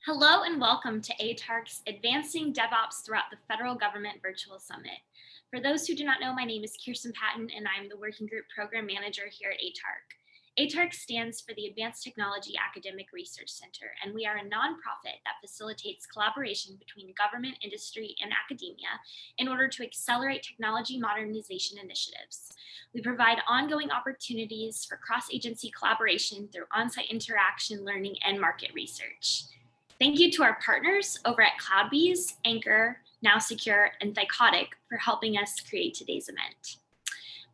Hello and welcome to ATARC's Advancing DevOps Throughout the Federal Government Virtual Summit. For those who do not know, my name is Kirsten Patton and I'm the Working Group Program Manager here at ATARC. ATARC stands for the Advanced Technology Academic Research Center, and we are a nonprofit that facilitates collaboration between government, industry, and academia in order to accelerate technology modernization initiatives. We provide ongoing opportunities for cross-agency collaboration through on-site interaction, learning, and market research. Thank you to our partners over at CloudBees, Anchor, Now Secure, and Thycotic for helping us create today's event.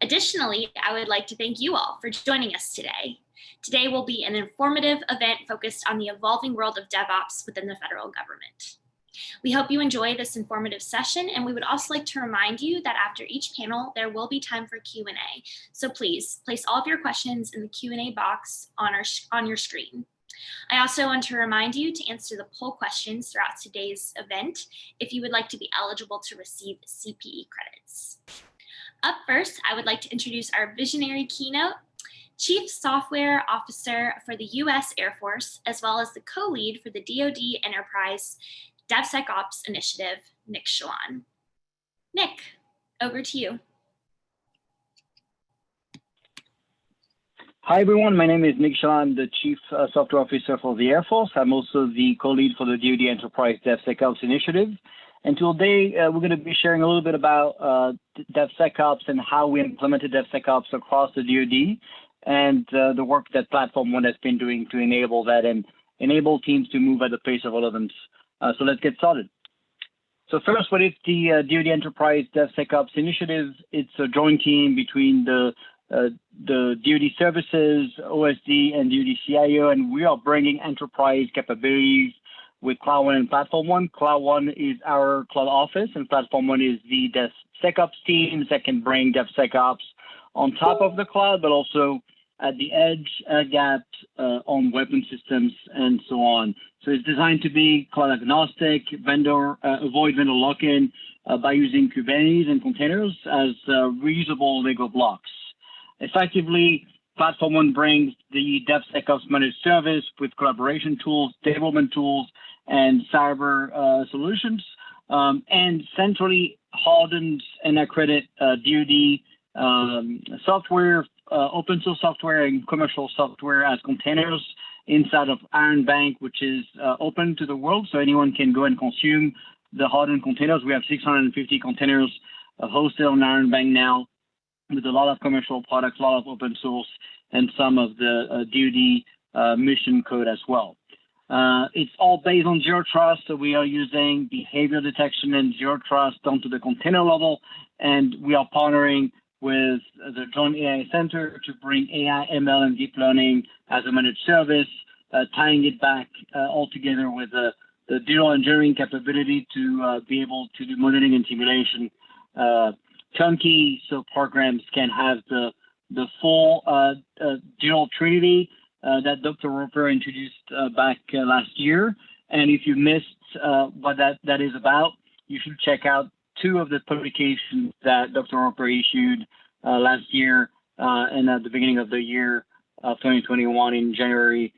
Additionally, I would like to thank you all for joining us today. Today will be an informative event focused on the evolving world of DevOps within the federal government. We hope you enjoy this informative session, and we would also like to remind you that after each panel, there will be time for Q&A. So please place all of your questions in the Q&A box on your screen. I also want to remind you to answer the poll questions throughout today's event if you would like to be eligible to receive CPE credits. Up first, I would like to introduce our visionary keynote, Chief Software Officer for the U.S. Air Force, as well as the co-lead for the DoD Enterprise DevSecOps initiative, Nick Shalon. Nick, over to you. Hi, everyone. My name is Nick Shalon. I'm the Chief Software Officer for the Air Force. I'm also the co-lead for the DoD Enterprise DevSecOps initiative. And today, we're going to be sharing a little bit about DevSecOps and how we implemented DevSecOps across the DoD and the work that Platform One has been doing to enable that and enable teams to move at the pace of relevance. So let's get started. So first, what is the DoD Enterprise DevSecOps initiative? It's a joint team between the DoD services, OSD, and DoD CIO, and we are bringing enterprise capabilities with Cloud One and Platform One. Cloud One is our cloud office, and Platform One is the DevSecOps teams that can bring DevSecOps on top of the cloud, but also at the edge, gaps on weapon systems, and so on. So it's designed to be cloud agnostic, avoid vendor lock-in by using Kubernetes and containers as reusable Lego blocks. Effectively, Platform One brings the DevSecOps managed service with collaboration tools, development tools, and cyber solutions, and centrally hardens and accredit DoD software, open source software, and commercial software as containers inside of Iron Bank, which is open to the world, so anyone can go and consume the hardened containers. We have 650 containers hosted on Iron Bank now, with a lot of commercial products, a lot of open source, and some of the DoD mission code as well. It's all based on Zero Trust, so we are using behavior detection and Zero Trust down to the container level, and we are partnering with the Joint AI Center to bring AI, ML, and deep learning as a managed service, tying it back all together with the digital engineering capability to be able to do modeling and simulation chunky, so programs can have the full digital trinity that Dr. Roper introduced back last year. And if you missed what that is about, you should check out two of the publications that Dr. Roper issued last year and at the beginning of the year of 2021 in January,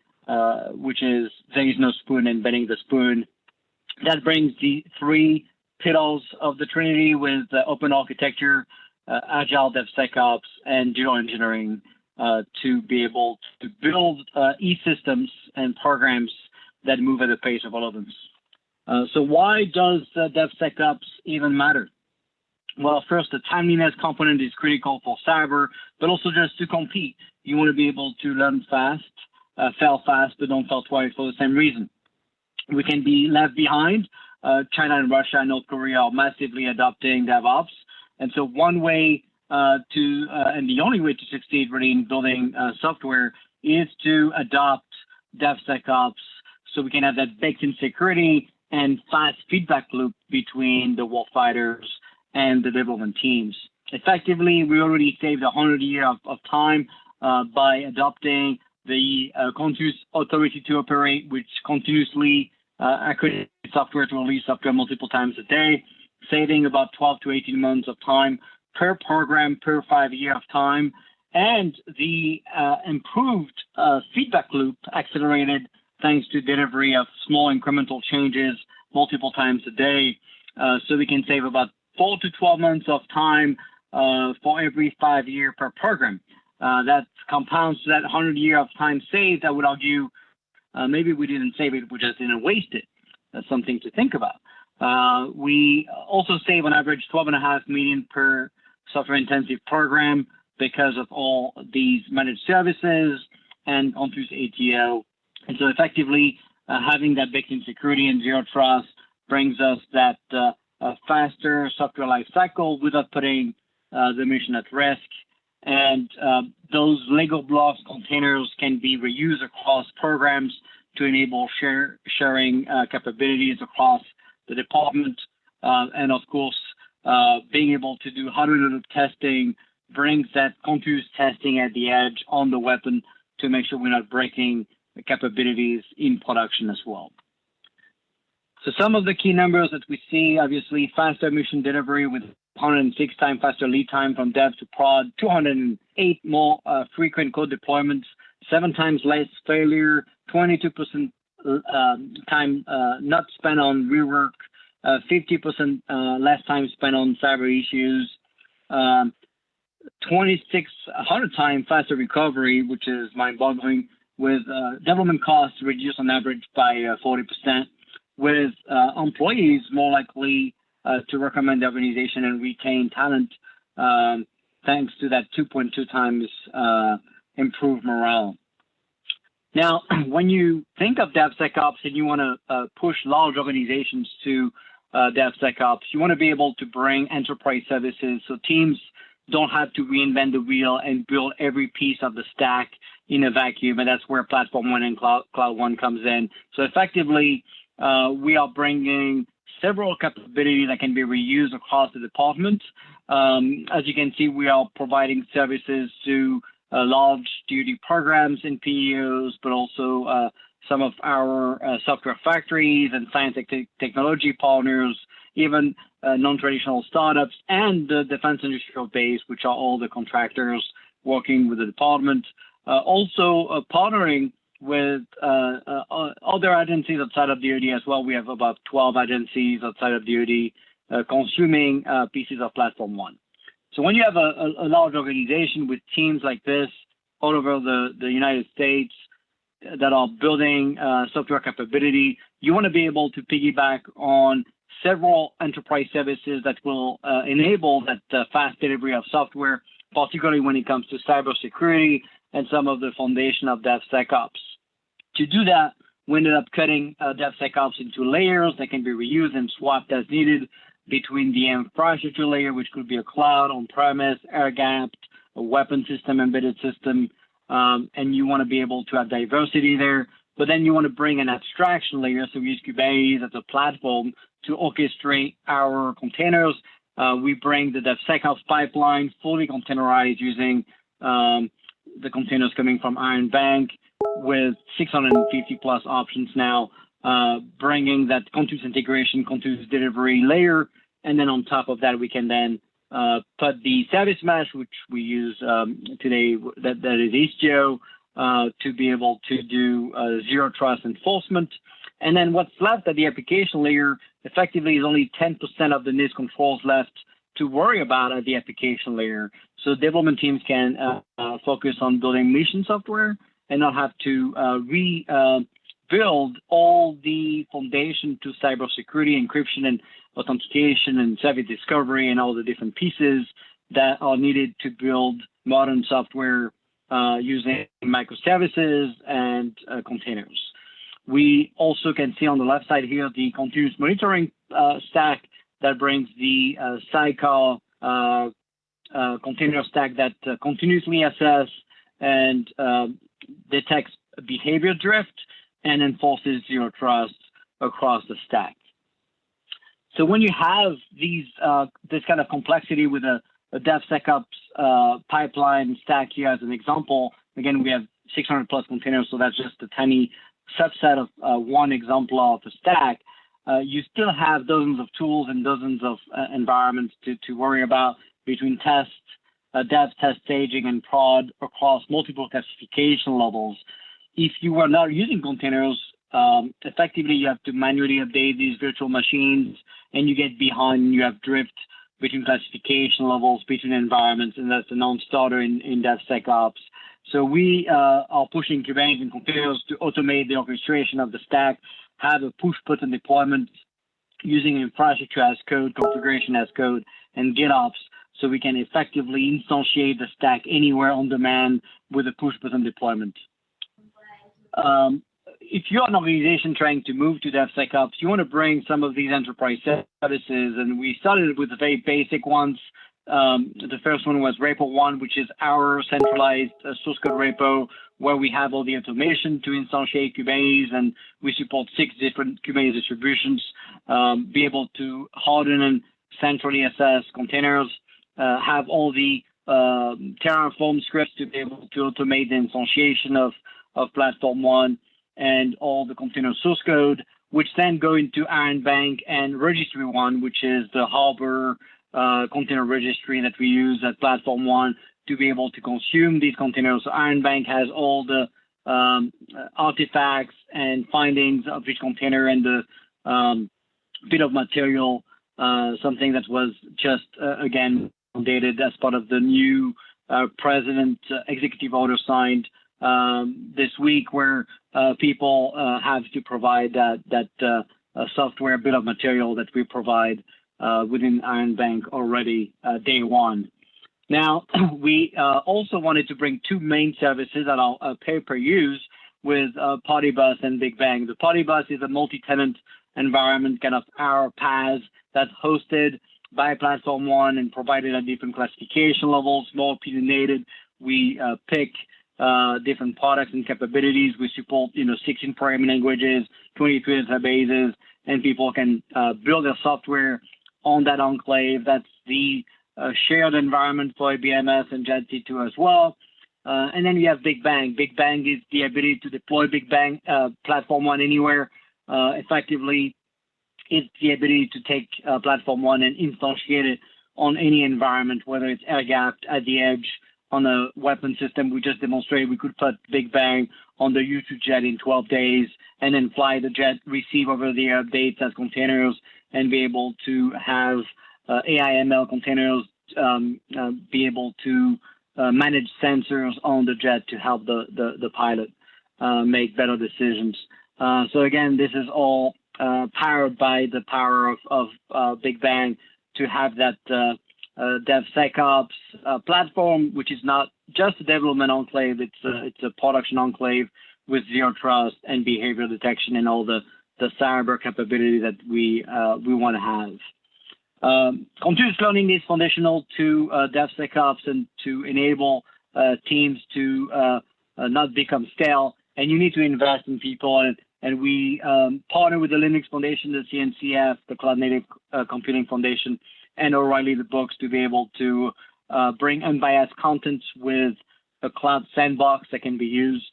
which is There Is No Spoon and Bending the Spoon. That brings the three pillars of the Trinity with open architecture, agile DevSecOps, and digital engineering to be able to build e-systems and programs that move at the pace of relevance. So why does DevSecOps even matter? Well, first, the timeliness component is critical for cyber, but also just to compete. You want to be able to learn fast, fail fast, but don't fail twice for the same reason. We can be left behind. China and Russia and North Korea are massively adopting DevOps. And so one way and the only way to succeed really in building software is to adopt DevSecOps so we can have that baked-in security and fast feedback loop between the warfighters and the development teams. Effectively, we already saved 100 years of time by adopting the continuous authority to operate, which continuously accredit software to release software multiple times a day, saving about 12 to 18 months of time per program per 5 years of time, and the improved feedback loop accelerated thanks to delivery of small incremental changes multiple times a day. So we can save about 4 to 12 months of time for every 5 year per program. That compounds to that 100 year of time saved. I would argue maybe we didn't save it, we just didn't waste it. That's something to think about. We also save on average 12.5 million per software intensive program because of all these managed services and continuous ATO. And so effectively having that baked-in security and zero trust brings us that faster software lifecycle without putting the mission at risk. And those Lego blocks containers can be reused across programs to enable sharing capabilities across the department. And of course, being able to do hardware testing brings that continuous testing at the edge on the weapon to make sure we're not breaking the capabilities in production as well. So some of the key numbers that we see, obviously, faster mission delivery with 106 times faster lead time from dev to prod, 208 more frequent code deployments, 7 times less failure, 22% time not spent on rework, 50% less time spent on cyber issues, 2,600 times faster recovery, which is mind-boggling, with development costs reduced on average by 40%, with employees more likely to recommend the organization and retain talent thanks to that 2.2 times improved morale. Now, when you think of DevSecOps and you want to push large organizations to DevSecOps, you want to be able to bring enterprise services so teams don't have to reinvent the wheel and build every piece of the stack in a vacuum, and that's where Platform One and Cloud One comes in. So effectively, we are bringing several capabilities that can be reused across the department. As you can see, we are providing services to large duty programs and PEOs, but also some of our software factories and science technology partners, even non-traditional startups and the defense industrial base, which are all the contractors working with the department. Also partnering with other agencies outside of DoD as well. We have about 12 agencies outside of DoD consuming pieces of Platform One. So when you have a large organization with teams like this all over the United States that are building software capability, you want to be able to piggyback on several enterprise services that will enable that fast delivery of software, particularly when it comes to cybersecurity and some of the foundation of DevSecOps. To do that, we ended up cutting DevSecOps into layers that can be reused and swapped as needed between the infrastructure layer, which could be a cloud, on-premise, air-gapped, a weapon system, embedded system, and you want to be able to have diversity there. But then you want to bring an abstraction layer, so we use Kubernetes as a platform to orchestrate our containers. We bring the DevSecOps pipeline fully containerized using the containers coming from Iron Bank with 650 plus options now, bringing that continuous integration, continuous delivery layer. And then on top of that, we can then put the service mesh, which we use today, that is Istio, to be able to do zero trust enforcement. And then what's left at the application layer effectively is only 10% of the NIST controls left to worry about at the application layer. So development teams can focus on building mission software and not have to rebuild all the foundation to cybersecurity, encryption, and authentication, and service discovery, and all the different pieces that are needed to build modern software using microservices and containers. We also can see on the left side here the continuous monitoring stack that brings the sidecar container stack that continuously assess and detects behavior drift and enforces zero trust across the stack. So when you have these this kind of complexity with a DevSecOps pipeline stack here as an example, again, we have 600 plus containers, so that's just a tiny subset of one example of a stack. You still have dozens of tools and dozens of environments to worry about between test, dev, test staging, and prod across multiple classification levels. If you are not using containers, effectively you have to manually update these virtual machines, and you get behind, you have drift between classification levels, between environments, and that's a non-starter in DevSecOps. So we are pushing Kubernetes and containers to automate the orchestration of the stack, have a push button deployment using infrastructure as code, configuration as code, and GitOps, so we can effectively instantiate the stack anywhere on demand with a push button deployment. If you're an organization trying to move to DevSecOps, you want to bring some of these enterprise services, and we started with the very basic ones. The first one was Repo One, which is our centralized source code repo, where we have all the automation to instantiate Kubernetes, and we support 6 different Kubernetes distributions, be able to harden and centrally assess containers, have all the Terraform scripts to be able to automate the instantiation of Platform One and all the container source code, which then go into Iron Bank and Registry One, which is the Harbor container registry that we use at Platform One to be able to consume these containers. So Iron Bank has all the artifacts and findings of each container and the bit of material, something that was just, again, updated as part of the new president executive order signed this week, where people have to provide that software bit of material that we provide within Iron Bank already day one. Now, we also wanted to bring 2 main services that are pay-per-use with Party Bus and Big Bang. The Party Bus is a multi-tenant environment, kind of our PaaS, that's hosted by Platform One and provided at different classification levels, more opinionated. We pick different products and capabilities. We support 16 programming languages, 23 databases, and people can build their software on that enclave. That's the shared environment for ABMS and JET2 as well. And then you have Big Bang. Big Bang is the ability to deploy Big Bang Platform One anywhere. Effectively, it's the ability to take Platform One and instantiate it on any environment, whether it's air-gapped at the edge on a weapon system. We just demonstrated we could put Big Bang on the U2 jet in 12 days and then fly the jet, receive over-the-air updates as containers, and be able to have AI/ML containers be able to manage sensors on the jet to help the pilot make better decisions. So again, this is all powered by the power of Big Bang to have that DevSecOps platform, which is not just a development enclave, it's a production enclave with zero trust and behavior detection and all the cyber capability that we want to have. Continuous learning is foundational to DevSecOps and to enable teams to not become stale. And you need to invest in people. And we partner with the Linux Foundation, the CNCF, the Cloud Native Computing Foundation, and O'Reilly the books to be able to bring unbiased content with a cloud sandbox that can be used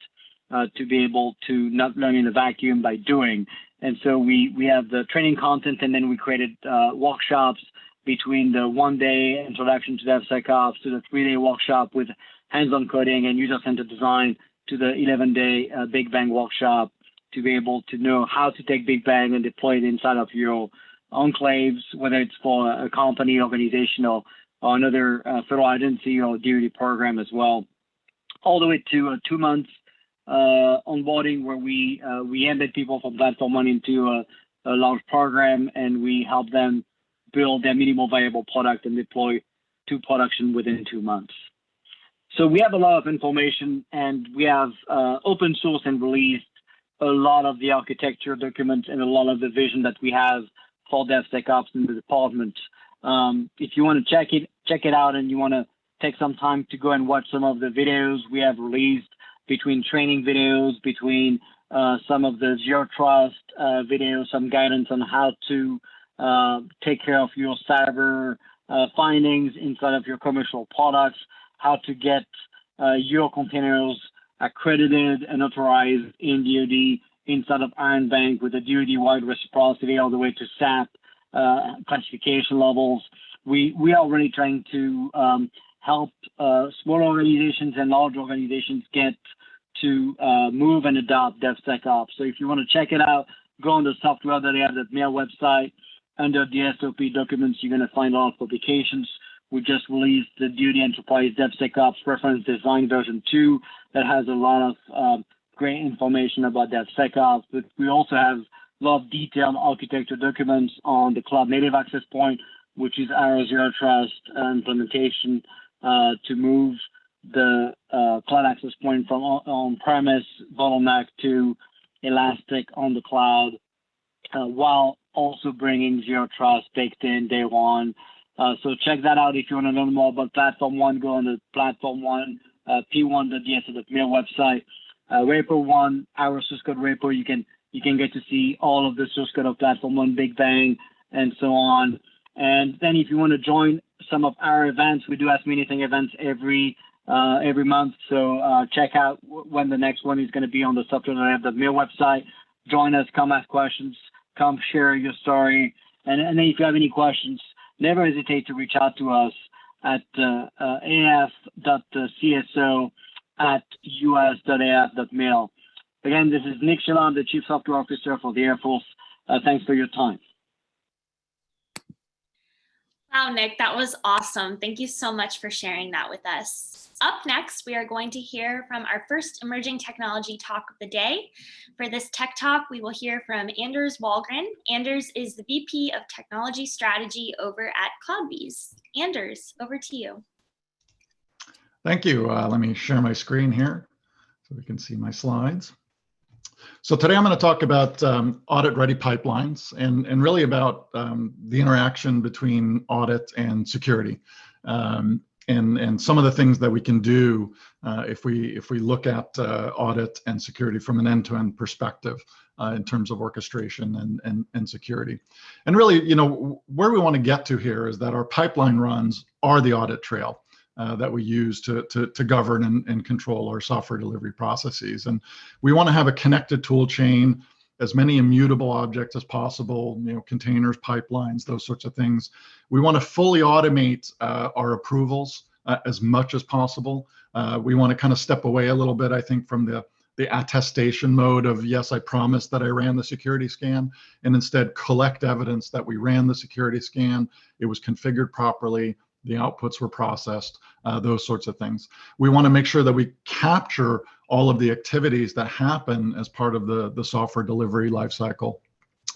to be able to not learn in a vacuum by doing. And so we have the training content, and then we created workshops between the 1-day introduction to DevSecOps to the 3-day workshop with hands-on coding and user-centered design to the 11-day Big Bang workshop to be able to know how to take Big Bang and deploy it inside of your enclaves, whether it's for a company, organization, or another federal agency or DoD program as well, all the way to 2 months onboarding where we embed people from Platform One into a large program, and we help them build their minimal viable product and deploy to production within 2 months. So we have a lot of information, and we have open source and released a lot of the architecture documents and a lot of the vision that we have for DevSecOps in the department. If you want to check it out and you want to take some time to go and watch some of the videos we have released, between training videos, between some of the Zero Trust videos, some guidance on how to take care of your cyber findings inside of your commercial products, how to get your containers accredited and authorized in DoD inside of Iron Bank with the DoD-wide reciprocity all the way to SAP classification levels. We are really trying to help small organizations and large organizations get to move and adopt DevSecOps. So if you want to check it out, go on the software.af.mail website. Under the SOP documents, you're going to find a lot of publications. We just released the DoD Enterprise DevSecOps Reference Design version 2 that has a lot of great information about DevSecOps. But we also have a lot of detailed architecture documents on the cloud native access point, which is our zero trust implementation to move the cloud access point from on-premise bottleneck to elastic on the cloud, while also bringing zero trust baked in day one. So check that out if you want to learn more about Platform One. Go on the Platform One p1.ds.mail website. Repo One, our source code repo. You can get to see all of the source code of Platform One, Big Bang, and so on. And then if you want to join some of our events, we do Ask Me Anything events every month. So check out when the next one is going to be on the software.af.mail website. Join us, come ask questions, come share your story. And then if you have any questions, never hesitate to reach out to us at af.cso@us.af.mail. Again, this is Nick Shalom, the Chief Software Officer for the Air Force. Thanks for your time. Wow, Nick, that was awesome. Thank you so much for sharing that with us. Up next, we are going to hear from our first emerging technology talk of the day. For this tech talk, we will hear from Anders Wahlgren. Anders is the VP of Technology Strategy over at CloudBees. Anders, over to you. Thank you. Let me share my screen here so we can see my slides. So today I'm going to talk about audit-ready pipelines and really about the interaction between audit and security, and some of the things that we can do if we look at audit and security from an end-to-end perspective in terms of orchestration and security. And really, you know, where we want to get to here is that our pipeline runs are the audit trail that we use to govern and control our software delivery processes. And we want to have a connected tool chain, as many immutable objects as possible, you know, containers, pipelines, those sorts of things. We want to fully automate our approvals as much as possible. We want to kind of step away a little bit, I think, from the attestation mode of, yes, I promised that I ran the security scan, and instead collect evidence that we ran the security scan, it was configured properly, the outputs were processed, those sorts of things. We want to make sure that we capture all of the activities that happen as part of the software delivery lifecycle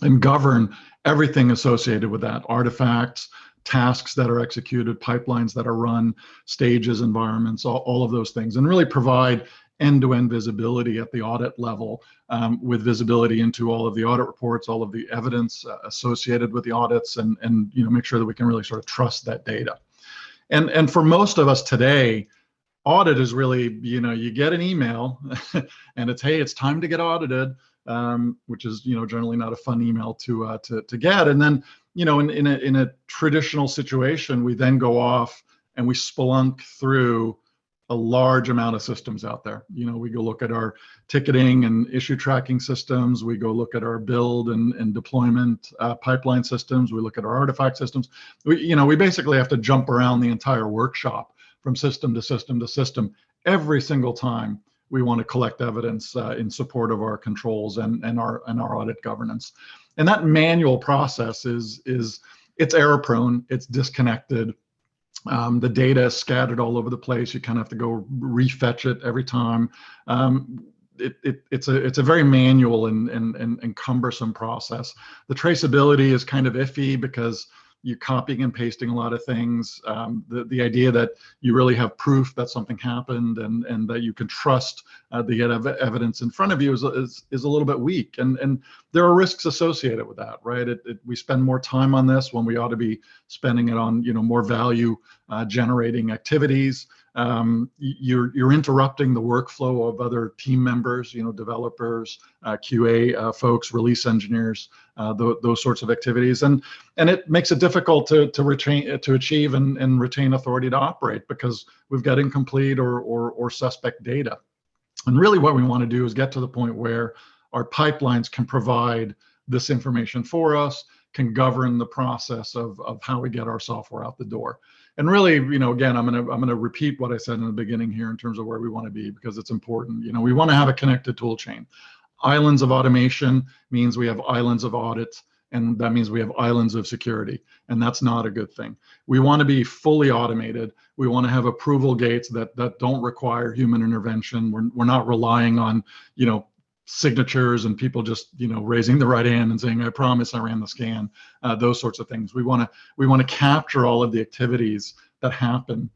and govern everything associated with that: artifacts, tasks that are executed, pipelines that are run, stages, environments, all of those things, and really provide end-to-end visibility at the audit level, with visibility into all of the audit reports, all of the evidence associated with the audits, and you know, make sure that we can really sort of trust that data. And for most of us today, audit is really, you know, you get an email and it's, hey, it's time to get audited, which is, you know, generally not a fun email to get. And then, you know, in a traditional situation, we then go off and we spelunk through a large amount of systems out there. You know, we go look at our ticketing and issue tracking systems. We go look at our build and deployment pipeline systems. We look at our artifact systems. We basically have to jump around the entire workshop from system to system to system every single time we want to collect evidence in support of our controls and our audit governance. And that manual process it's error prone, it's disconnected. The data is scattered all over the place. You kind of have to go refetch it every time. It's a very manual and cumbersome process. The traceability is kind of iffy because you're copying and pasting a lot of things. The idea that you really have proof that something happened and that you can trust the evidence in front of you is a little bit weak. And there are risks associated with that, right? We spend more time on this when we ought to be spending it on, you know, more value generating activities. You're interrupting the workflow of other team members, you know, developers, QA folks, release engineers, those sorts of activities, and it makes it difficult to achieve and retain authority to operate because we've got incomplete or suspect data. And really, what we want to do is get to the point where our pipelines can provide this information for us, can govern the process of how we get our software out the door. And really, again, I'm gonna repeat what I said in the beginning here in terms of where we want to be, because it's important. We want to have a connected tool chain. Islands of automation means we have islands of audit, and that means we have islands of security, and that's not a good thing. We want to be fully automated. We want to have approval gates that don't require human intervention. We're not relying on, signatures and people just, raising the right hand and saying, I promise I ran the scan, those sorts of things. We want to capture all of the activities that happen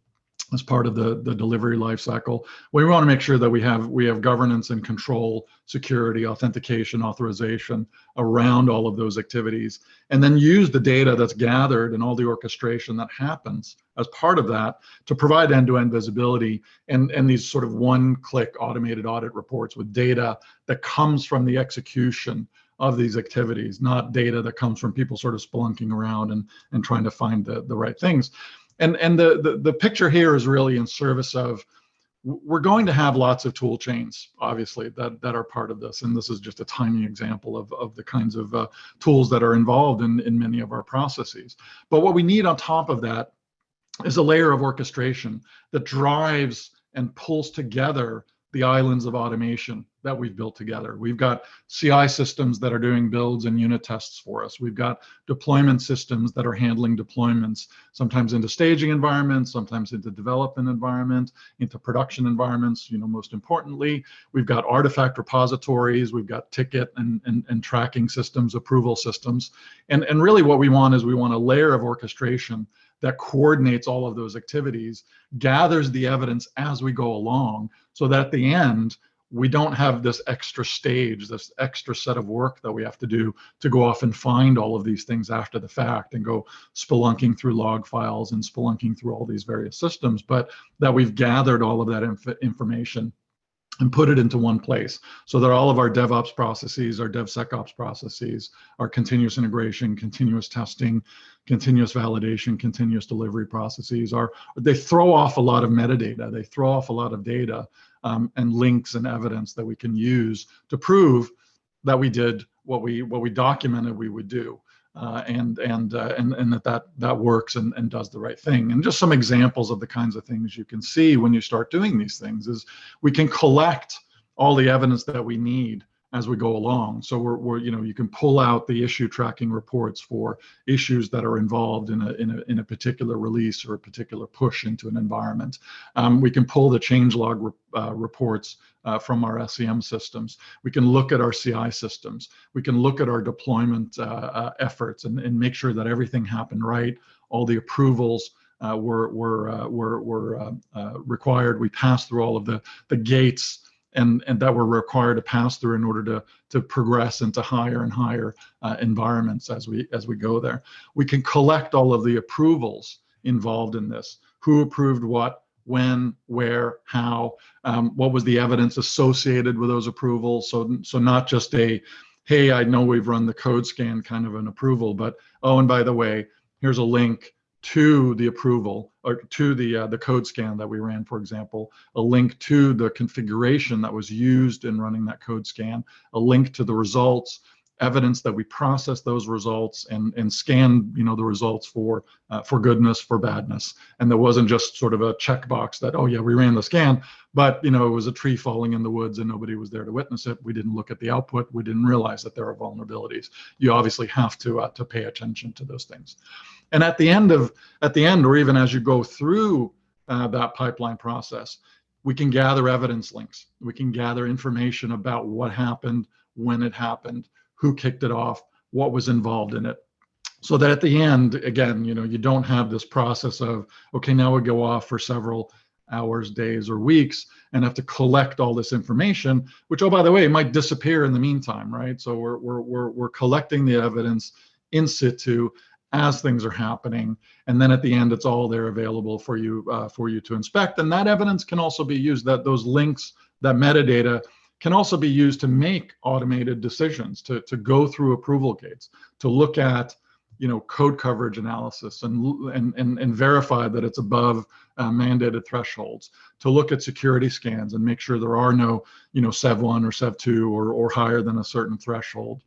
as part of the delivery lifecycle. We want to make sure that we have governance and control, security, authentication, authorization around all of those activities, and then use the data that's gathered and all the orchestration that happens as part of that to provide end-to-end visibility and these sort of one-click automated audit reports with data that comes from the execution of these activities, not data that comes from people sort of spelunking around and trying to find the right things. And the picture here is really in service of, we're going to have lots of tool chains, obviously, that are part of this. And this is just a tiny example of the kinds of tools that are involved in many of our processes. But what we need on top of that is a layer of orchestration that drives and pulls together the islands of automation that we've built together. We've got CI systems that are doing builds and unit tests for us. We've got deployment systems that are handling deployments, sometimes into staging environments, sometimes into development environment, into production environments. Most importantly, we've got artifact repositories, we've got ticket and tracking systems, approval systems. And really what we want is we want a layer of orchestration that coordinates all of those activities, gathers the evidence as we go along, so that at the end, we don't have this extra stage, this extra set of work that we have to do to go off and find all of these things after the fact and go spelunking through log files and spelunking through all these various systems, but that we've gathered all of that information and put it into one place, so that all of our DevOps processes, our DevSecOps processes, our continuous integration, continuous testing, continuous validation, continuous delivery processes they throw off a lot of metadata. They throw off a lot of data and links and evidence that we can use to prove that we did what we documented we would do. And that works and does the right thing. And just some examples of the kinds of things you can see when you start doing these things is we can collect all the evidence that we need as we go along. So you can pull out the issue tracking reports for issues that are involved in a particular release or a particular push into an environment. We can pull the changelog reports from our SCM systems. We can look at our CI systems. We can look at our deployment efforts and make sure that everything happened right. All the approvals were required. We passed through all of the gates and that we're required to pass through in order to progress into higher and higher environments as we go there. We can collect all of the approvals involved in this. Who approved what, when, where, how, what was the evidence associated with those approvals? So not just a, hey, I know we've run the code scan kind of an approval, but oh, and by the way, here's a link to the approval or to the code scan that we ran, for example, a link to the configuration that was used in running that code scan, a link to the results, evidence that we processed those results and scanned, the results for goodness, for badness. And there wasn't just sort of a checkbox that, oh yeah, we ran the scan, but it was a tree falling in the woods and nobody was there to witness it. We didn't look at the output. We didn't realize that there are vulnerabilities. You obviously have to pay attention to those things. And at the end, or even as you go through that pipeline process, we can gather evidence links. We can gather information about what happened, when it happened, who kicked it off, what was involved in it. So that at the end, again, you don't have this process of, okay, now we go off for several hours, days, or weeks and have to collect all this information, which, oh, by the way, might disappear in the meantime, right? So we're collecting the evidence in situ as things are happening, and then at the end, it's all there available for you to inspect. And that evidence can also be used. That those links, that metadata, can also be used to make automated decisions, to go through approval gates, to look at code coverage analysis and verify that it's above mandated thresholds, to look at security scans and make sure there are no Sev 1 or Sev 2 or higher than a certain threshold.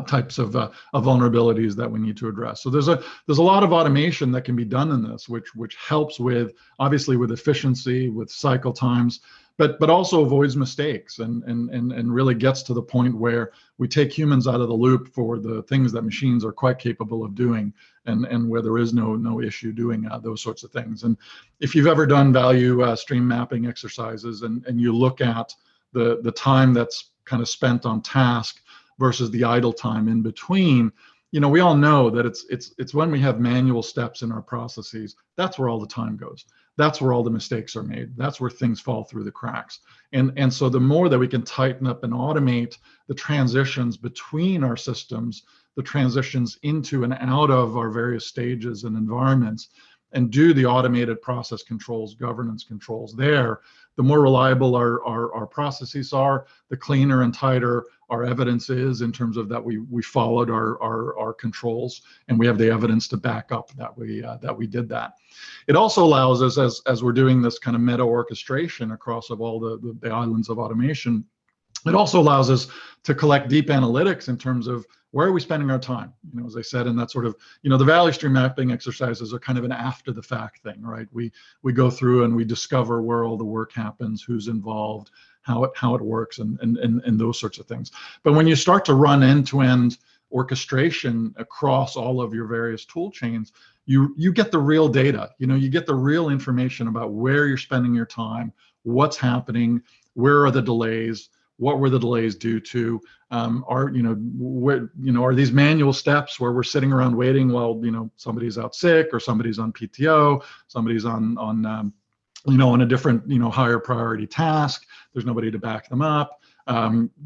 types of vulnerabilities that we need to address. So there's a lot of automation that can be done in this, which helps with, obviously, with efficiency, with cycle times, but also avoids mistakes and really gets to the point where we take humans out of the loop for the things that machines are quite capable of doing, and where there is no issue doing those sorts of things. And if you've ever done value stream mapping exercises and you look at the time that's kind of spent on task versus the idle time in between, we all know that it's when we have manual steps in our processes, that's where all the time goes. That's where all the mistakes are made. That's where things fall through the cracks. And so the more that we can tighten up and automate the transitions between our systems, the transitions into and out of our various stages and environments, and do the automated process controls, governance controls there, the more reliable our processes are, the cleaner and tighter our evidence is in terms of that we followed our controls, and we have the evidence to back up that we did that. It also allows us, as we're doing this kind of meta orchestration across of all the islands of automation, it also allows us to collect deep analytics in terms of where are we spending our time? As I said, in that sort of, the value stream mapping exercises are kind of an after the fact thing, right? We go through and we discover where all the work happens, who's involved, how it works, and those sorts of things. But when you start to run end-to-end orchestration across all of your various tool chains, you get the real data. You get the real information about where you're spending your time, what's happening, where are the delays, what were the delays due to? Are these manual steps where we're sitting around waiting while somebody's out sick, or somebody's on PTO, somebody's on a different higher priority task? There's nobody to back them up.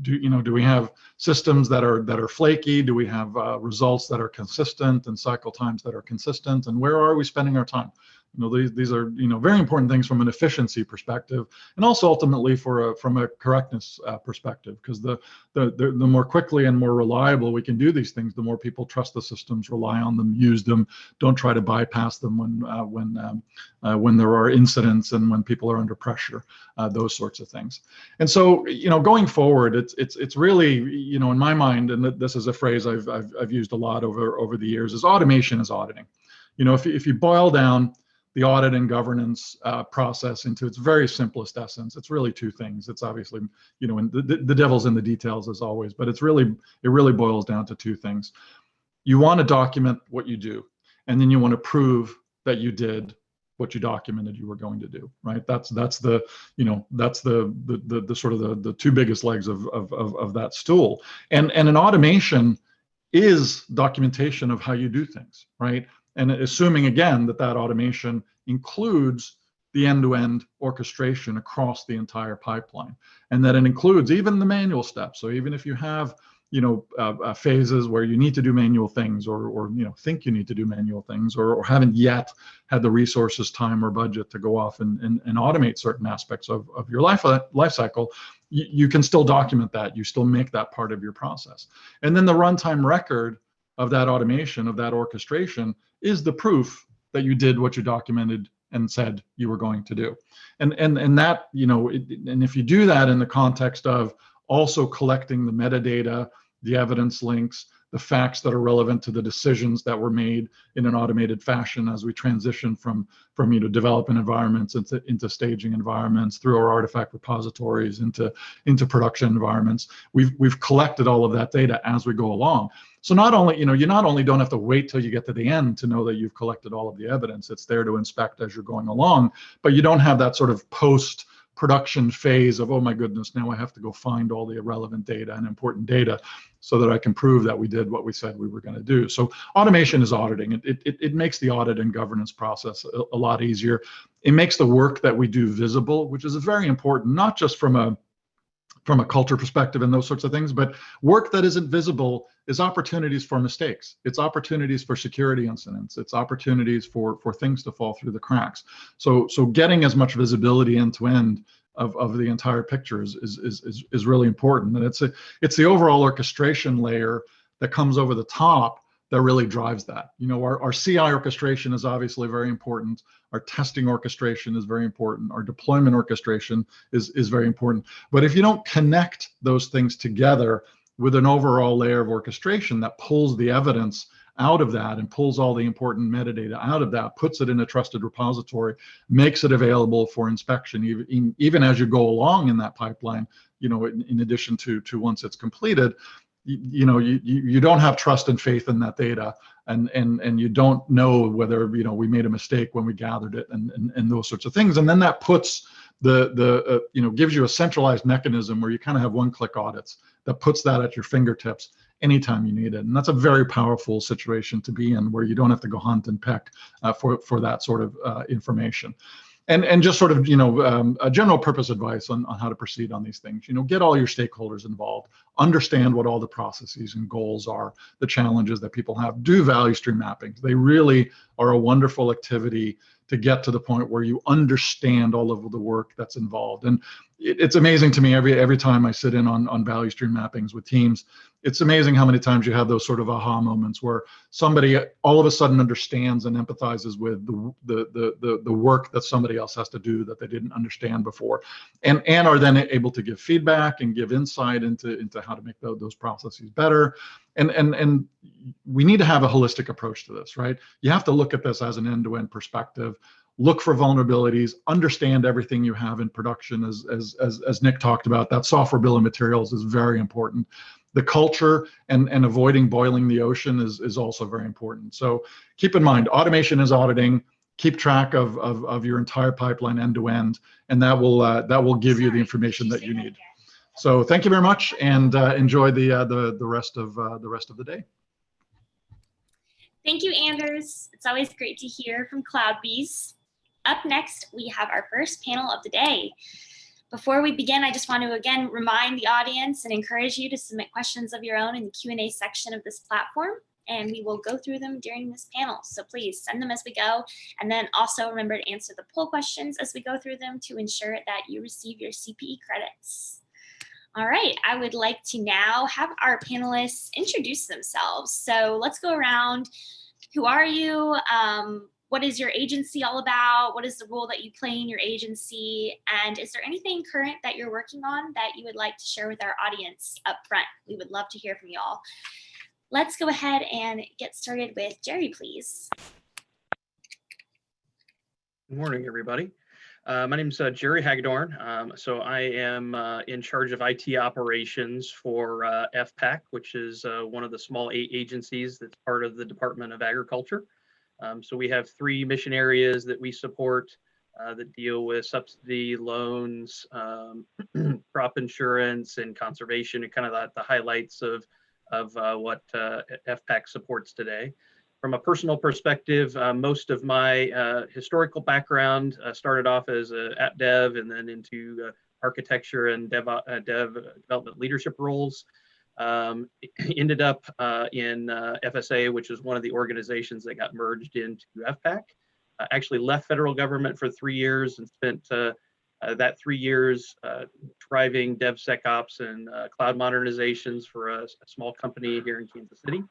Do we have systems that are flaky? Do we have results that are consistent and cycle times that are consistent? And where are we spending our time? These are very important things from an efficiency perspective, and also ultimately from a correctness perspective, because the more quickly and more reliable we can do these things, the more people trust the systems, rely on them, use them, don't try to bypass them when there are incidents and when people are under pressure, those sorts of things. And so going forward, it's really in my mind, and this is a phrase I've used a lot over the years, is automation is auditing. If you boil down the audit and governance process into its very simplest essence, it's really two things. It's obviously, and the devil's in the details as always, but it really boils down to two things. You want to document what you do, and then you want to prove that you did what you documented you were going to do, right? That's the sort of the two biggest legs of that stool. And an automation is documentation of how you do things, right? And assuming, again, that automation includes the end-to-end orchestration across the entire pipeline, and that it includes even the manual steps. So even if you have, phases where you need to do manual things, or think you need to do manual things, or haven't yet had the resources, time, or budget to go off and automate certain aspects of your life cycle, you can still document that. You still make that part of your process. And then the runtime record of that automation, of that orchestration, is the proof that you did what you documented and said you were going to do. And that, and if you do that in the context of also collecting the metadata, the evidence links, the facts that are relevant to the decisions that were made in an automated fashion as we transition from development environments into staging environments, through our artifact repositories into production environments. We've collected all of that data as we go along. So not only, you not only don't have to wait till you get to the end to know that you've collected all of the evidence, it's there to inspect as you're going along, but you don't have that sort of post-production phase of, oh my goodness, now I have to go find all the irrelevant data and important data so that I can prove that we did what we said we were going to do. So automation is auditing. It makes the audit and governance process a lot easier. It makes the work that we do visible, which is very important, not just from a culture perspective and those sorts of things, but work that isn't visible is opportunities for mistakes. It's opportunities for security incidents. It's opportunities for things to fall through the cracks. So getting as much visibility end to end of the entire picture is really important. And it's the overall orchestration layer that comes over the top that really drives that. Our CI orchestration is obviously very important. Our testing orchestration is very important. Our deployment orchestration is very important. But if you don't connect those things together with an overall layer of orchestration that pulls the evidence out of that and pulls all the important metadata out of that, puts it in a trusted repository, makes it available for inspection, even as you go along in that pipeline, in addition to once it's completed. You don't have trust and faith in that data, and you don't know whether we made a mistake when we gathered it, and those sorts of things. And then that puts gives you a centralized mechanism where you kind of have one-click audits that puts that at your fingertips anytime you need it. And that's a very powerful situation to be in, where you don't have to go hunt and peck for that sort of information. And just sort of, a general purpose advice on how to proceed on these things. Get all your stakeholders involved, understand what all the processes and goals are, the challenges that people have. Do value stream mappings. They really are a wonderful activity to get to the point where you understand all of the work that's involved. And it's amazing to me every time I sit in on value stream mappings with teams. It's amazing how many times you have those sort of aha moments where somebody all of a sudden understands and empathizes with the work that somebody else has to do that they didn't understand before, and are then able to give feedback and give insight into how to make those processes better. And we need to have a holistic approach to this, right? You have to look at this as an end-to-end perspective. Look for vulnerabilities, understand everything you have in production, as Nick talked about. That software bill of materials is very important. The culture and avoiding boiling the ocean is also very important. So keep in mind, automation is auditing. Keep track of your entire pipeline end to end, and that will give you the information that you need. So thank you very much, and enjoy the rest of the day. Thank you, Anders. It's always great to hear from CloudBees. Up next, we have our first panel of the day. Before we begin, I just want to again remind the audience and encourage you to submit questions of your own in the Q&A section of this platform, and we will go through them during this panel. So please send them as we go, and then also remember to answer the poll questions as we go through them to ensure that you receive your CPE credits. All right, I would like to now have our panelists introduce themselves. So let's go around. Who are you? What is your agency all about? What is the role that you play in your agency? And is there anything current that you're working on that you would like to share with our audience up front? We would love to hear from you all. Let's go ahead and get started with Jerry, please. Good morning, everybody. My name is Jerry Hagedorn. So I am in charge of IT operations for FPAC, which is one of the small agencies that's part of the Department of Agriculture. So we have 3 mission areas that we support that deal with subsidy, loans, crop insurance, and conservation, and kind of the highlights of what FPAC supports today. From a personal perspective, most of my historical background started off as an app dev and then into architecture and development leadership roles. Ended up in FSA, which is one of the organizations that got merged into FPAC. Actually left federal government for 3 years and spent that 3 years driving DevSecOps and cloud modernizations for a small company here in Kansas City.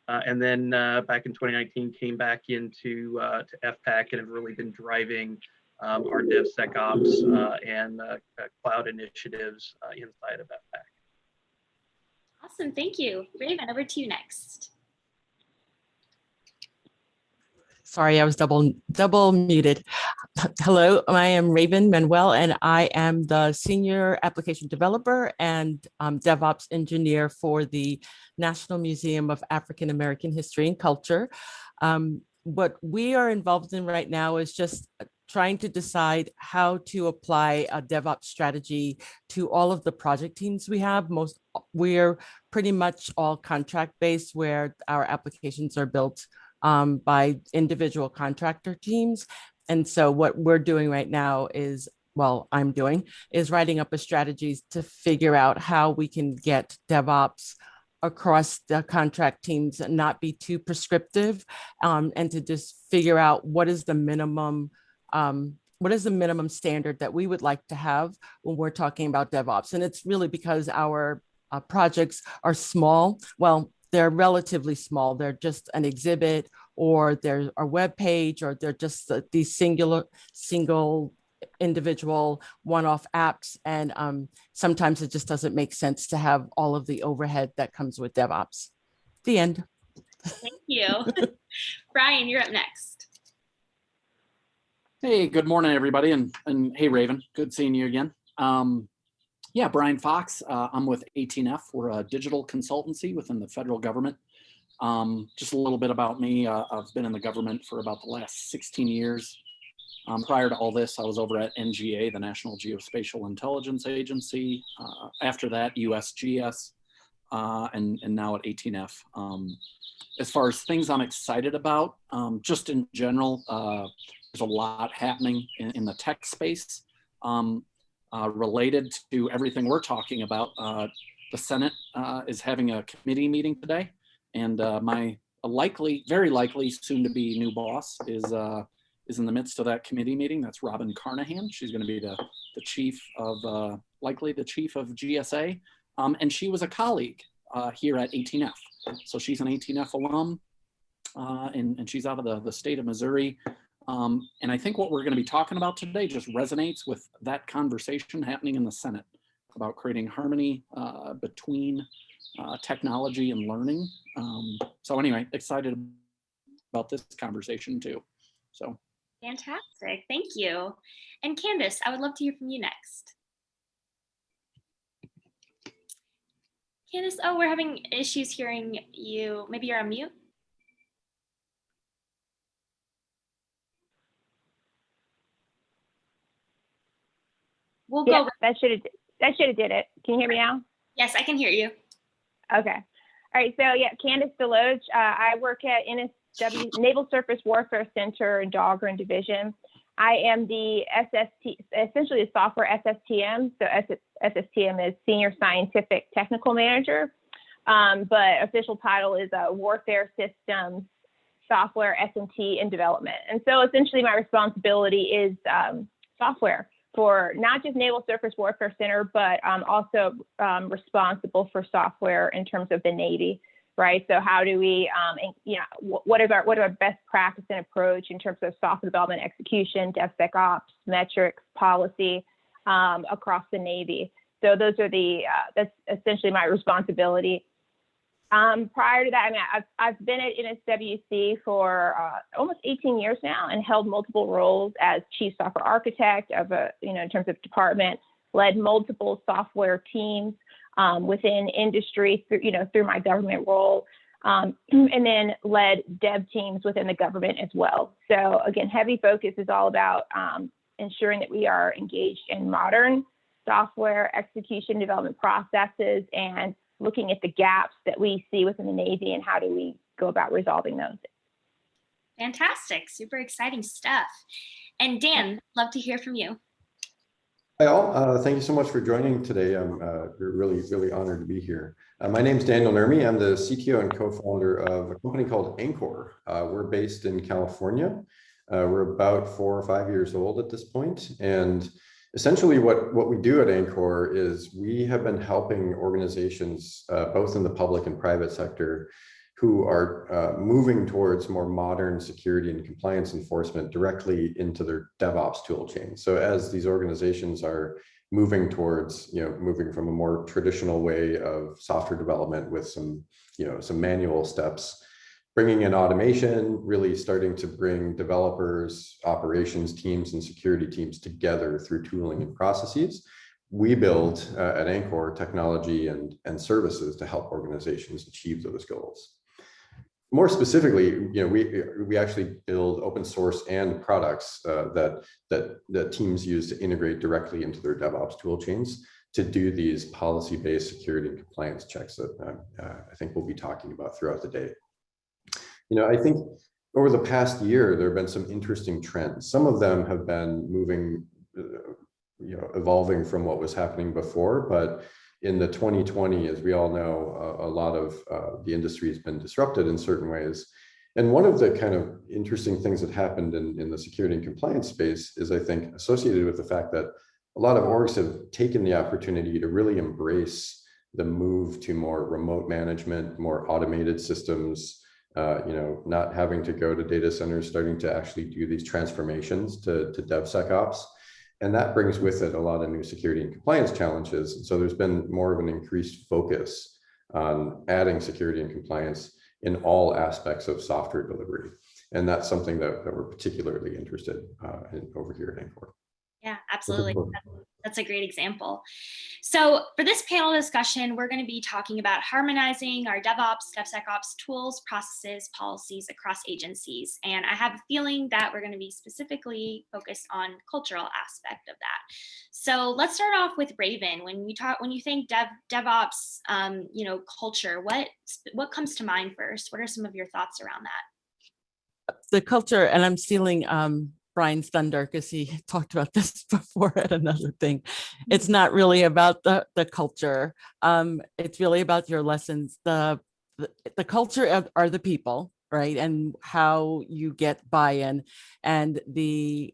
And then back in 2019, came back into to FPAC and have really been driving our DevSecOps and cloud initiatives inside of FPAC. Awesome, thank you. Raven, over to you next. Sorry, I was double muted. Hello, I am Raven Manuel, and I am the Senior Application Developer and DevOps Engineer for the National Museum of African American History and Culture. What we are involved in right now is just trying to decide how to apply a DevOps strategy to all of the project teams we have. We're pretty much all contract-based, where our applications are built by individual contractor teams. And so what we're doing right now is, I'm doing, is writing up a strategy to figure out how we can get DevOps across the contract teams and not be too prescriptive, and to just figure out what is the minimum standard that we would like to have when we're talking about DevOps. And it's really because our projects are small. Well, they're relatively small. They're just an exhibit, or they're a web page, or they're just these single individual one-off apps. And sometimes it just doesn't make sense to have all of the overhead that comes with DevOps. The end. Thank you. Brian, you're up next. Hey, good morning, everybody. And hey, Raven, good seeing you again. Yeah, Brian Fox. I'm with 18F. We're a digital consultancy within the federal government. Just a little bit about me. I've been in the government for about the last 16 years. Prior to all this, I was over at NGA, the National Geospatial Intelligence Agency. After that, USGS, and now at 18F. As far as things I'm excited about, just in general, there's a lot happening in the tech space related to everything we're talking about. The Senate is having a committee meeting today, and my very likely soon-to-be new boss is in the midst of that committee meeting. That's Robin Carnahan. She's going to be the chief of, likely the chief of GSA, and she was a colleague here at 18F. So she's an 18F alum, and she's out of the state of Missouri. And I think what we're going to be talking about today just resonates with that conversation happening in the Senate about creating harmony between technology and learning. So anyway, excited about this conversation too. So. Fantastic, thank you. And Candace, I would love to hear from you next. Candace, oh, we're having issues hearing you. Maybe you're on mute. We'll go. That should have did it. Can you hear me now? Yes, I can hear you. Okay. All right. So yeah, Candace Deloge. I work at NSW Naval Surface Warfare Center in Dahlgren Division. I am the SST, essentially the software SSTM. So SSTM is Senior Scientific Technical Manager, but official title is Warfare Systems Software S&T and Development. And so essentially my responsibility is software for not just Naval Surface Warfare Center, but also responsible for software in terms of the Navy, right? So how do we, what are our best practice and approach in terms of software development, execution, DevSecOps, metrics, policy across the Navy. So those are that's essentially my responsibility. Prior to that, I mean, I've been at NSWC for almost 18 years now and held multiple roles as chief software architect of in terms of department, led multiple software teams within industry through my government role, and then led dev teams within the government as well. So again, heavy focus is all about ensuring that we are engaged in modern software execution development processes and looking at the gaps that we see within the Navy and how do we go about resolving those. Fantastic, super exciting stuff. And Dan, love to hear from you. Hi all, thank you so much for joining today. I'm really, really honored to be here. My name is Daniel Nurmi. I'm the CTO and co-founder of a company called Anchor. We're based in California. We're about 4 or 5 years old at this point. And essentially what we do at Anchor is we have been helping organizations, both in the public and private sector, who are moving towards more modern security and compliance enforcement directly into their DevOps tool chain. So as these organizations are moving towards, moving from a more traditional way of software development with some manual steps, bringing in automation, really starting to bring developers, operations teams, and security teams together through tooling and processes. We build at Anchor technology and services to help organizations achieve those goals. More specifically, we actually build open source and products that teams use to integrate directly into their DevOps tool chains to do these policy-based security and compliance checks that I think we'll be talking about throughout the day. I think over the past year, there have been some interesting trends. Some of them have been moving, evolving from what was happening before, but in the 2020, as we all know, a lot of the industry has been disrupted in certain ways. And one of the kind of interesting things that happened in the security and compliance space is, I think, associated with the fact that a lot of orgs have taken the opportunity to really embrace the move to more remote management, more automated systems, not having to go to data centers, starting to actually do these transformations to DevSecOps. And that brings with it a lot of new security and compliance challenges. And so there's been more of an increased focus on adding security and compliance in all aspects of software delivery. And that's something that we're particularly interested in over here at ANCOR. Yeah, absolutely. That's a great example. So for this panel discussion, we're going to be talking about harmonizing our DevOps, DevSecOps tools, processes, policies across agencies. And I have a feeling that we're going to be specifically focused on cultural aspect of that. So let's start off with Raven. When you think DevOps, culture, what comes to mind first? What are some of your thoughts around that? The culture, and I'm stealing Brian's thunder because he talked about this before at another thing. It's not really about the culture. It's really about your lessons. The culture are the people, right? And how you get buy-in. And the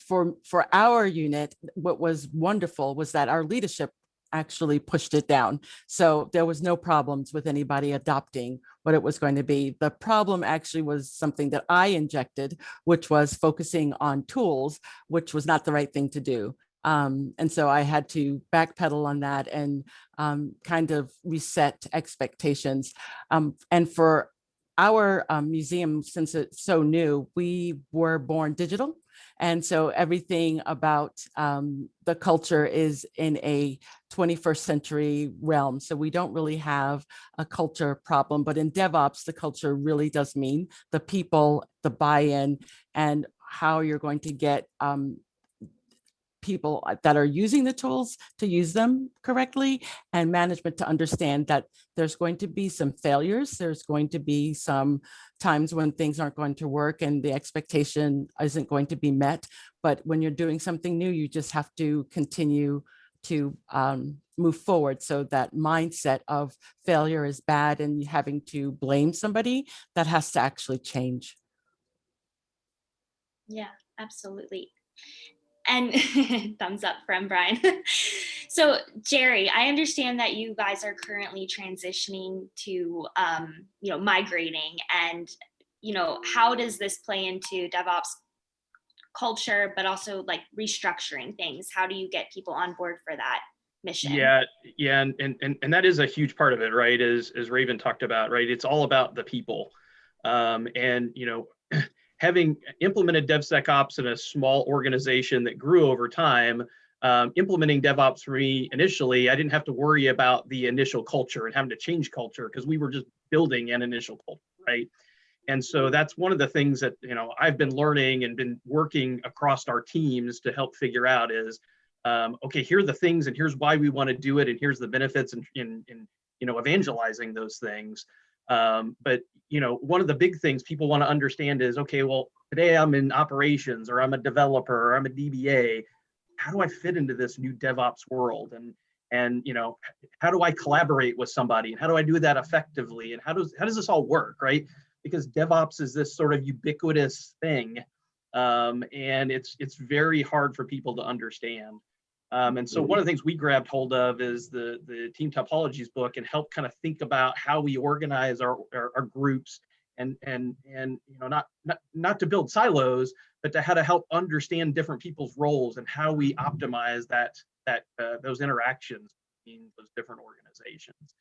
for our unit, what was wonderful was that our leadership actually pushed it down. So there was no problems with anybody adopting what it was going to be. The problem actually was something that I injected, which was focusing on tools, which was not the right thing to do. And so I had to backpedal on that and kind of reset expectations. And for our museum, since it's so new, we were born digital. And so everything about the culture is in a 21st century realm. So we don't really have a culture problem, but in DevOps, the culture really does mean the people, the buy-in, and how you're going to get people that are using the tools to use them correctly, and management to understand that there's going to be some failures. There's going to be some times when things aren't going to work and the expectation isn't going to be met. But when you're doing something new, you just have to continue to move forward. So that mindset of failure is bad and having to blame somebody, that has to actually change. Yeah, absolutely. And thumbs up from Brian. So Jerry, I understand that you guys are currently transitioning to, migrating, and, how does this play into DevOps culture, but also like restructuring things? How do you get people on board for that mission? Yeah, and that is a huge part of it, right? As Raven talked about, right? It's all about the people, having implemented DevSecOps in a small organization that grew over time, implementing DevOps for me initially, I didn't have to worry about the initial culture and having to change culture because we were just building an initial culture, right? And so that's one of the things that I've been learning and been working across our teams to help figure out is, okay, here are the things and here's why we want to do it and here's the benefits in evangelizing those things. But one of the big things people want to understand is, okay, well, today I'm in operations, or I'm a developer, or I'm a DBA. How do I fit into this new DevOps world? And how do I collaborate with somebody? And how do I do that effectively? And how does this all work, right? Because DevOps is this sort of ubiquitous thing, and it's very hard for people to understand. And so one of the things we grabbed hold of is the team topologies book, and help kind of think about how we organize our groups and not to build silos, but to how to help understand different people's roles and how we optimize those interactions between those different organizations.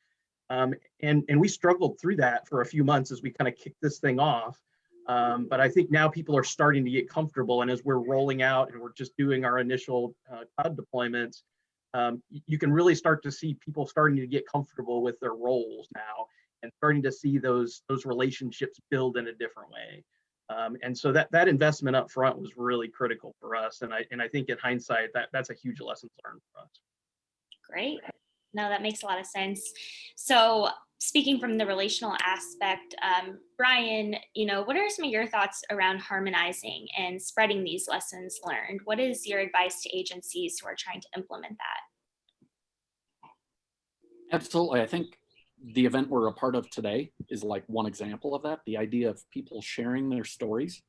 And we struggled through that for a few months as we kind of kicked this thing off. But I think now people are starting to get comfortable, and as we're rolling out and we're just doing our initial cloud deployments, you can really start to see people starting to get comfortable with their roles now, and starting to see those relationships build in a different way. And so that investment up front was really critical for us, and I think in hindsight that's a huge lesson learned for us. Great. No, that makes a lot of sense. So speaking from the relational aspect, Brian, what are some of your thoughts around harmonizing and spreading these lessons learned? What is your advice to agencies who are trying to implement that? Absolutely. I think the event we're a part of today is like one example of that. The idea of people sharing their stories,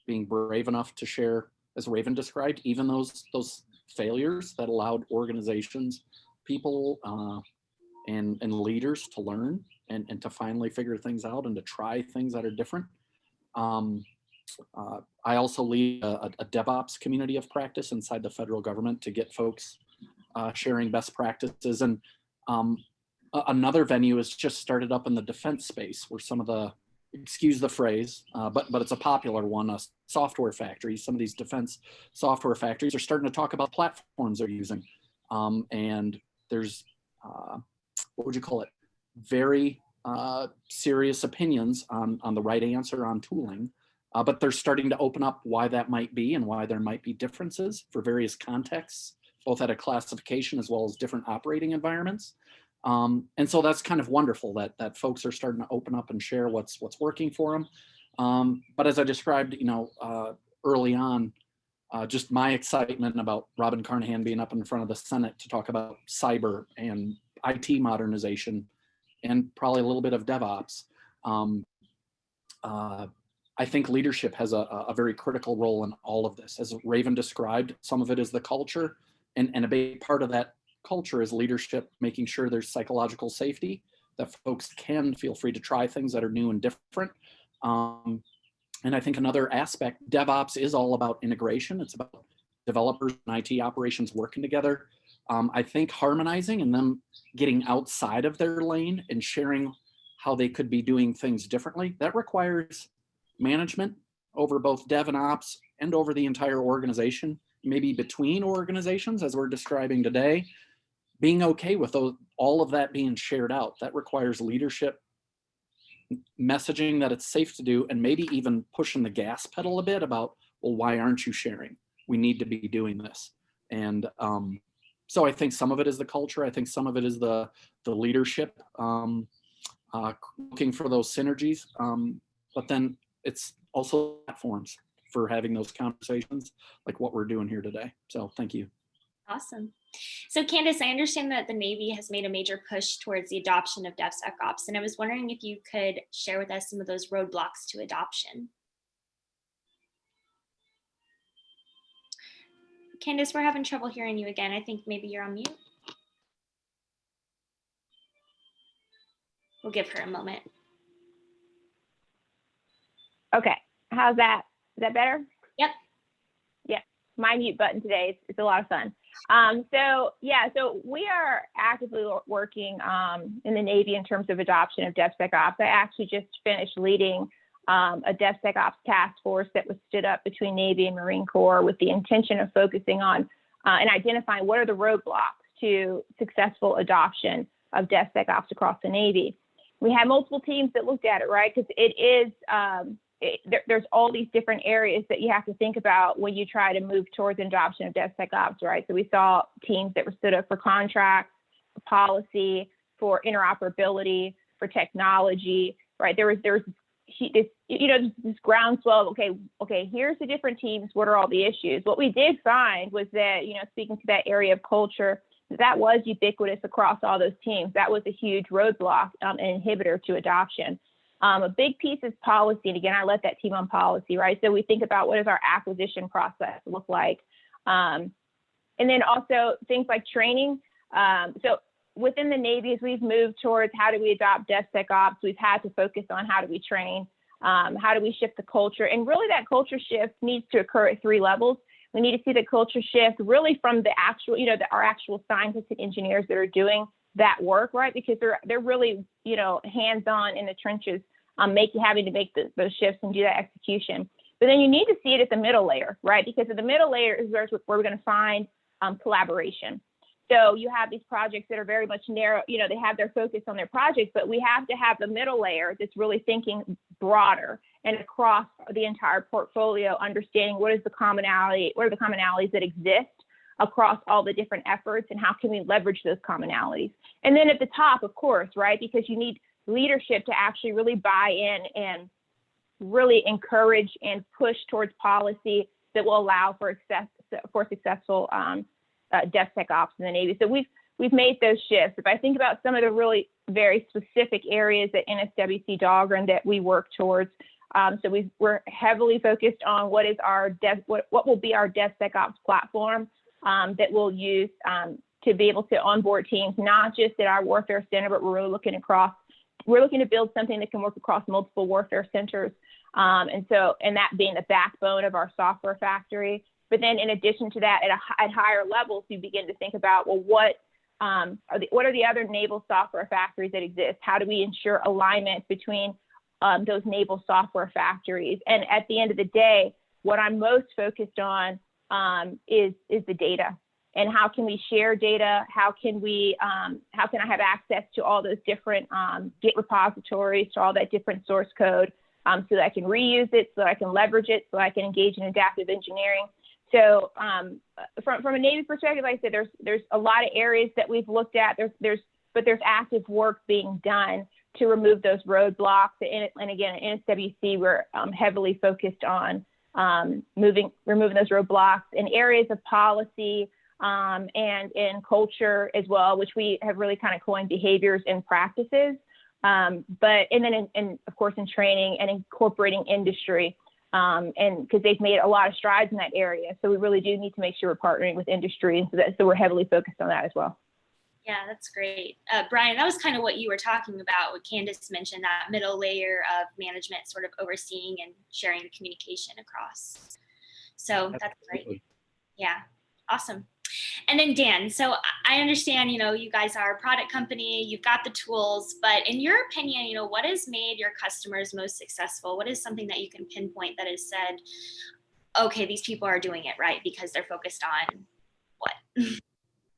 being brave enough to share, as Raven described, even those failures that allowed organizations, people, and leaders to learn and to finally figure things out and to try things that are different. I also lead a DevOps community of practice inside the federal government to get folks sharing best practices. And another venue is just started up in the defense space where some of the, excuse the phrase, but it's a popular one, software factories. Some of these defense software factories are starting to talk about platforms they're using. And there's, what would you call it? Very serious opinions on the right answer on tooling. But they're starting to open up why that might be and why there might be differences for various contexts, both at a classification as well as different operating environments. And so that's kind of wonderful that folks are starting to open up and share what's working for them. But as I described, early on, just my excitement about Robin Carnahan being up in front of the Senate to talk about cyber and IT modernization and probably a little bit of DevOps. I think leadership has a very critical role in all of this. As Raven described, some of it is the culture, and a big part of that culture is leadership, making sure there's psychological safety, that folks can feel free to try things that are new and different. And I think another aspect, DevOps is all about integration. It's about developers and IT operations working together. I think harmonizing and them getting outside of their lane and sharing how they could be doing things differently, that requires management over both dev and ops and over the entire organization, maybe between organizations as we're describing today, being okay with all of that being shared out. That requires leadership, messaging that it's safe to do, and maybe even pushing the gas pedal a bit about, well, why aren't you sharing? We need to be doing this. And so I think some of it is the culture. I think some of it is the leadership, looking for those synergies. But then it's also platforms for having those conversations like what we're doing here today. So thank you. Awesome. So Candace, I understand that the Navy has made a major push towards the adoption of DevSecOps, and I was wondering if you could share with us some of those roadblocks to adoption. Candace, we're having trouble hearing you again. I think maybe you're on mute. We'll give her a moment. Okay, how's that? Is that better? Yep. Yeah, my mute button today, it's a lot of fun. So we are actively working in the Navy in terms of adoption of DevSecOps. I actually just finished leading a DevSecOps task force that was stood up between Navy and Marine Corps with the intention of focusing on and identifying what are the roadblocks to successful adoption of DevSecOps across the Navy. We had multiple teams that looked at it, right? Because it is, there's all these different areas that you have to think about when you try to move towards adoption of DevSecOps, right? So we saw teams that were stood up for contracts, for policy, for interoperability, for technology, right? There was this groundswell of, okay, here's the different teams. What are all the issues? What we did find was that, speaking to that area of culture, that was ubiquitous across all those teams. That was a huge roadblock, an inhibitor to adoption. A big piece is policy. And again, I led that team on policy, right? So we think about what does our acquisition process look like? And then also things like training. So within the Navy, as we've moved towards how do we adopt DevSecOps, we've had to focus on how do we train, how do we shift the culture? And really that culture shift needs to occur at 3 levels. We need to see the culture shift really from the actual, our actual scientists and engineers that are doing that work, right? Because they're really, hands-on in the trenches, having to make those shifts and do that execution. But then you need to see it at the middle layer, right? Because at the middle layer is where we're going to find collaboration. So you have these projects that are very much narrow, they have their focus on their projects, but we have to have the middle layer that's really thinking broader and across the entire portfolio, understanding what are the commonalities that exist across all the different efforts and how can we leverage those commonalities. And then at the top, of course, right, because you need leadership to actually really buy in and really encourage and push towards policy that will allow for successful DevSecOps in the Navy. So we've made those shifts. If I think about some of the really very specific areas at NSWC Dahlgren that we work towards, so we're heavily focused on what will be our DevSecOps platform that we'll use to be able to onboard teams, not just at our warfare center, but we're really looking across we're looking to build something that can work across multiple warfare centers. And that being the backbone of our software factory. But then in addition to that, at higher levels, you begin to think about, well, what are the other naval software factories that exist? How do we ensure alignment between those naval software factories? And at the end of the day, what I'm most focused on is the data. And how can we share data? How can I have access to all those different Git repositories, to all that different source code, so that I can reuse it, so that I can leverage it, so I can engage in adaptive engineering. So from a Navy perspective, like I said, there's a lot of areas that we've looked at. There's active work being done to remove those roadblocks. And again, at NSWC, we're heavily focused on removing those roadblocks in areas of policy and in culture as well, which we have really kind of coined behaviors and practices. And then of course in training and incorporating industry, and because they've made a lot of strides in that area. So we really do need to make sure we're partnering with industry, and so we're heavily focused on that as well. Yeah, that's great. Brian, that was kind of what you were talking about, what Candace mentioned, that middle layer of management sort of overseeing and sharing the communication across. So that's great. Yeah, awesome. And then Dan, so I understand, you guys are a product company, you've got the tools, but in your opinion, what has made your customers most successful? What is something that you can pinpoint that has said, okay, these people are doing it right because they're focused on what?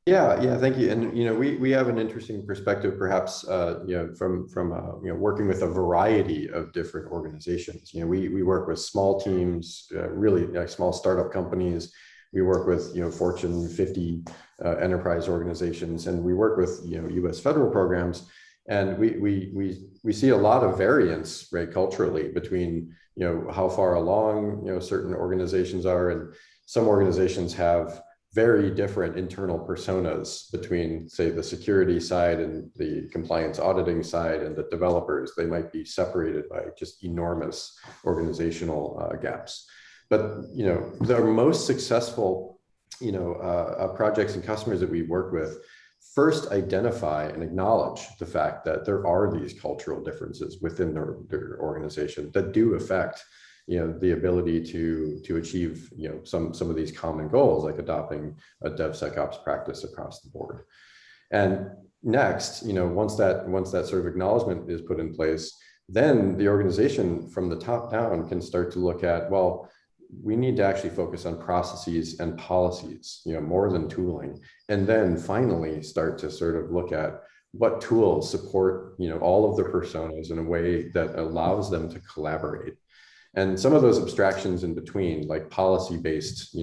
Yeah, thank you. And we have an interesting perspective, perhaps, from working with a variety of different organizations. We work with small teams, really like small startup companies. We work with Fortune 50 enterprise organizations, and we work with U.S. federal programs. And we see a lot of variance, right, culturally between how far along certain organizations are, and some organizations have very different internal personas between, say, the security side and the compliance auditing side and the developers. They might be separated by just enormous organizational gaps. But the most successful projects and customers that we work with first identify and acknowledge the fact that there are these cultural differences within their organization that do affect the ability to achieve some of these common goals, like adopting a DevSecOps practice across the board. And next, once that sort of acknowledgement is put in place, then the organization from the top down can start to look at, well, we need to actually focus on processes and policies, more than tooling. And then finally start to sort of look at what tools support, all of the personas in a way that allows them to collaborate. And some of those abstractions in between, like policy-based,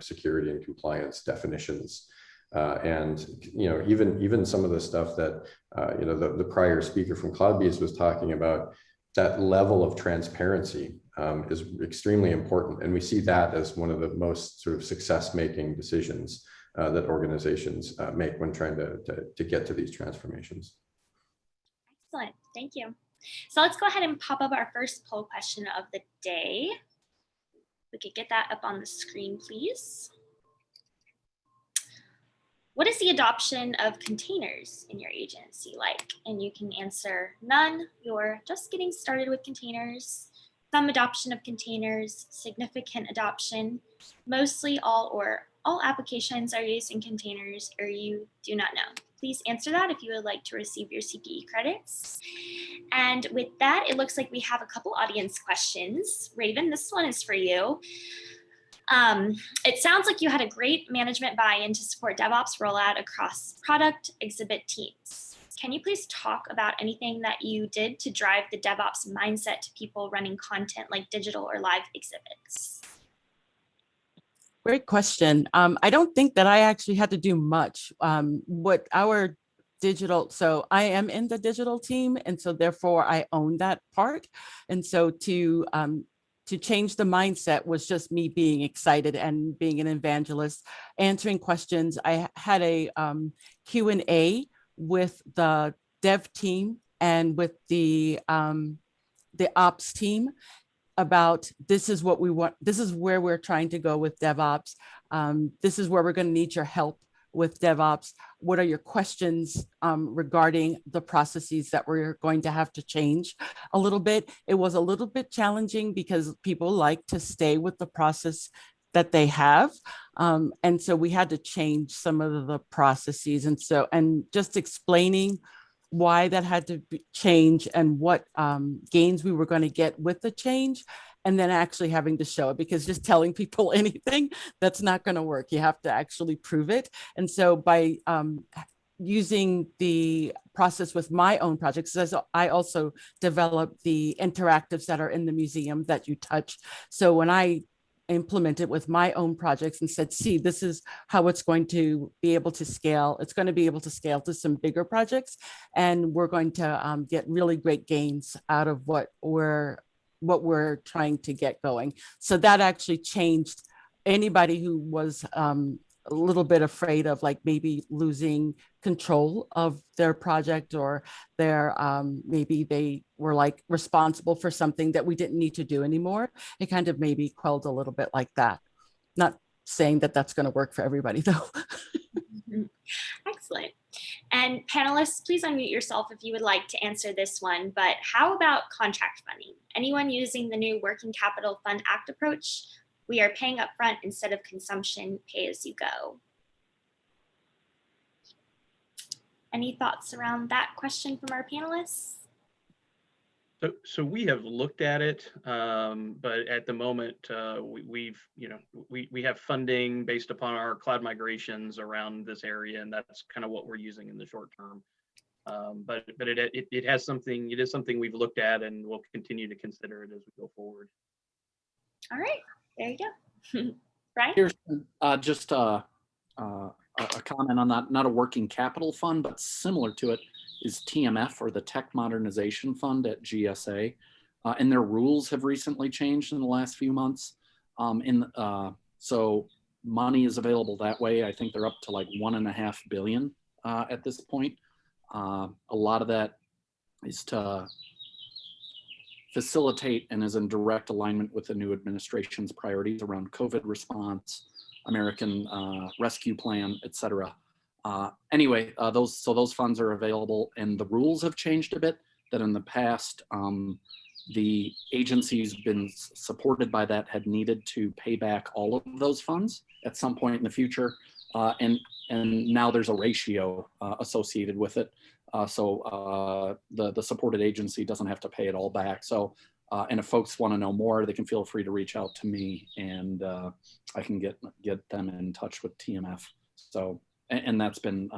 security and compliance definitions, and even some of the stuff that the prior speaker from CloudBees was talking about, that level of transparency is extremely important, and we see that as one of the most sort of success-making decisions that organizations make when trying to get to these transformations. Excellent, thank you. So let's go ahead and pop up our first poll question of the day. We could get that up on the screen, please. What is the adoption of containers in your agency like? And you can answer none, you're just getting started with containers, some adoption of containers, significant adoption, mostly all or all applications are used in containers, or you do not know. Please answer that if you would like to receive your CPE credits. And with that, it looks like we have a couple audience questions. Raven, this one is for you. It sounds like you had a great management buy-in to support DevOps rollout across product exhibit teams. Can you please talk about anything that you did to drive the DevOps mindset to people running content like digital or live exhibits? Great question. I don't think that I actually had to do much. What our digital, so I am in the digital team, and so therefore I own that part. And so to change the mindset was just me being excited and being an evangelist, answering questions. I had a Q&A with the dev team and with the ops team about this is what we want, this is where we're trying to go with DevOps. This is where we're going to need your help with DevOps. What are your questions regarding the processes that we're going to have to change a little bit? It was a little bit challenging because people like to stay with the process that they have. And so we had to change some of the processes. And just explaining why that had to change and what gains we were going to get with the change, and then actually having to show it, because just telling people anything, that's not going to work. You have to actually prove it. And so by using the process with my own projects, as I also developed the interactives that are in the museum that you touch. So when I implement it with my own projects and said, see, this is how it's going to be able to scale. It's going to be able to scale to some bigger projects, and we're going to get really great gains out of what we're trying to get going. So that actually changed anybody who was a little bit afraid of like maybe losing control of their project, or their maybe they were like responsible for something that we didn't need to do anymore. It kind of maybe quelled a little bit like that. Not saying that that's going to work for everybody though. Excellent. And panelists, please unmute yourself if you would like to answer this one, but how about contract funding? Anyone using the new Working Capital Fund Act approach? We are paying upfront instead of consumption, pay as you go. Any thoughts around that question from our panelists? So we have looked at it, but at the moment we have funding based upon our cloud migrations around this area, and that's kind of what we're using in the short term. But it has something. It is something we've looked at, and we'll continue to consider it as we go forward. All right, there you go. Brian? Here's just a comment on that. Not a working capital fund, but similar to it is TMF, or the Tech Modernization Fund at GSA. And their rules have recently changed in the last few months. So money is available that way. I think they're up to like $1.5 billion at this point. A lot of that is to facilitate and is in direct alignment with the new administration's priorities around COVID response, American Rescue Plan, et cetera. Anyway, those funds are available, and the rules have changed a bit. That in the past, the agencies been supported by that had needed to pay back all of those funds at some point in the future, and now there's a ratio associated with it. So the supported agency doesn't have to pay it all back. So, and if folks want to know more, they can feel free to reach out to me, and I can get them in touch with TMF. So. And that's been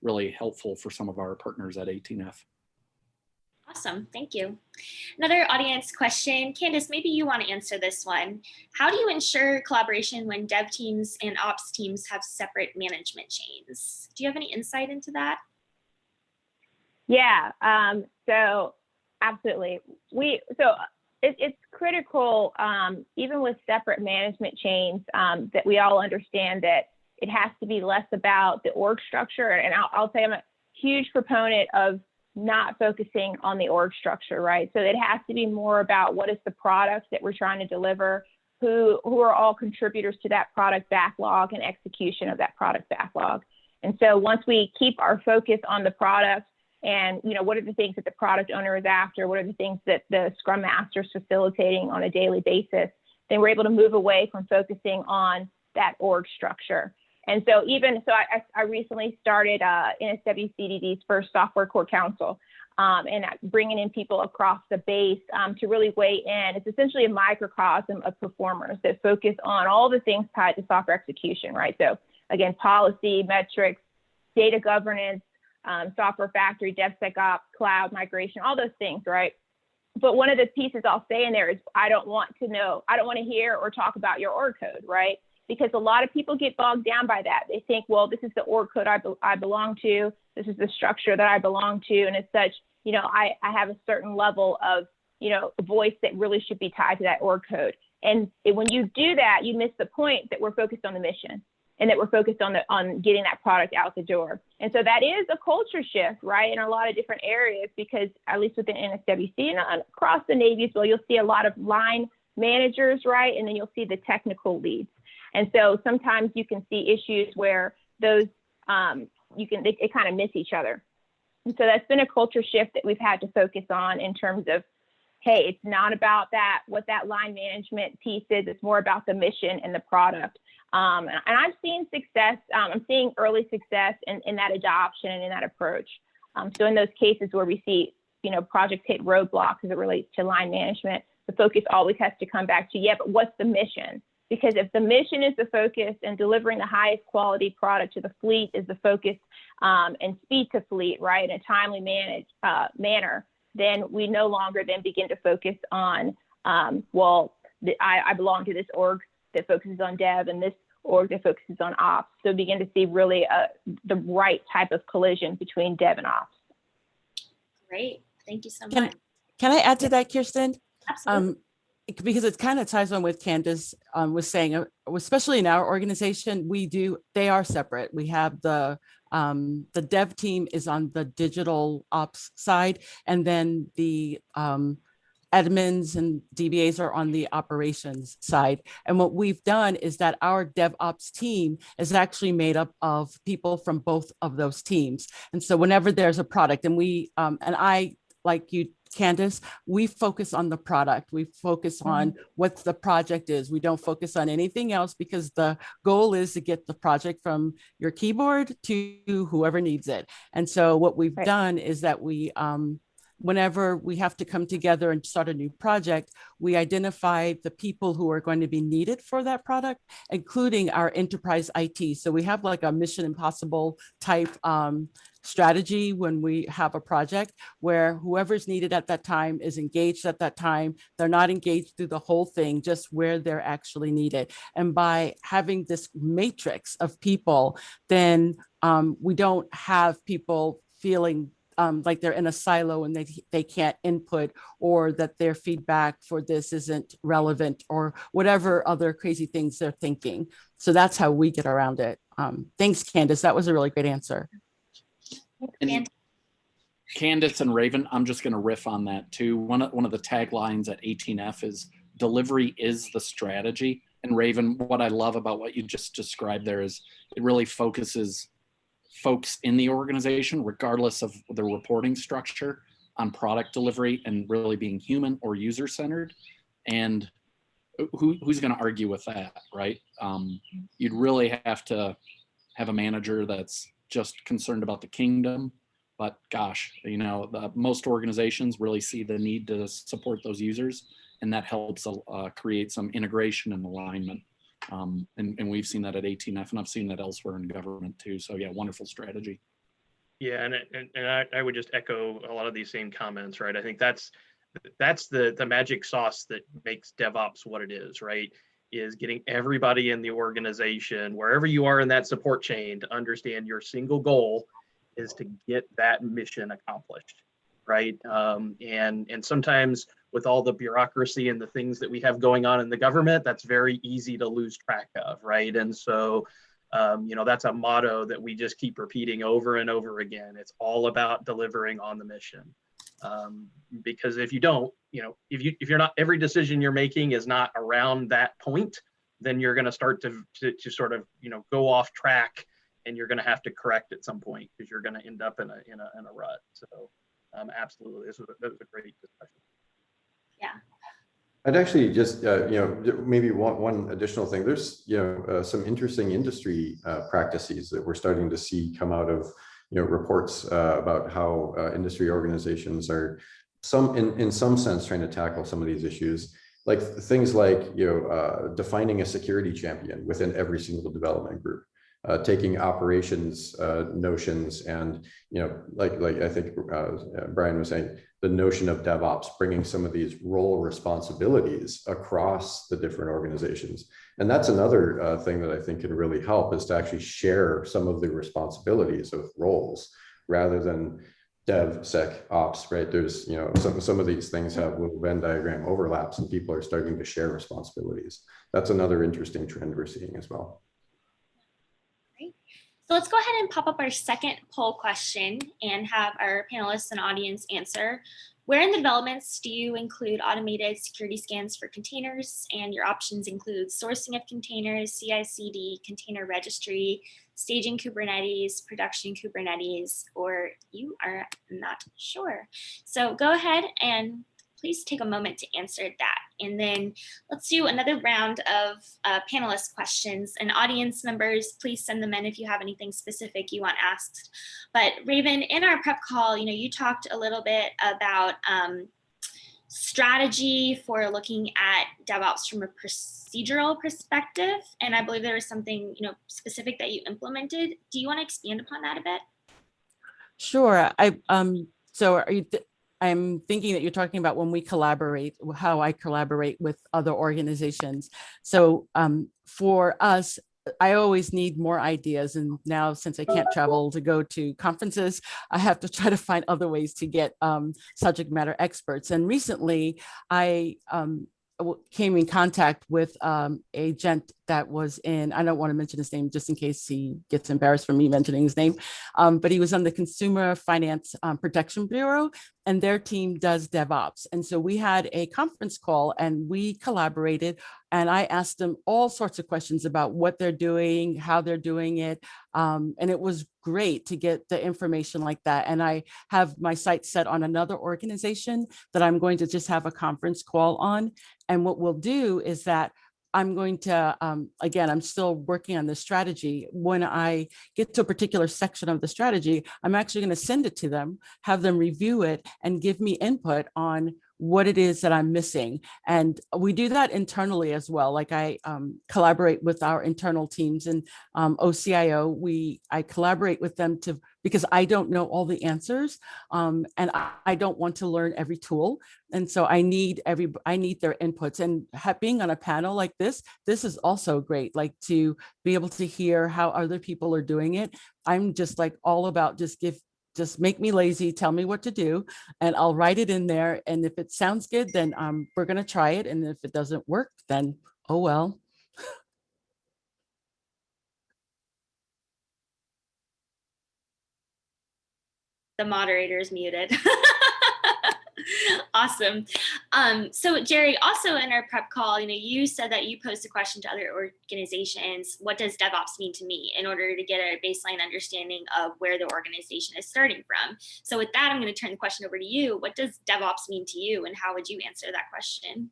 really helpful for some of our partners at 18F. Awesome, thank you. Another audience question. Candace, maybe you want to answer this one. How do you ensure collaboration when dev teams and ops teams have separate management chains? Do you have any insight into that? Yeah, so absolutely. It's critical, even with separate management chains, that we all understand that it has to be less about the org structure. And I'll say I'm a huge proponent of not focusing on the org structure, right? So it has to be more about what is the product that we're trying to deliver, who are all contributors to that product backlog and execution of that product backlog. And so once we keep our focus on the product and, what are the things that the product owner is after, what are the things that the Scrum Master is facilitating on a daily basis, then we're able to move away from focusing on that org structure. And so I recently started NSWCDD's first Software Core Council, and bringing in people across the base to really weigh in. It's essentially a microcosm of performers that focus on all the things tied to software execution, right? So again, policy, metrics, data governance, software factory, DevSecOps, cloud migration, all those things, right? But one of the pieces I'll say in there is I don't want to hear or talk about your org code, right? Because a lot of people get bogged down by that. They think, well, this is the org code I belong to. This is the structure that I belong to. And as such, I have a certain level of, voice that really should be tied to that org code. And when you do that, you miss the point that we're focused on the mission and that we're focused on getting that product out the door. And so that is a culture shift, right, in a lot of different areas, because at least within NSWC and across the Navy as well, you'll see a lot of line managers, right, and then you'll see the technical leads. And so sometimes you can see issues where those they kind of miss each other. And so that's been a culture shift that we've had to focus on in terms of, hey, it's not about what that line management piece is. It's more about the mission and the product. And I'm seeing success. I'm seeing early success in that adoption and in that approach. So in those cases where we see, projects hit roadblocks as it relates to line management, the focus always has to come back to, but what's the mission? Because if the mission is the focus and delivering the highest quality product to the fleet is the focus, and speed to fleet, right, in a timely manner, then we no longer then begin to focus on, I belong to this org that focuses on dev and this org that focuses on ops. So begin to see really the right type of collision between dev and ops. Great. Thank you so much. Can I add to that, Kirsten? Absolutely. Because it kind of ties on with Candace was saying, especially in our organization, they are separate. We have the dev team is on the digital ops side, and then the admins and DBAs are on the operations side. And what we've done is that our DevOps team is actually made up of people from both of those teams. And so whenever there's a product, and I, like you, Candace, we focus on the product. We focus on what the project is. We don't focus on anything else, because the goal is to get the project from your keyboard to whoever needs it. And so what we've done is that we, whenever we have to come together and start a new project, we identify the people who are going to be needed for that product, including our enterprise IT. So we have like a Mission Impossible type strategy when we have a project where whoever's needed at that time is engaged at that time. They're not engaged through the whole thing, just where they're actually needed. And by having this matrix of people, then we don't have people feeling like they're in a silo and they can't input, or that their feedback for this isn't relevant, or whatever other crazy things they're thinking. So that's how we get around it. Thanks, Candace. That was a really great answer. And Candace and Raven, I'm just going to riff on that too. One of the taglines at 18F is delivery is the strategy. And Raven, what I love about what you just described there is it really focuses folks in the organization, regardless of the reporting structure, on product delivery and really being human or user-centered. And who's going to argue with that, right? You'd really have to have a manager that's just concerned about the kingdom. But gosh, most organizations really see the need to support those users, and that helps create some integration and alignment. And we've seen that at 18F, and I've seen that elsewhere in government too. So yeah, wonderful strategy. Yeah, and I would just echo a lot of these same comments, right? I think that's the magic sauce that makes DevOps what it is, right? Is getting everybody in the organization, wherever you are in that support chain, to understand your single goal is to get that mission accomplished, right? And sometimes with all the bureaucracy and the things that we have going on in the government, that's very easy to lose track of, right? And so, that's a motto that we just keep repeating over and over again. It's all about delivering on the mission. Because if you don't, if you're not, every decision you're making is not around that point, then you're going to start to sort of, go off track, and you're going to have to correct at some point, because you're going to end up in a rut. So absolutely, that was a great discussion. Yeah. I'd actually just, maybe one additional thing. There's, some interesting industry practices that we're starting to see come out of, reports about how industry organizations are in some sense trying to tackle some of these issues, like things like, defining a security champion within every single development group. Taking operations notions and, like I think Brian was saying, the notion of DevOps, bringing some of these role responsibilities across the different organizations. And that's another thing that I think can really help, is to actually share some of the responsibilities of roles rather than DevSecOps, right? There's, some of these things have little Venn diagram overlaps, and people are starting to share responsibilities. That's another interesting trend we're seeing as well. So let's go ahead and pop up our second poll question and have our panelists and audience answer. Where in the developments do you include automated security scans for containers? And your options include sourcing of containers, CI/CD, container registry, staging Kubernetes, production Kubernetes, or you are not sure. So go ahead and please take a moment to answer that. And then let's do another round of panelist questions. And audience members, please send them in if you have anything specific you want asked. But Raven, in our prep call, you talked a little bit about strategy for looking at DevOps from a procedural perspective. And I believe there was something specific that you implemented. Do you want to expand upon that a bit? Sure. So are you I'm thinking that you're talking about when we collaborate, how I collaborate with other organizations. So for us, I always need more ideas. And now, since I can't travel to go to conferences, I have to try to find other ways to get subject matter experts. And recently, I came in contact with a gent that was in, I don't want to mention his name just in case he gets embarrassed for me mentioning his name, but he was on the Consumer Finance Protection Bureau, and their team does DevOps. And so we had a conference call and we collaborated, and I asked them all sorts of questions about what they're doing, how they're doing it. And it was great to get the information like that. And I have my sights set on another organization that I'm going to just have a conference call on. And what we'll do is that I'm going to, again, I'm still working on the strategy. When I get to a particular section of the strategy, I'm actually going to send it to them, have them review it, and give me input on what it is that I'm missing. And we do that internally as well. Like I collaborate with our internal teams and OCIO. I collaborate with them because I don't know all the answers, and I don't want to learn every tool. And so I need their inputs. And being on a panel like this is also great, like to be able to hear how other people are doing it. I'm just like all about just make me lazy, tell me what to do, and I'll write it in there. And if it sounds good, then we're going to try it. And if it doesn't work, then oh well. The moderator is muted. Awesome. So Jerry, also in our prep call, you said that you posed a question to other organizations, what does DevOps mean to me, in order to get a baseline understanding of where the organization is starting from. So with that, I'm going to turn the question over to you. What does DevOps mean to you, and how would you answer that question?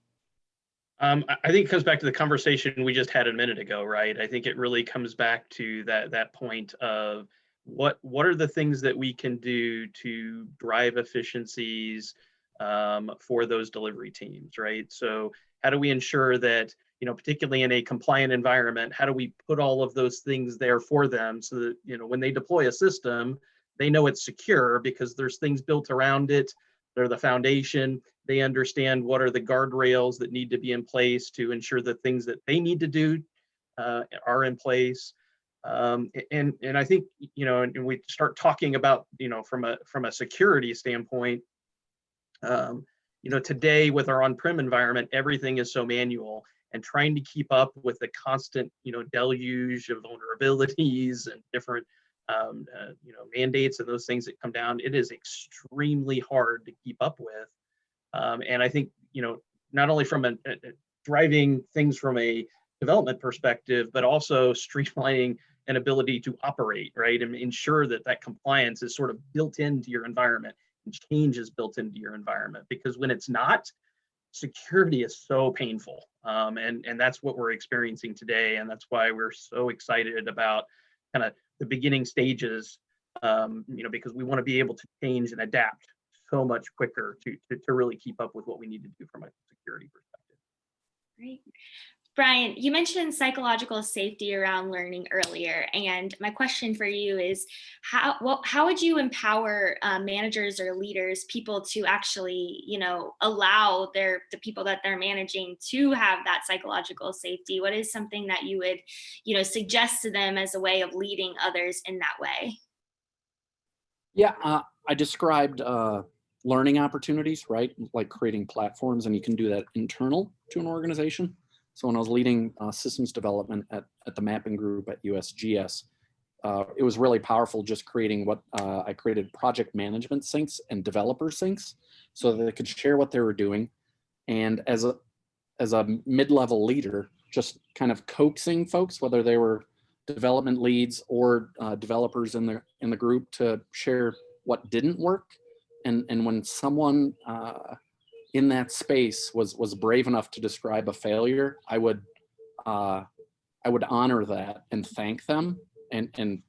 I think it comes back to the conversation we just had a minute ago, right? I think it really comes back to that point of what are the things that we can do to drive efficiencies for those delivery teams, right? So how do we ensure that, particularly in a compliant environment, how do we put all of those things there for them so that, when they deploy a system, they know it's secure because there's things built around it. They're the foundation. They understand what are the guardrails that need to be in place to ensure the things that they need to do are in place. And I think, and we start talking about, from a security standpoint, today with our on-prem environment, everything is so manual, and trying to keep up with the constant, deluge of vulnerabilities and different, mandates and those things that come down, it is extremely hard to keep up with. And I think, not only from driving things from a development perspective, but also streamlining an ability to operate, right? And ensure that compliance is sort of built into your environment and change is built into your environment. Because when it's not, security is so painful. And that's what we're experiencing today. And that's why we're so excited about kind of the beginning stages, because we want to be able to change and adapt so much quicker to really keep up with what we need to do from a security perspective. Great. Brian, you mentioned psychological safety around learning earlier, and my question for you is, how would you empower managers or leaders, people to actually, allow the people that they're managing to have that psychological safety? What is something that you would, suggest to them as a way of leading others in that way? Yeah, I described learning opportunities, right? Like creating platforms, and you can do that internal to an organization. So when I was leading systems development at the mapping group at USGS, it was really powerful just creating I created project management syncs and developer syncs so that they could share what they were doing. And as a mid-level leader, just kind of coaxing folks, whether they were development leads or developers in the group to share what didn't work. And when someone in that space was brave enough to describe a failure, I would honor that and thank them and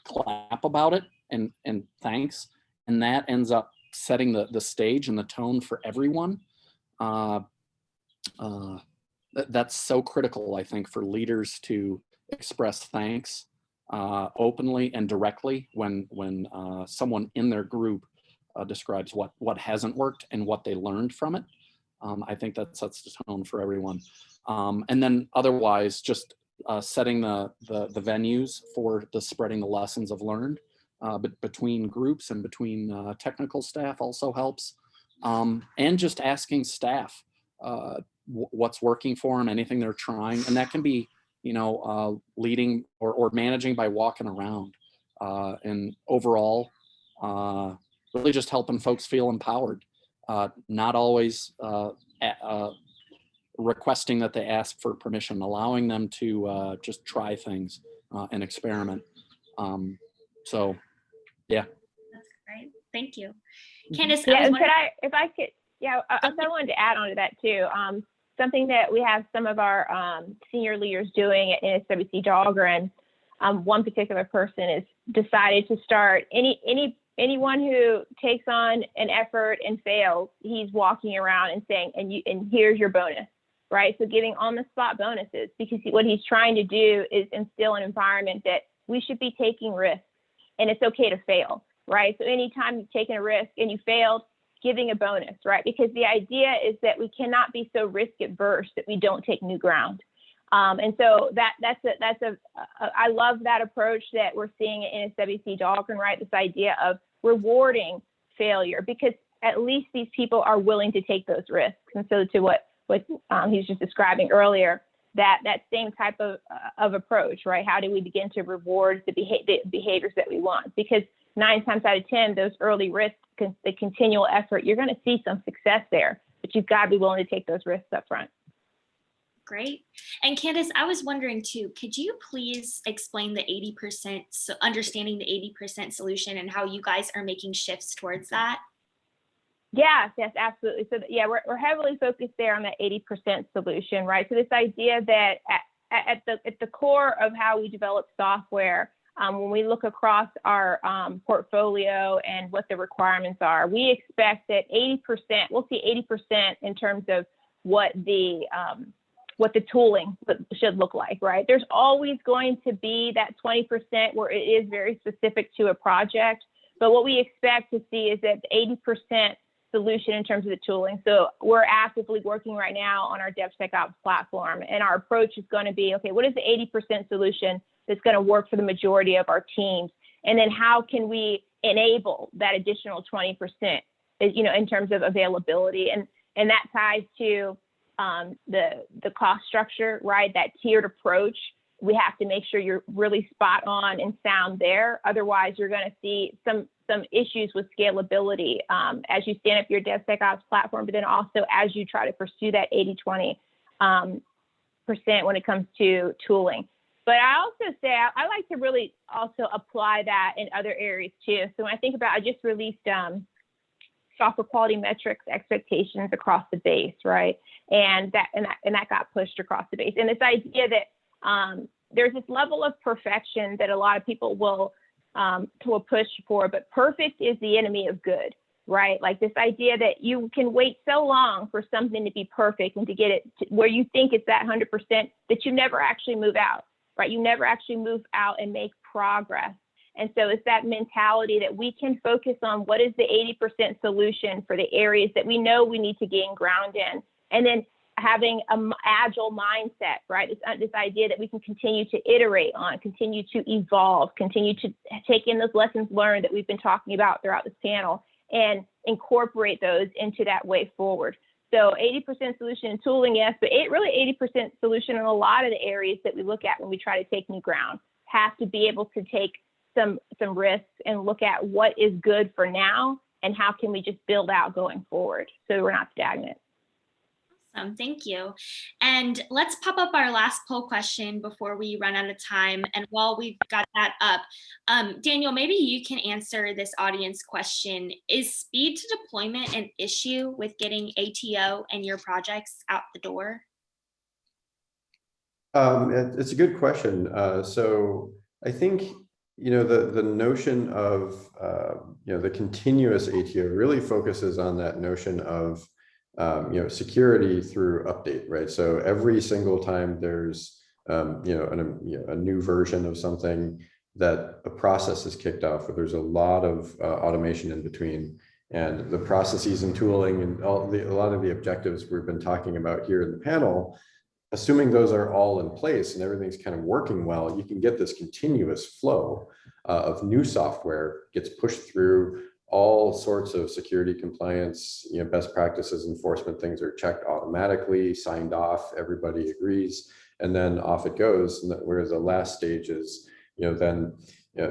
clap about it and thanks. And that ends up setting the stage and the tone for everyone. That's so critical, I think, for leaders to express thanks openly and directly when someone in their group describes what hasn't worked and what they learned from it. I think that sets the tone for everyone. And then otherwise, just setting the venues for the spreading the lessons of learned but between groups and between technical staff also helps. And just asking staff what's working for them, anything they're trying. And that can be, leading or managing by walking around. And overall, really just helping folks feel empowered. Not always requesting that they ask for permission, allowing them to just try things and experiment. So, yeah. That's great. Thank you. Candace, yeah, I wanted to add on to that too. Something that we have some of our senior leaders doing at NSWC Dahlgren, one particular person has decided to start anyone who takes on an effort and fails, he's walking around and saying, and here's your bonus, right? So giving on the spot bonuses, because what he's trying to do is instill an environment that we should be taking risks and it's okay to fail, right? So anytime you've taken a risk and you failed, giving a bonus, right? Because the idea is that we cannot be so risk adverse that we don't take new ground. And so I love that approach that we're seeing at NSWC Dahlgren, right? This idea of rewarding failure, because at least these people are willing to take those risks. And so to what he was just describing earlier, that same type of approach, right? How do we begin to reward the behaviors that we want? Because 9 times out of 10, those early risks, the continual effort, you're going to see some success there, but you've got to be willing to take those risks up front. Great. And Candace, I was wondering too, could you please explain the 80%, so understanding the 80% solution and how you guys are making shifts towards that? Yes, absolutely. So yeah, we're heavily focused there on that 80% solution, right? So this idea that at the core of how we develop software, when we look across our portfolio and what the requirements are, we expect that 80%, we'll see 80% in terms of what the tooling should look like, right? There's always going to be that 20% where it is very specific to a project, but what we expect to see is that the 80% solution in terms of the tooling. So we're actively working right now on our DevSecOps platform, and our approach is going to be, okay, what is the 80% solution that's going to work for the majority of our teams? And then how can we enable that additional 20%, in terms of availability? And that ties to the cost structure, right? That tiered approach. We have to make sure you're really spot on and sound there. Otherwise, you're going to see some issues with scalability as you stand up your DevSecOps platform, but then also as you try to pursue that 80-20% when it comes to tooling. But I also say I like to really also apply that in other areas too. So when I think about, I just released software quality metrics expectations across the base, right? And that got pushed across the base. And this idea that there's this level of perfection that a lot of people will push for, but perfect is the enemy of good, right? Like this idea that you can wait so long for something to be perfect and to get it to where you think it's that 100% that you never actually move out, right? You never actually move out and make progress. And so it's that mentality that we can focus on what is the 80% solution for the areas that we know we need to gain ground in. And then having an agile mindset, right? This idea that we can continue to iterate on, continue to evolve, continue to take in those lessons learned that we've been talking about throughout this panel and incorporate those into that way forward. So 80% solution in tooling, yes, but really 80% solution in a lot of the areas that we look at when we try to take new ground. Have to be able to take some risks and look at what is good for now and how can we just build out going forward so we're not stagnant. Awesome, thank you. And let's pop up our last poll question before we run out of time. And while we've got that up, Daniel, maybe you can answer this audience question. Is speed to deployment an issue with getting ATO and your projects out the door? It's a good question. So I think, the notion of, the continuous ATO really focuses on that notion of, security through update, right? So every single time there's, a new version of something, that a process is kicked off, where there's a lot of automation in between, and the processes and tooling and a lot of the objectives we've been talking about here in the panel, assuming those are all in place and everything's kind of working well, you can get this continuous flow of new software gets pushed through all sorts of security compliance, best practices, enforcement things are checked automatically, signed off, everybody agrees, and then off it goes. And whereas the last stage is, then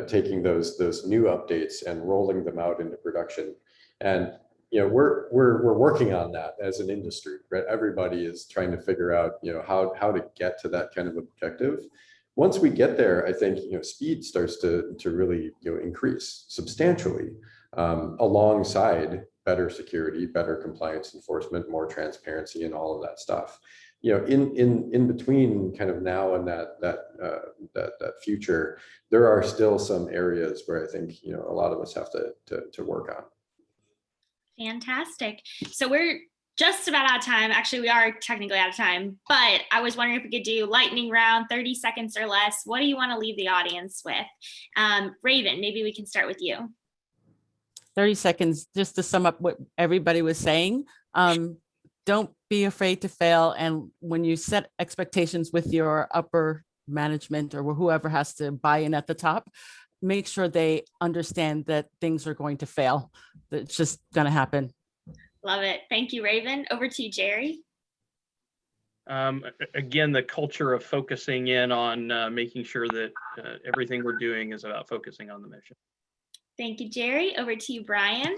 taking those new updates and rolling them out into production. And we're working on that as an industry, right? Everybody is trying to figure out, how to get to that kind of objective. Once we get there, I think, speed starts to really, increase substantially, alongside better security, better compliance enforcement, more transparency, and all of that stuff. In between kind of now and that future, there are still some areas where I think, a lot of us have to work on. Fantastic. So we're just about out of time. Actually, we are technically out of time, but I was wondering if we could do lightning round, 30 seconds or less. What do you want to leave the audience with? Raven, maybe we can start with you. 30 seconds, just to sum up what everybody was saying. Don't be afraid to fail. And when you set expectations with your upper management or whoever has to buy in at the top, make sure they understand that things are going to fail. It's just going to happen. Love it. Thank you, Raven. Over to you, Jerry. Again, the culture of focusing in on making sure that everything we're doing is about focusing on the mission. Thank you, Jerry. Over to you, Brian.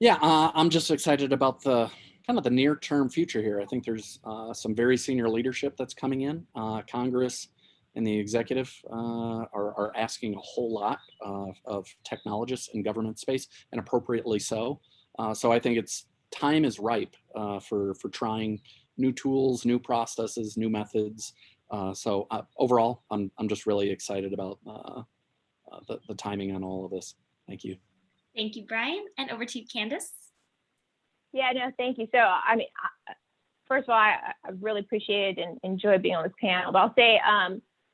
Yeah, I'm just excited about the kind of the near-term future here. I think there's some very senior leadership that's coming in. Congress and the executive are asking a whole lot of technologists in government space, and appropriately so. So I think time is ripe for trying new tools, new processes, new methods. So overall, I'm just really excited about the timing on all of this. Thank you. Thank you, Brian. And over to you, Candace. Yeah, no, thank you. So, I mean, first of all, I really appreciate and enjoy being on this panel. But I'll say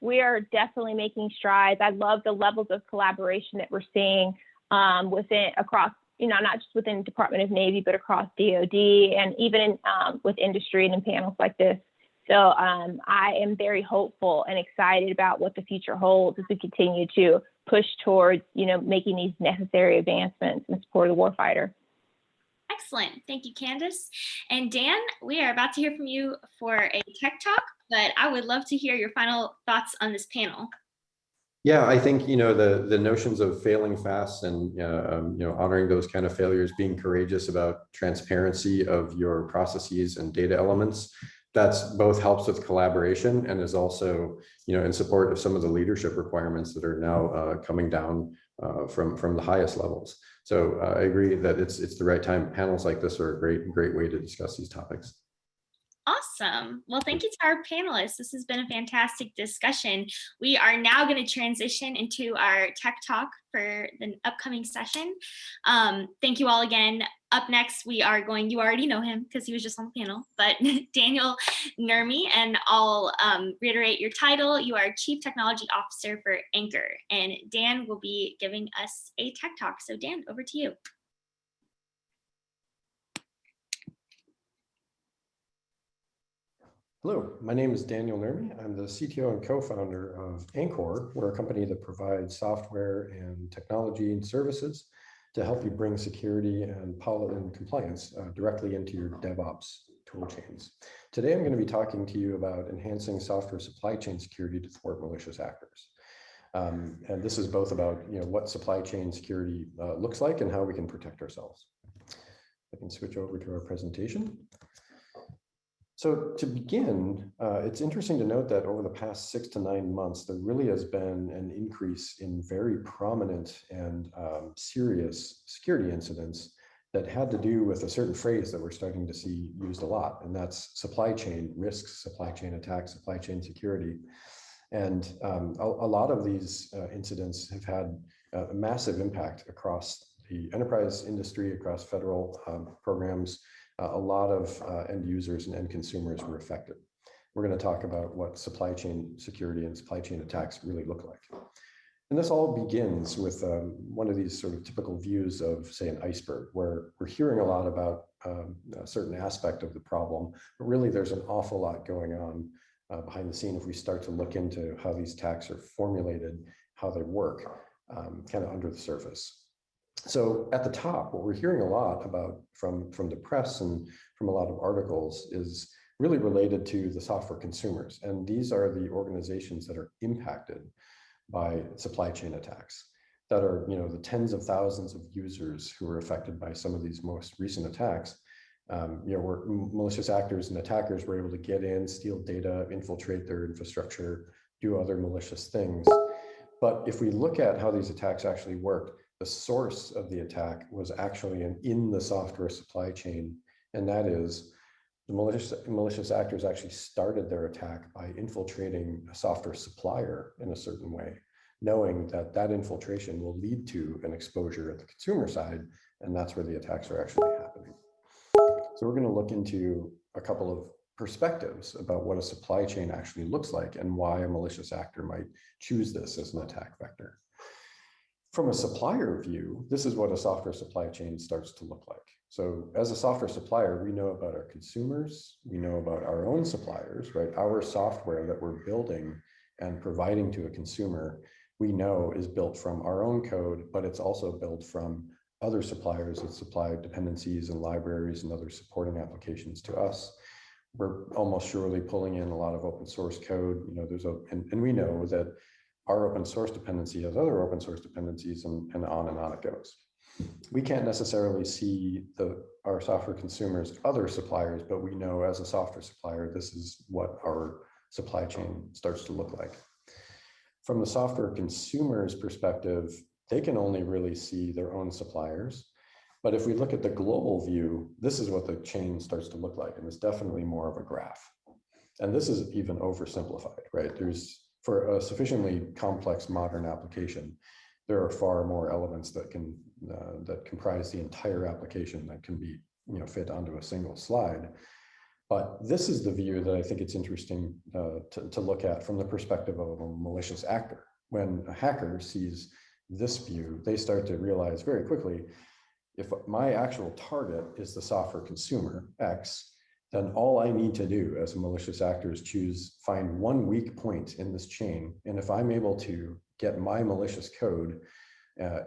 we are definitely making strides. I love the levels of collaboration that we're seeing across, not just within Department of Navy, but across DoD and even with industry and in panels like this. So I am very hopeful and excited about what the future holds as we continue to push towards, making these necessary advancements in support of the warfighter. Excellent. Thank you, Candace. And Dan, we are about to hear from you for a tech talk, but I would love to hear your final thoughts on this panel. Yeah, I think, the notions of failing fast and, honoring those kind of failures, being courageous about transparency of your processes and data elements, that's both helps with collaboration and is also, in support of some of the leadership requirements that are now coming down from the highest levels. So I agree that it's the right time. Panels like this are a great way to discuss these topics. Awesome. Well, thank you to our panelists. This has been a fantastic discussion. We are now going to transition into our tech talk for the upcoming session. Thank you all again. Up next, we are going, you already know him because he was just on the panel, but Daniel Nurmi, and I'll reiterate your title. You are Chief Technology Officer for Anchor, and Dan will be giving us a tech talk. So Dan, over to you. Hello, my name is Daniel Nurmi. I'm the CTO and co-founder of Anchor. We're a company that provides software and technology and services to help you bring security and compliance directly into your DevOps tool chains. Today, I'm going to be talking to you about enhancing software supply chain security to thwart malicious actors. And this is both about what supply chain security looks like and how we can protect ourselves. I can switch over to our presentation. So to begin, it's interesting to note that over the past 6 to 9 months, there really has been an increase in very prominent and serious security incidents that had to do with a certain phrase that we're starting to see used a lot, and that's supply chain risks, supply chain attacks, supply chain security. And a lot of these incidents have had a massive impact across the enterprise industry, across federal programs. A lot of end users and end consumers were affected. We're going to talk about what supply chain security and supply chain attacks really look like. And this all begins with one of these sort of typical views of, say, an iceberg, where we're hearing a lot about a certain aspect of the problem, but really there's an awful lot going on behind the scene if we start to look into how these attacks are formulated, how they work, kind of under the surface. So at the top, what we're hearing a lot about from the press and from a lot of articles is really related to the software consumers. And these are the organizations that are impacted by supply chain attacks, that are, you know, the tens of thousands of users who are affected by some of these most recent attacks. You know, where malicious actors and attackers were able to get in, steal data, infiltrate their infrastructure, do other malicious things. But if we look at how these attacks actually worked, the source of the attack was actually in the software supply chain, and that is the malicious actors actually started their attack by infiltrating a software supplier in a certain way, knowing that that infiltration will lead to an exposure at the consumer side, and that's where the attacks are actually happening. So we're going to look into a couple of perspectives about what a supply chain actually looks like and why a malicious actor might choose this as an attack vector. From a supplier view, this is what a software supply chain starts to look like. So as a software supplier, we know about our consumers, we know about our own suppliers, right? Our software that we're building and providing to a consumer, we know is built from our own code, but it's also built from other suppliers that supply dependencies and libraries and other supporting applications to us. We're almost surely pulling in a lot of open source code. You know, and we know that our open source dependency has other open source dependencies, and on it goes. We can't necessarily see our software consumers' other suppliers, but we know as a software supplier, this is what our supply chain starts to look like. From the software consumer's perspective, they can only really see their own suppliers. But if we look at the global view, this is what the chain starts to look like, and it's definitely more of a graph. And this is even oversimplified, right? For a sufficiently complex modern application, there are far more elements that comprise the entire application that can be, you know, fit onto a single slide. But this is the view that I think it's interesting to look at from the perspective of a malicious actor. When a hacker sees this view, they start to realize very quickly, if my actual target is the software consumer X, then all I need to do as a malicious actor is find one weak point in this chain. And if I'm able to get my malicious code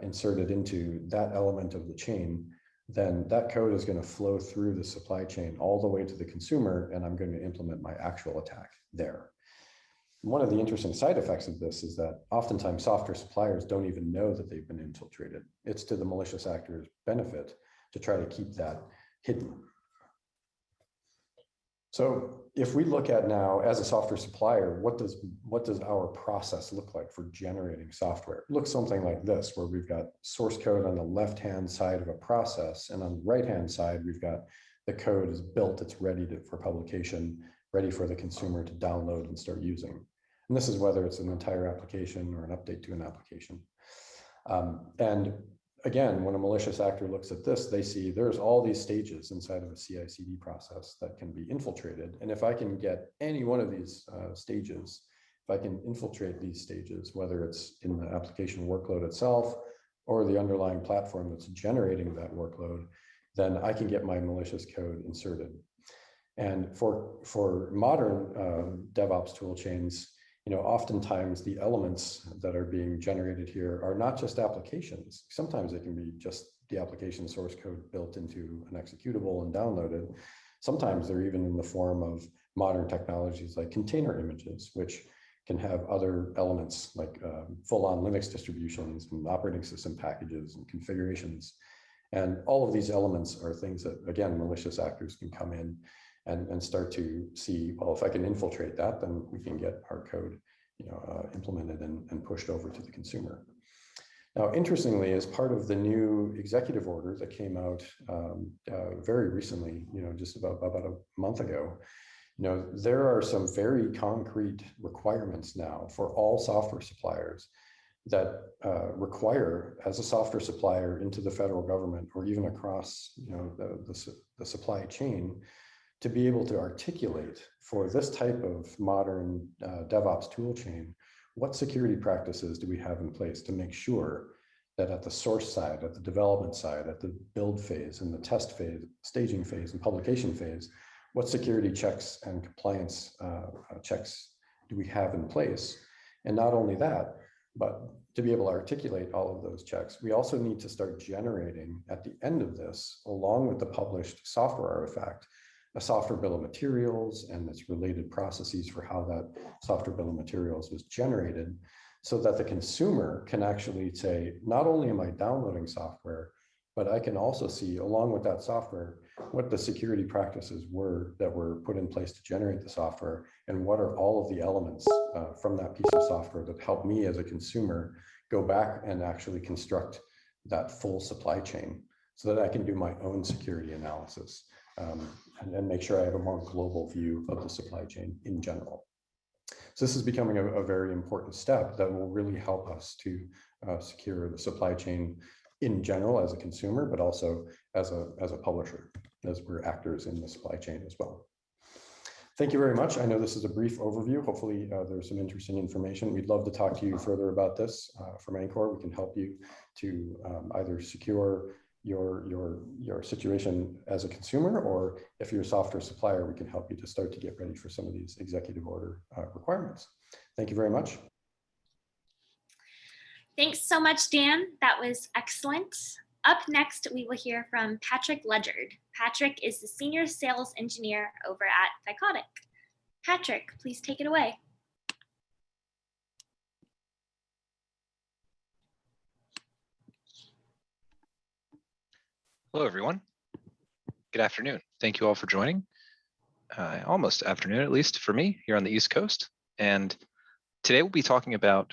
inserted into that element of the chain, then that code is going to flow through the supply chain all the way to the consumer, and I'm going to implement my actual attack there. One of the interesting side effects of this is that oftentimes software suppliers don't even know that they've been infiltrated. It's to the malicious actor's benefit to try to keep that hidden. So if we look at now as a software supplier, what does our process look like for generating software? It looks something like this, where we've got source code on the left-hand side of a process, and on the right-hand side, we've got the code is built, it's ready for publication, ready for the consumer to download and start using. And this is whether it's an entire application or an update to an application. And again, when a malicious actor looks at this, they see there's all these stages inside of a CI/CD process that can be infiltrated. And if I can get any one of these stages, if I can infiltrate these stages, whether it's in the application workload itself or the underlying platform that's generating that workload, then I can get my malicious code inserted. And for modern DevOps tool chains, you know, oftentimes the elements that are being generated here are not just applications. Sometimes it can be just the application source code built into an executable and downloaded. Sometimes they're even in the form of modern technologies like container images, which can have other elements like full-on Linux distributions and operating system packages and configurations. And all of these elements are things that, again, malicious actors can come in and start to see, well, if I can infiltrate that, then we can get our code, implemented and pushed over to the consumer. Now, interestingly, as part of the new executive order that came out very recently, just about a month ago, there are some very concrete requirements now for all software suppliers that require, as a software supplier into the federal government or even across, the supply chain, to be able to articulate for this type of modern DevOps tool chain, what security practices do we have in place to make sure that at the source side, at the development side, at the build phase, and the test phase, staging phase, and publication phase, what security checks and compliance checks do we have in place? And not only that, but to be able to articulate all of those checks, we also need to start generating at the end of this, along with the published software artifact, a software bill of materials and its related processes for how that software bill of materials was generated, so that the consumer can actually say, not only am I downloading software, but I can also see, along with that software, what the security practices were that were put in place to generate the software, and what are all of the elements from that piece of software that help me as a consumer go back and actually construct that full supply chain so that I can do my own security analysis and make sure I have a more global view of the supply chain in general. So this is becoming a very important step that will really help us to secure the supply chain in general as a consumer, but also as a publisher, as we're actors in the supply chain as well. Thank you very much. I know this is a brief overview. Hopefully there's some interesting information. We'd love to talk to you further about this from ANCOR. We can help you to either secure your situation as a consumer, or if you're a software supplier, we can help you to start to get ready for some of these executive order requirements. Thank you very much. Thanks so much, Dan. That was excellent. Up next, we will hear from Patrick Ledgard. Patrick is the Senior Sales Engineer over at Thycotic. Patrick, please take it away. Hello, everyone. Good afternoon. Thank you all for joining. Almost afternoon, at least for me, here on the East Coast. And today we'll be talking about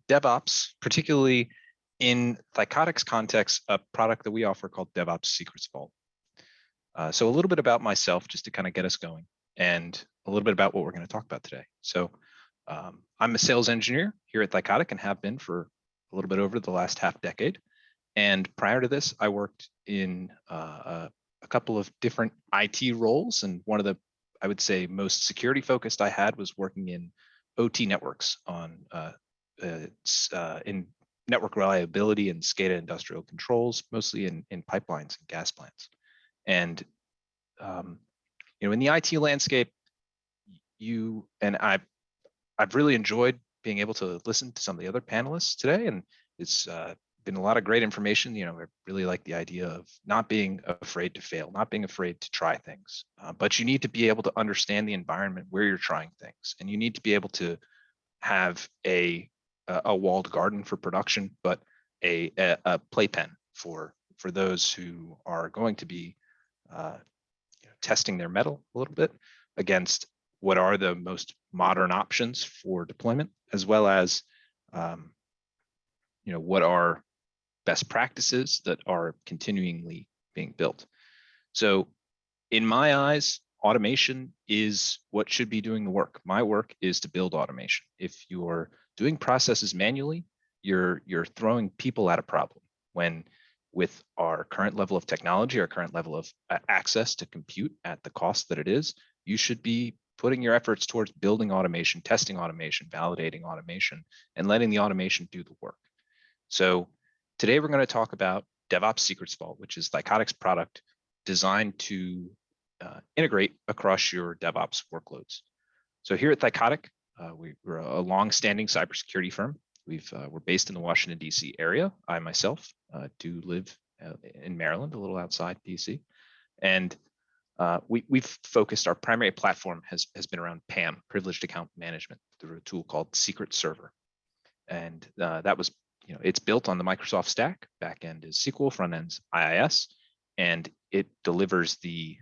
DevOps, particularly in Thycotic's context, a product that we offer called DevOps Secrets Vault. So a little bit about myself, just to kind of get us going, and a little bit about what we're going to talk about today. So I'm a sales engineer here at Thycotic and have been for a little bit over the last half decade. And prior to this, I worked in a couple of different IT roles. And one of the, I would say, most security focused I had was working in OT networks on in network reliability and SCADA industrial controls, mostly in pipelines and gas plants. And in the IT landscape, I've really enjoyed being able to listen to some of the other panelists today, and it's been a lot of great information. I really like the idea of not being afraid to fail, not being afraid to try things, but you need to be able to understand the environment where you're trying things, and you need to be able to have a walled garden for production, but a playpen for those who are going to be testing their mettle a little bit against what are the most modern options for deployment, as well as what are best practices that are continually being built. So in my eyes, automation is what should be doing the work. My work is to build automation. If you're doing processes manually, you're throwing people at a problem. When with our current level of technology, our current level of access to compute at the cost that it is, you should be putting your efforts towards building automation, testing automation, validating automation, and letting the automation do the work. So today we're going to talk about DevOps Secrets Vault, which is Thycotic's product designed to integrate across your DevOps workloads. So here at Thycotic, we're a long-standing cybersecurity firm. We're based in the Washington, D.C. area. I myself do live in Maryland, a little outside D.C. And we've focused, our primary platform has been around PAM, Privileged Account Management, through a tool called Secret Server. And that was it's built on the Microsoft stack. Backend is SQL, front end's IIS, and it delivers the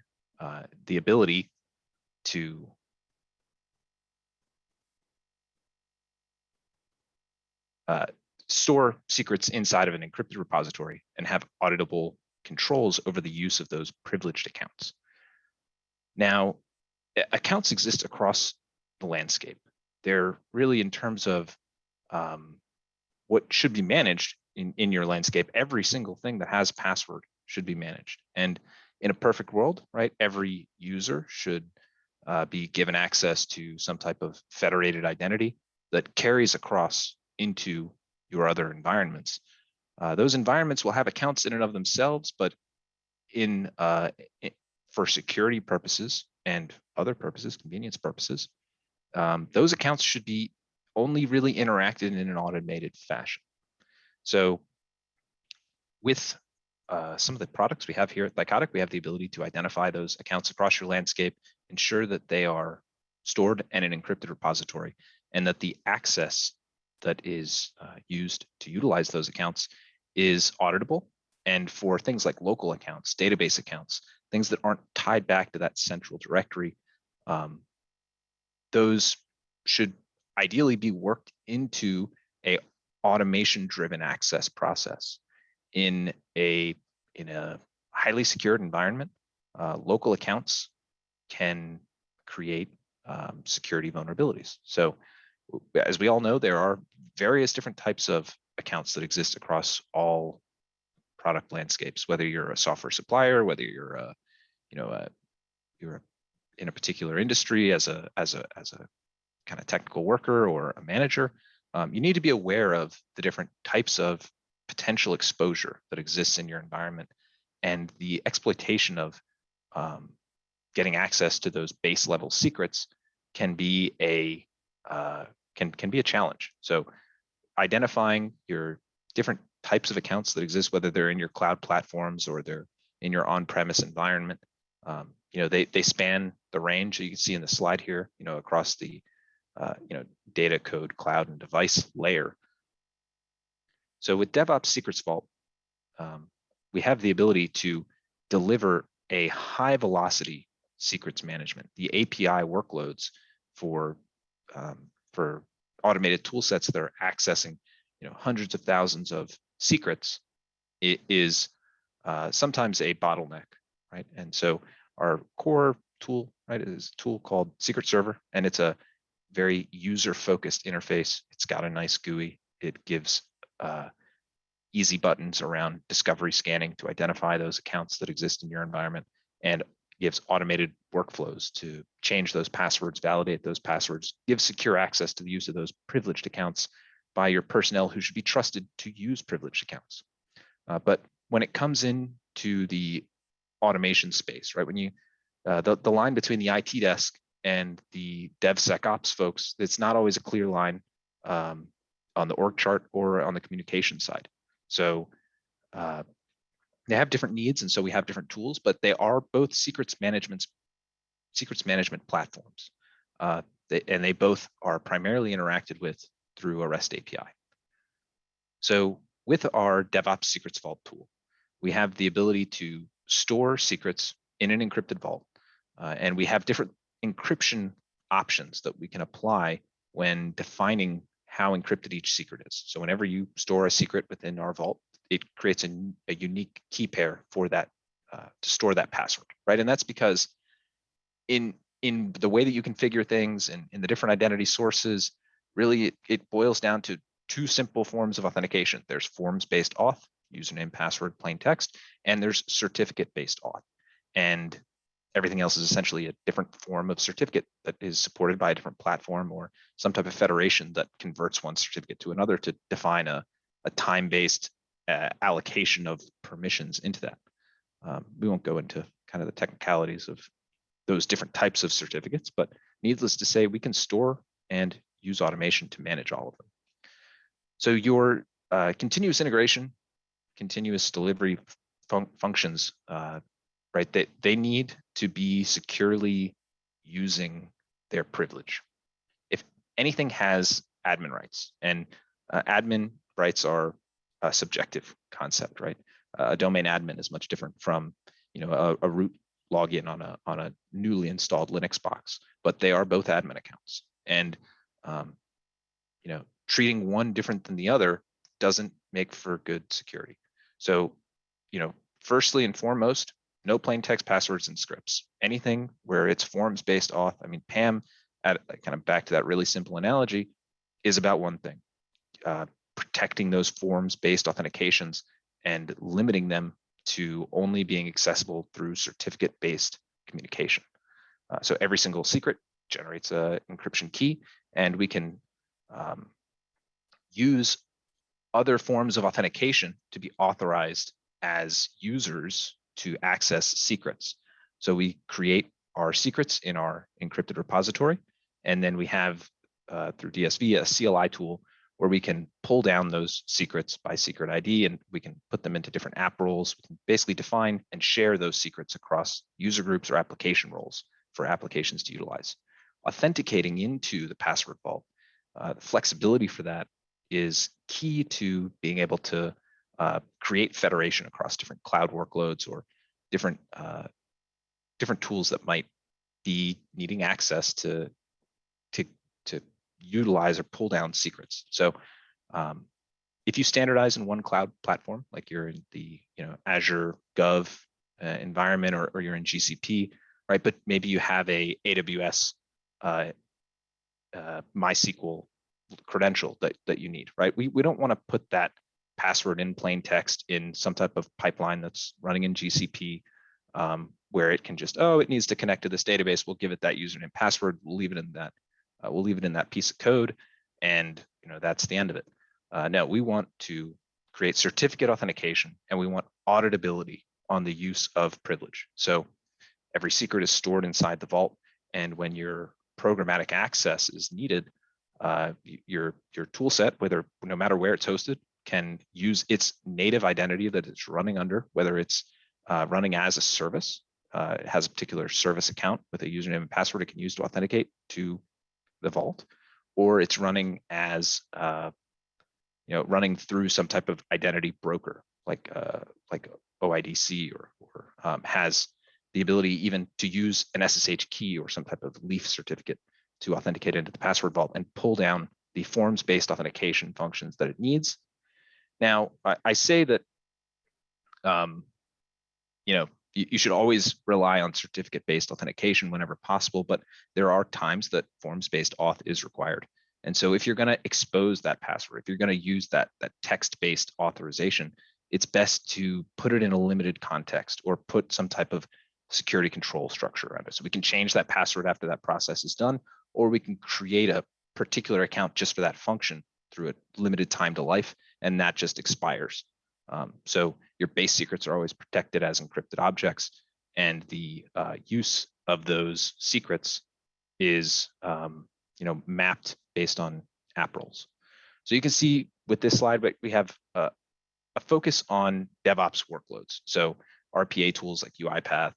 ability to store secrets inside of an encrypted repository and have auditable controls over the use of those privileged accounts. Now, accounts exist across the landscape. They're really, in terms of what should be managed in your landscape, every single thing that has password should be managed. And in a perfect world, right, every user should be given access to some type of federated identity that carries across into your other environments. Those environments will have accounts in and of themselves, but for security purposes and other purposes, convenience purposes, those accounts should be only really interacted in an automated fashion. So with some of the products we have here at Thycotic, we have the ability to identify those accounts across your landscape, ensure that they are stored in an encrypted repository, and that the access that is used to utilize those accounts is auditable. And for things like local accounts, database accounts, things that aren't tied back to that central directory, those should ideally be worked into a automation-driven access process. In a highly secured environment, local accounts can create security vulnerabilities. So as we all know, there are various different types of accounts that exist across all product landscapes, whether you're a software supplier, whether you're you're in a particular industry as a kind of technical worker or a manager. You need to be aware of the different types of potential exposure that exists in your environment, and the exploitation of getting access to those base level secrets can be a challenge. So identifying your different types of accounts that exist, whether they're in your cloud platforms or they're in your on-premise environment, they span the range that you can see in the slide here, across the data, code, cloud, and device layer. So with DevOps Secrets Vault, we have the ability to deliver a high velocity secrets management. The API workloads for automated tool sets that are accessing hundreds of thousands of secrets, it is sometimes a bottleneck, right? And so our core tool, right, is a tool called Secret Server, and it's a very user-focused interface. It's got a nice GUI. It gives easy buttons around discovery scanning to identify those accounts that exist in your environment, and gives automated workflows to change those passwords, validate those passwords, give secure access to the use of those privileged accounts by your personnel who should be trusted to use privileged accounts. But when it comes into the automation space, right, when you the line between the IT desk and the DevSecOps folks, it's not always a clear line on the org chart or on the communication side. So they have different needs, and so we have different tools, but they are both secrets management platforms, and they both are primarily interacted with through a REST API. So with our DevOps Secrets Vault tool, we have the ability to store secrets in an encrypted vault, and we have different encryption options that we can apply when defining how encrypted each secret is. So whenever you store a secret within our vault, it creates a unique key pair for that to store that password, right? And that's because in the way that you configure things and in the different identity sources, really it boils down to two simple forms of authentication. There's forms-based auth, username, password, plain text, and there's certificate-based auth. And everything else is essentially a different form of certificate that is supported by a different platform or some type of federation that converts one certificate to another to define a time-based allocation of permissions into that. We won't go into kind of the technicalities of those different types of certificates, but needless to say, we can store and use automation to manage all of them. So your continuous integration, continuous delivery functions, right, they need to be securely using their privilege. If anything has admin rights, and admin rights are a subjective concept, right? A domain admin is much different from, a root login on a newly installed Linux box, but they are both admin accounts. And, treating one different than the other doesn't make for good security. So, firstly and foremost, no plain text passwords and scripts. Anything where it's forms-based auth. I mean, PAM, kind of back to that really simple analogy, is about one thing: protecting those forms-based authentications and limiting them to only being accessible through certificate-based communication. So every single secret generates an encryption key, and we can use other forms of authentication to be authorized as users to access secrets. So we create our secrets in our encrypted repository, and then we have through DSV a CLI tool where we can pull down those secrets by secret ID, and we can put them into different app roles. We can basically define and share those secrets across user groups or application roles for applications to utilize. Authenticating into the password vault, the flexibility for that is key to being able to create federation across different cloud workloads or different tools that might be needing access to utilize or pull down secrets. So if you standardize in one cloud platform, like you're in the Azure Gov environment, or you're in GCP, right? But maybe you have a AWS MySQL credential that you need, right? We don't want to put that password in plain text in some type of pipeline that's running in GCP, where it can just, it needs to connect to this database. We'll give it that username password. We'll leave it in that. We'll leave it in that piece of code, and that's the end of it. No, we want to create certificate authentication, and we want auditability on the use of privilege. So every secret is stored inside the vault, and when your programmatic access is needed, your tool set, no matter where it's hosted, can use its native identity that it's running under, whether it's running as a service, it has a particular service account with a username and password it can use to authenticate to the vault, or it's running as running through some type of identity broker like OIDC, or has the ability even to use an SSH key or some type of leaf certificate to authenticate into the password vault and pull down the forms-based authentication functions that it needs. Now, I say that you should always rely on certificate-based authentication whenever possible, but there are times that forms-based auth is required. And so if you're going to expose that password, if you're going to use that text-based authorization, it's best to put it in a limited context or put some type of security control structure around it. So we can change that password after that process is done, or we can create a particular account just for that function through a limited time to life, and that just expires. So your base secrets are always protected as encrypted objects, and the use of those secrets is mapped based on app roles. So you can see with this slide, we have a focus on DevOps workloads. So RPA tools like UiPath,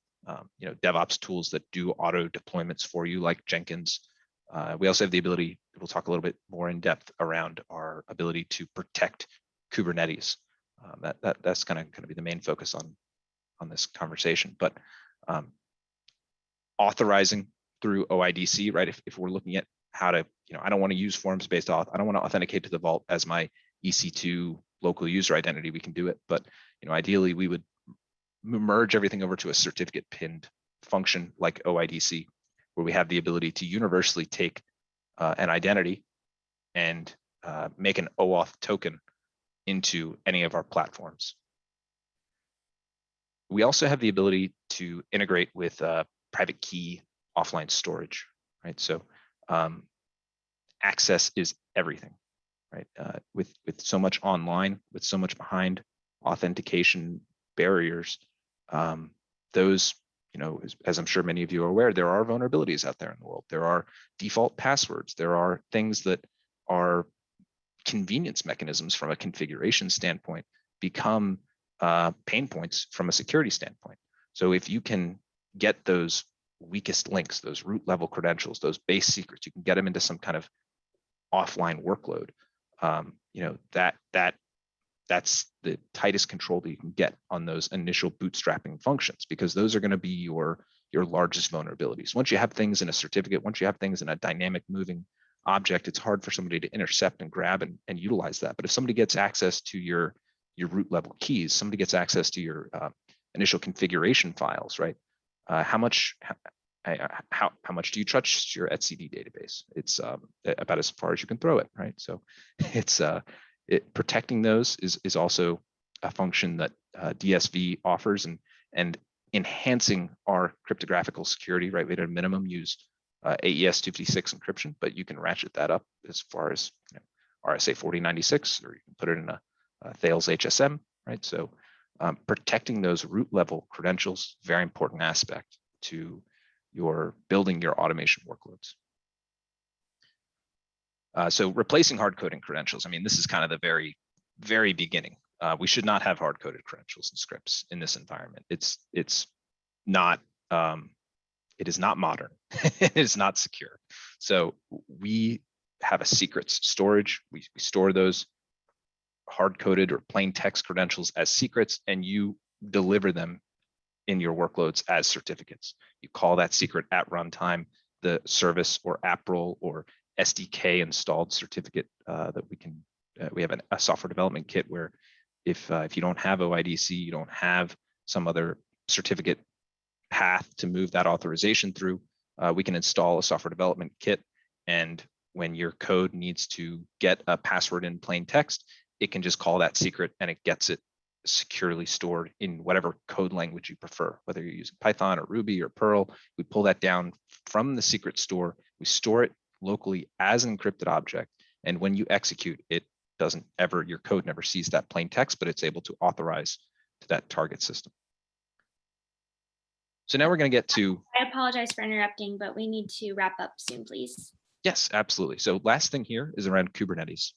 DevOps tools that do auto deployments for you like Jenkins. We also have the ability, we'll talk a little bit more in depth around our ability to protect Kubernetes. That's going to be the main focus on this conversation. But authorizing through OIDC, right? If we're looking at how to, I don't want to use forms-based auth. I don't want to authenticate to the vault as my EC2 local user identity. We can do it, but ideally we would merge everything over to a certificate pinned function like OIDC, where we have the ability to universally take an identity and make an OAuth token into any of our platforms. We also have the ability to integrate with private key offline storage, right? So access is everything, right? With so much online, with so much behind authentication barriers, those, as I'm sure many of you are aware, there are vulnerabilities out there in the world. There are default passwords. There are things that are convenience mechanisms from a configuration standpoint become pain points from a security standpoint. So if you can get those weakest links, those root level credentials, those base secrets, you can get them into some kind of offline workload. that's the tightest control that you can get on those initial bootstrapping functions, because those are going to be your largest vulnerabilities. Once you have things in a certificate, once you have things in a dynamic moving object, it's hard for somebody to intercept and grab and utilize that. But if somebody gets access to your root level keys, somebody gets access to your initial configuration files, right? How much do you trust your etcd database? It's about as far as you can throw it, right? So it's protecting those is also a function that DSV offers, and enhancing our cryptographical security, right? We at a minimum use AES 256 encryption, but you can ratchet that up as far as RSA 4096, or you can put it in a Thales HSM, right? So protecting those root level credentials, very important aspect to your building your automation workloads. So replacing hard-coding credentials. I mean, this is kind of the very, very beginning. We should not have hard-coded credentials and scripts in this environment. It's not. It is not modern. It is not secure. So we have a secrets storage. We store those hard-coded or plain text credentials as secrets, and you deliver them in your workloads as certificates. You call that secret at runtime. The service or app role or SDK installed certificate that we have a software development kit where if you don't have OIDC, you don't have some other certificate path to move that authorization through, we can install a software development kit. And when your code needs to get a password in plain text, it can just call that secret and it gets it securely stored in whatever code language you prefer, whether you're using Python or Ruby or Perl. We pull that down from the secret store. We store it locally as an encrypted object. And when you execute, it doesn't ever, your code never sees that plain text, but it's able to authorize to that target system. So now we're going to get to. I apologize for interrupting, but we need to wrap up soon, please. Yes, absolutely. So last thing here is around Kubernetes.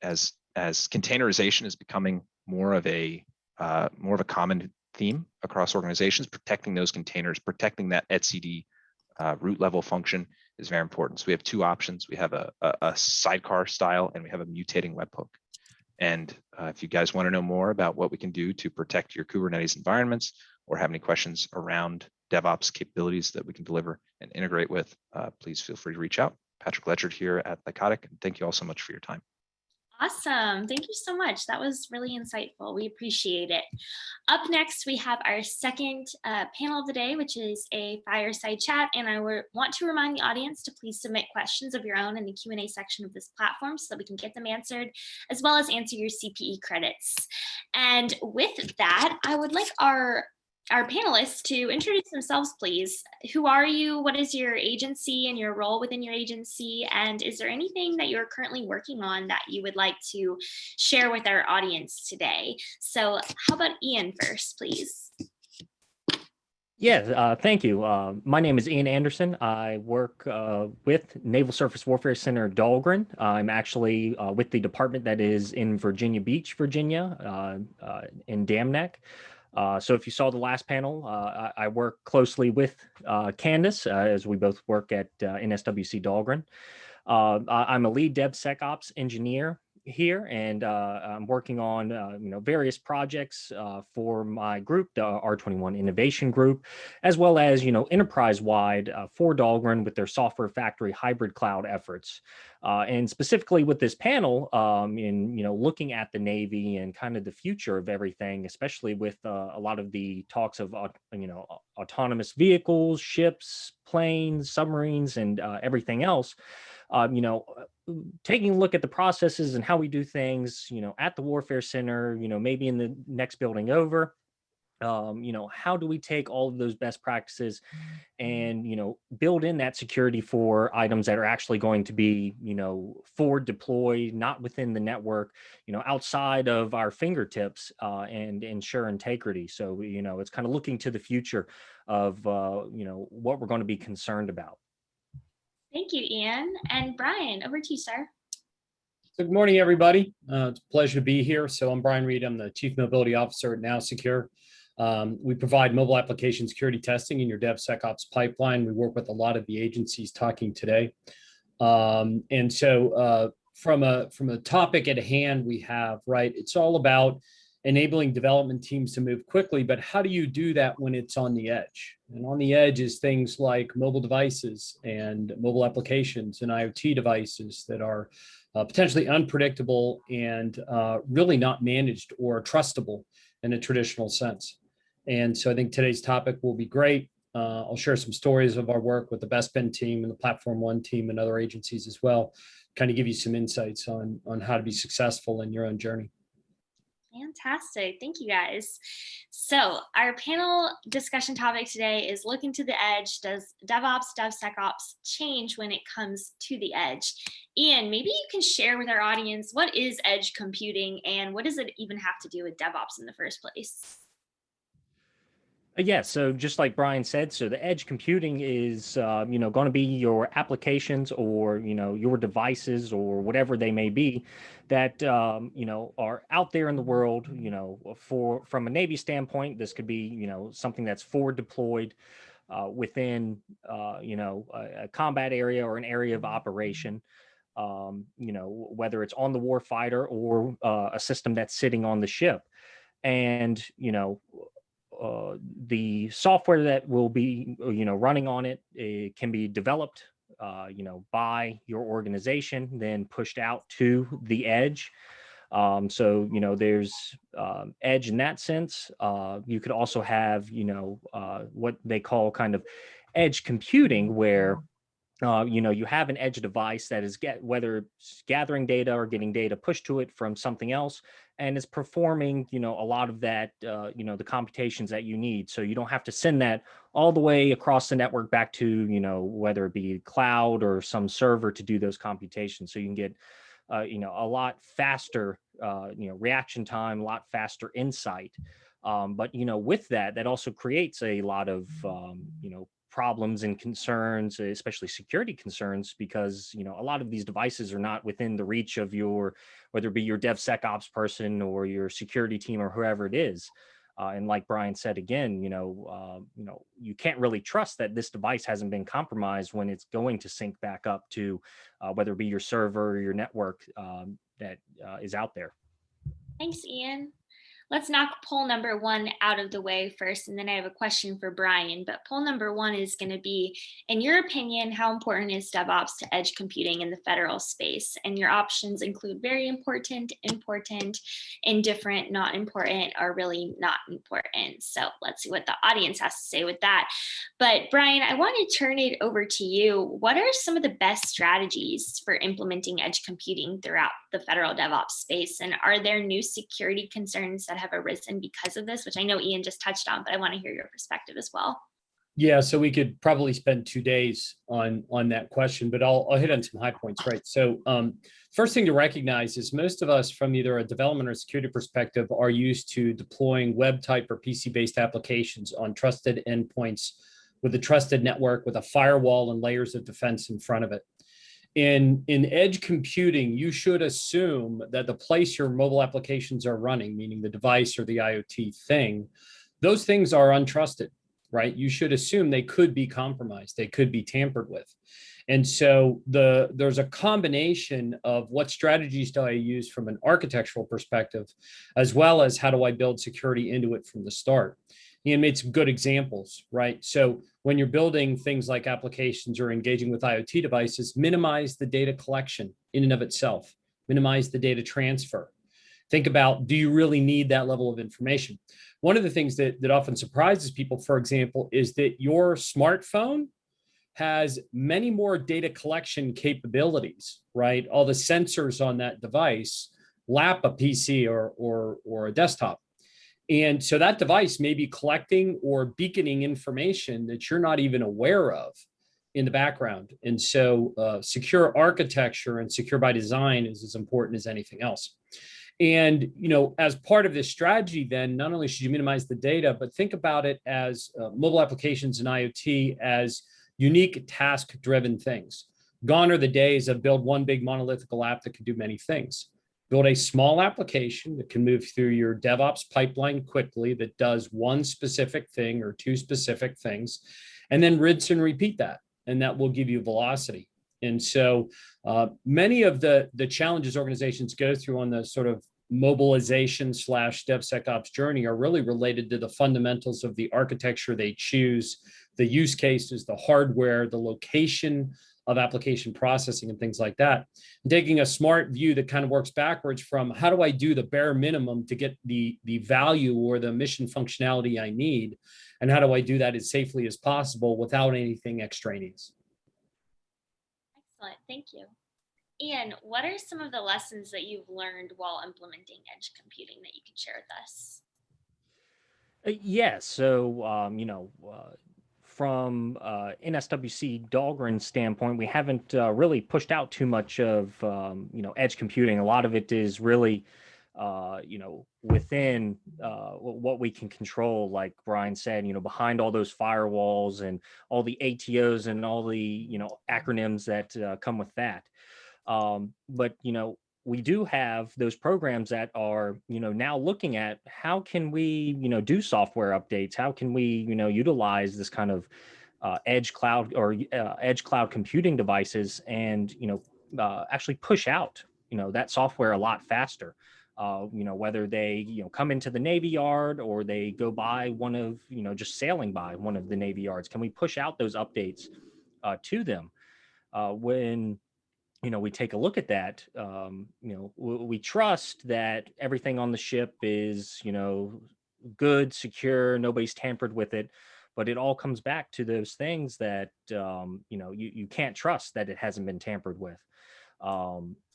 As containerization is becoming more of a common theme across organizations, protecting those containers, protecting that etcd root level function is very important. So we have two options. We have a sidecar style and we have a mutating webhook. And if you guys want to know more about what we can do to protect your Kubernetes environments, or have any questions around DevOps capabilities that we can deliver and integrate with, please feel free to reach out. Patrick Ledgert here at Thycotic, and thank you all so much for your time. Awesome. Thank you so much. That was really insightful. We appreciate it. Up next, we have our second panel of the day, which is a fireside chat. And I want to remind the audience to please submit questions of your own in the Q&A section of this platform so that we can get them answered, as well as answer your CPE credits. And with that, I would like our panelists to introduce themselves, please. Who are you? What is your agency and your role within your agency? And is there anything that you're currently working on that you would like to share with our audience today? So how about Ian first, please? Yeah, thank you. My name is Ian Anderson. I work with Naval Surface Warfare Center Dahlgren. I'm actually with the department that is in Virginia Beach, Virginia, in Damneck. So if you saw the last panel, I work closely with Candace, as we both work at NSWC Dahlgren. I'm a lead DevSecOps engineer here, and I'm working on various projects for my group, the R21 Innovation Group, as well as enterprise-wide for Dahlgren with their software factory hybrid cloud efforts. And specifically with this panel, in looking at the Navy and kind of the future of everything, especially with a lot of the talks of autonomous vehicles, ships, planes, submarines, and everything else. Taking a look at the processes and how we do things, at the Warfare Center, maybe in the next building over, how do we take all of those best practices and, build in that security for items that are actually going to be, forward deployed, not within the network, outside of our fingertips, and ensure integrity. So, it's kind of looking to the future of, what we're going to be concerned about. Thank you, Ian. And Brian, over to you, sir. So good morning, everybody. It's a pleasure to be here. So I'm Brian Reed. I'm the Chief Mobility Officer at NowSecure. We provide mobile application security testing in your DevSecOps pipeline. We work with a lot of the agencies talking today. And so from a topic at hand we have, right? It's all about enabling development teams to move quickly, but how do you do that when it's on the edge? And on the edge is things like mobile devices and mobile applications and IoT devices that are potentially unpredictable and really not managed or trustable in a traditional sense. And so I think today's topic will be great. I'll share some stories of our work with the Best Ben team and the Platform One team and other agencies as well, kind of give you some insights on how to be successful in your own journey. Fantastic. Thank you, guys. So our panel discussion topic today is looking to the edge. Does DevOps, DevSecOps change when it comes to the edge? Ian, maybe you can share with our audience, what is edge computing and what does it even have to do with DevOps in the first place? Yeah, so just like Brian said, so the edge computing is, going to be your applications or, your devices or whatever they may be that, are out there in the world, from a Navy standpoint, this could be, something that's forward deployed within, a combat area or an area of operation, whether it's on the warfighter or a system that's sitting on the ship. And, the software that will be, running on it, it can be developed, by your organization, then pushed out to the edge. So, there's edge in that sense. You could also have, what they call kind of edge computing, where you have an edge device that is whether it's gathering data or getting data pushed to it from something else, and is performing, a lot of that, the computations that you need. So you don't have to send that all the way across the network back to, whether it be cloud or some server to do those computations. So you can get, a lot faster, reaction time, a lot faster insight. But, with that also creates a lot of, problems and concerns, especially security concerns, because a lot of these devices are not within the reach of your, whether it be your DevSecOps person or your security team or whoever it is. And like Brian said again, you can't really trust that this device hasn't been compromised when it's going to sync back up to whether it be your server or your network that is out there. Thanks, Ian. Let's knock poll number one out of the way first, and then I have a question for Brian. But poll number one is going to be, in your opinion, how important is DevOps to edge computing in the federal space? And your options include very important, important, indifferent, not important, or really not important. So let's see what the audience has to say with that. But Brian, I want to turn it over to you. What are some of the best strategies for implementing edge computing throughout the federal DevOps space? And are there new security concerns that have arisen because of this, which I know Ian just touched on, but I want to hear your perspective as well. Yeah, so we could probably spend 2 days on that question, but I'll hit on some high points, right? So first thing to recognize is most of us from either a development or security perspective are used to deploying web type or PC-based applications on trusted endpoints with a trusted network with a firewall and layers of defense in front of it. In edge computing, you should assume that the place your mobile applications are running, meaning the device or the IoT thing, those things are untrusted, right? You should assume they could be compromised, they could be tampered with. And so there's a combination of what strategies do I use from an architectural perspective, as well as how do I build security into it from the start. Ian made some good examples, right? So when you're building things like applications or engaging with IoT devices, minimize the data collection in and of itself, minimize the data transfer. Think about, do you really need that level of information? One of the things that often surprises people, for example, is that your smartphone has many more data collection capabilities, right? All the sensors on that device lap a PC or a desktop. And so that device may be collecting or beaconing information that you're not even aware of in the background. And so secure architecture and secure by design is as important as anything else. And, as part of this strategy, then not only should you minimize the data, but think about it as mobile applications and IoT as unique task-driven things. Gone are the days of build one big monolithic app that can do many things. Build a small application that can move through your DevOps pipeline quickly that does one specific thing or two specific things, and then rinse and repeat that. And that will give you velocity. And so many of the challenges organizations go through on the sort of mobilization / DevSecOps journey are really related to the fundamentals of the architecture they choose, the use cases, the hardware, the location of application processing and things like that. And taking a smart view that kind of works backwards from how do I do the bare minimum to get the value or the mission functionality I need, and how do I do that as safely as possible without anything extraneous. Excellent, thank you. Ian, what are some of the lessons that you've learned while implementing edge computing that you can share with us? Yeah, so, from NSWC Dahlgren's standpoint, we haven't really pushed out too much of, edge computing. A lot of it is really, within what we can control, like Brian said, behind all those firewalls and all the ATOs and all the, acronyms that come with that. But, we do have those programs that are, now looking at how can we, do software updates? How can we, utilize this kind of edge cloud or edge cloud computing devices and, actually push out, that software a lot faster. Whether they, come into the Navy Yard or they go by one of, just sailing by one of the Navy Yards. Can we push out those updates to them when, we take a look at that, we trust that everything on the ship is, good, secure, nobody's tampered with it, but it all comes back to those things that, you can't trust that it hasn't been tampered with.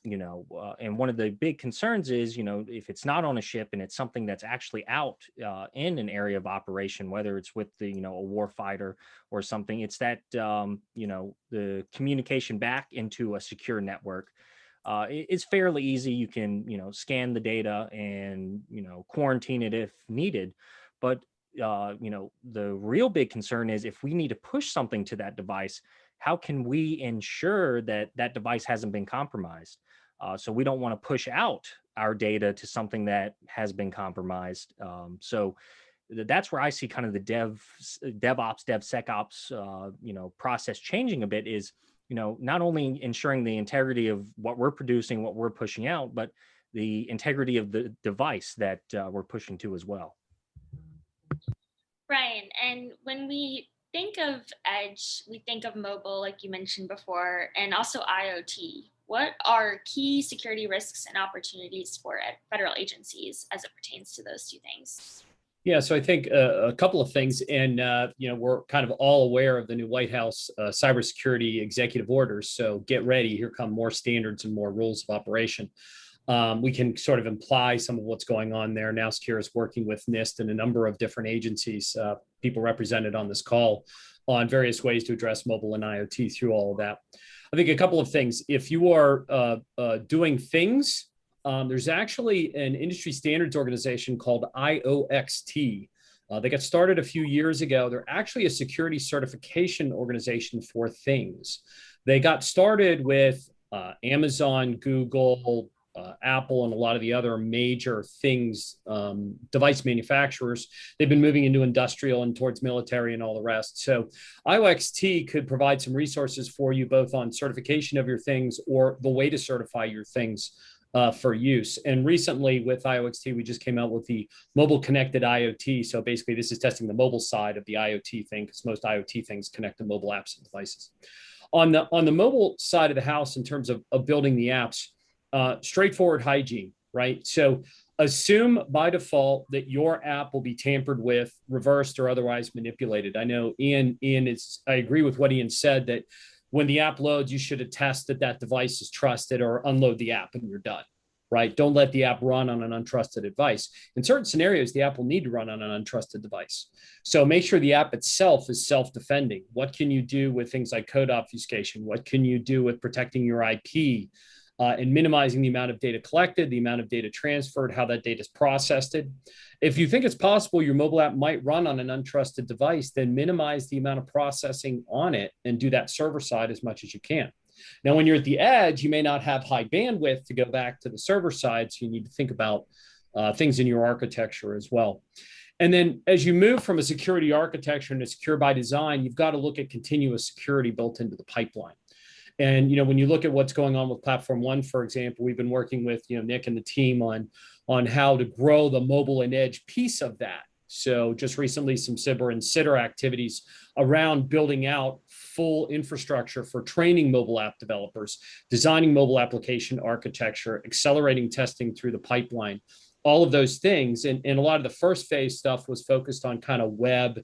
And one of the big concerns is, if it's not on a ship and it's something that's actually out in an area of operation, whether it's with the, a war fighter or something, it's that, the communication back into a secure network is fairly easy. You can, scan the data and, quarantine it if needed. But, the real big concern is if we need to push something to that device, how can we ensure that that device hasn't been compromised? So we don't want to push out our data to something that has been compromised. So that's where I see kind of the DevOps, DevSecOps, process changing a bit is, not only ensuring the integrity of what we're producing, what we're pushing out, but the integrity of the device that we're pushing to as well. Brian, and when we think of edge, we think of mobile, like you mentioned before, and also IoT. What are key security risks and opportunities for federal agencies as it pertains to those two things? Yeah, so I think a couple of things, and we're kind of all aware of the new White House cybersecurity executive orders. So get ready, here come more standards and more rules of operation. We can sort of imply some of what's going on there. Now Secure is working with NIST and a number of different agencies, people represented on this call, on various ways to address mobile and IoT through all of that. I think a couple of things. If you are doing things, there's actually an industry standards organization called IOXT. They got started a few years ago. They're actually a security certification organization for things. They got started with Amazon, Google, Apple, and a lot of the other major things, device manufacturers. They've been moving into industrial and towards military and all the rest. So IOXT could provide some resources for you both on certification of your things or the way to certify your things for use. And recently with IOXT, we just came out with the mobile connected IoT. So basically this is testing the mobile side of the IoT thing because most IoT things connect to mobile apps and devices. On the mobile side of the house, in terms of building the apps, straightforward hygiene, right? So assume by default that your app will be tampered with, reversed, or otherwise manipulated. I know Ian I agree with what Ian said, that when the app loads, you should attest that that device is trusted or unload the app and you're done, right? Don't let the app run on an untrusted device. In certain scenarios, the app will need to run on an untrusted device. So make sure the app itself is self-defending. What can you do with things like code obfuscation? What can you do with protecting your IP? And minimizing the amount of data collected, the amount of data transferred, how that data is processed. If you think it's possible your mobile app might run on an untrusted device, then minimize the amount of processing on it and do that server side as much as you can. Now, when you're at the edge, you may not have high bandwidth to go back to the server side, so you need to think about things in your architecture as well. And then as you move from a security architecture into secure by design, you've got to look at continuous security built into the pipeline. And, when you look at what's going on with Platform One, for example, we've been working with, Nick and the team on how to grow the mobile and edge piece of that. So just recently, some SIBR and SITR activities around building out full infrastructure for training mobile app developers, designing mobile application architecture, accelerating testing through the pipeline, all of those things. And a lot of the first phase stuff was focused on kind of web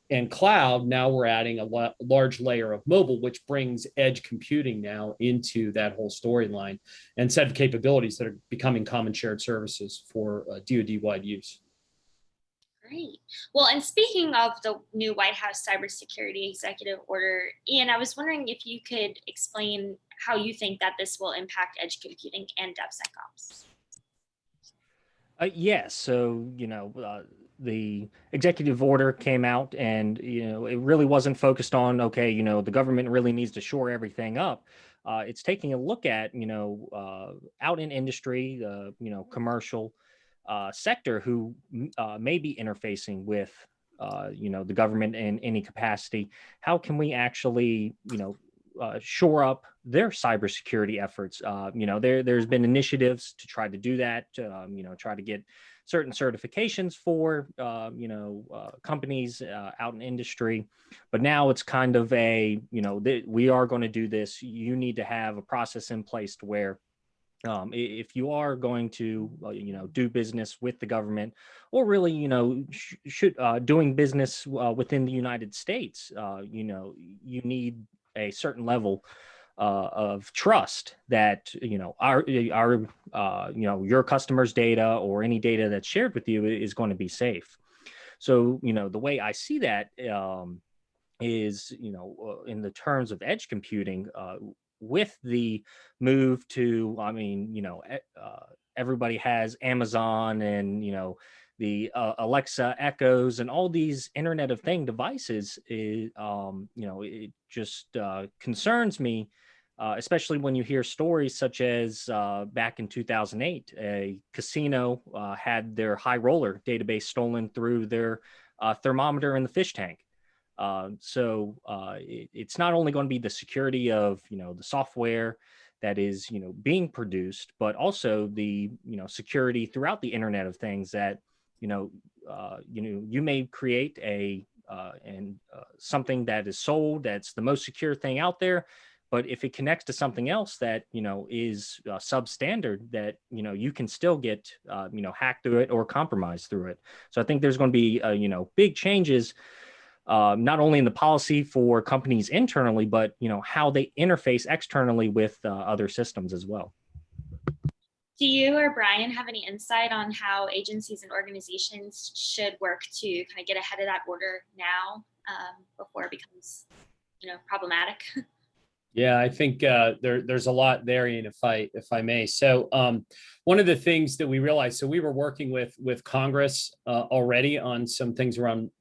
and cloud. Now we're adding a large layer of mobile, which brings edge computing now into that whole storyline and set of capabilities that are becoming common shared services for DoD-wide use. Great. Well, and speaking of the new White House cybersecurity executive order, Ian, I was wondering if you could explain how you think that this will impact edge computing and DevSecOps. Yes. So, the executive order came out and, it really wasn't focused on, okay, the government really needs to shore everything up. It's taking a look at, out in industry, commercial sector who may be interfacing with, the government in any capacity. How can we actually, shore up their cybersecurity efforts? There's been initiatives to try to do that, try to get certain certifications for, companies out in industry. But now it's kind of a, we are going to do this. You need to have a process in place to where if you are going to, do business with the government, or really, doing business within the United States, you need a certain level of trust that your customers' data or any data that's shared with you is going to be safe. So the way I see that is in the terms of edge computing, with the move to, everybody has Amazon and the Alexa Echoes and all these Internet of Thing devices, it just concerns me, especially when you hear stories such as back in 2008, a casino had their high roller database stolen through their thermometer in the fish tank. So it's not only going to be the security of, the software that is, being produced, but also the, security throughout the Internet of Things that, you may create something that is sold that's the most secure thing out there. But if it connects to something else that, is substandard, that, you can still get, hacked through it or compromised through it. So I think there's going to be, big changes, not only in the policy for companies internally, but, how they interface externally with other systems as well. Do you or Brian have any insight on how agencies and organizations should work to kind of get ahead of that order now before it becomes, problematic? Yeah, I think there's a lot there, Ian, if I may. So one of the things that we realized, so we were working with Congress already on some things around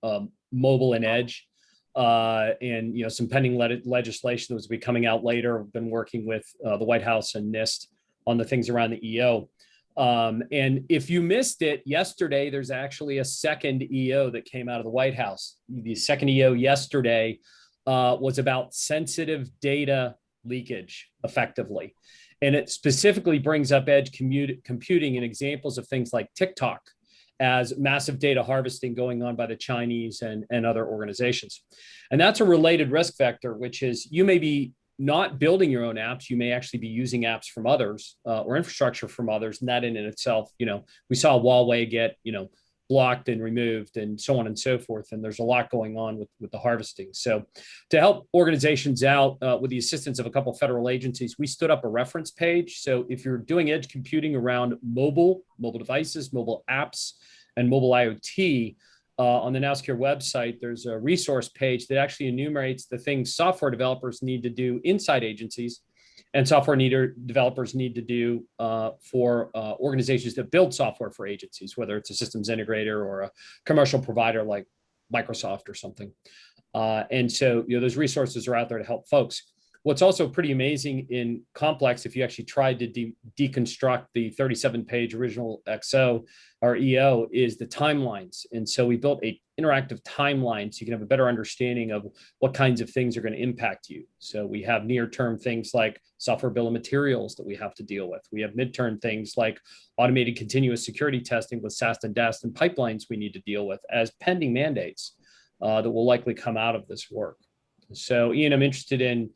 mobile and edge, and some pending legislation that was be coming out later. We've been working with the White House and NIST on the things around the EO. And if you missed it yesterday, there's actually a second EO that came out of the White House. The second EO yesterday was about sensitive data leakage, effectively. And it specifically brings up edge computing and examples of things like TikTok as massive data harvesting going on by the Chinese and other organizations. And that's a related risk vector, which is you may be not building your own apps, you may actually be using apps from others or infrastructure from others. And that in itself, we saw Huawei get, blocked and removed and so on and so forth. And there's a lot going on with the harvesting. So to help organizations out with the assistance of a couple of federal agencies, we stood up a reference page. So if you're doing edge computing around mobile devices, mobile apps, and mobile IoT, on the NowSecure website, there's a resource page that actually enumerates the things software developers need to do inside agencies and software developers need to do for organizations that build software for agencies, whether it's a systems integrator or a commercial provider like Microsoft or something. And so, those resources are out there to help folks. What's also pretty amazing in complex, if you actually tried to deconstruct the 37-page original XO or EO, is the timelines. And so we built a interactive timeline so you can have a better understanding of what kinds of things are going to impact you. So we have near-term things like software bill of materials that we have to deal with. We have midterm things like automated continuous security testing with SAST and DAST and pipelines we need to deal with as pending mandates that will likely come out of this work. So Ian, I'm interested in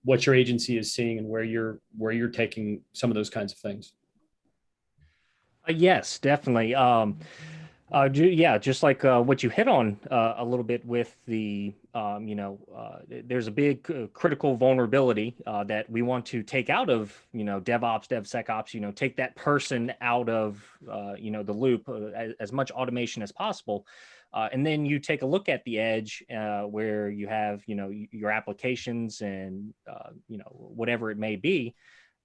what your agency is seeing and where you're taking some of those kinds of things. Yes, definitely. Yeah, just like what you hit on a little bit with the, there's a big critical vulnerability that we want to take out of, DevOps, DevSecOps, take that person out of, the loop, as much automation as possible. And then you take a look at the edge where you have, your applications and, whatever it may be.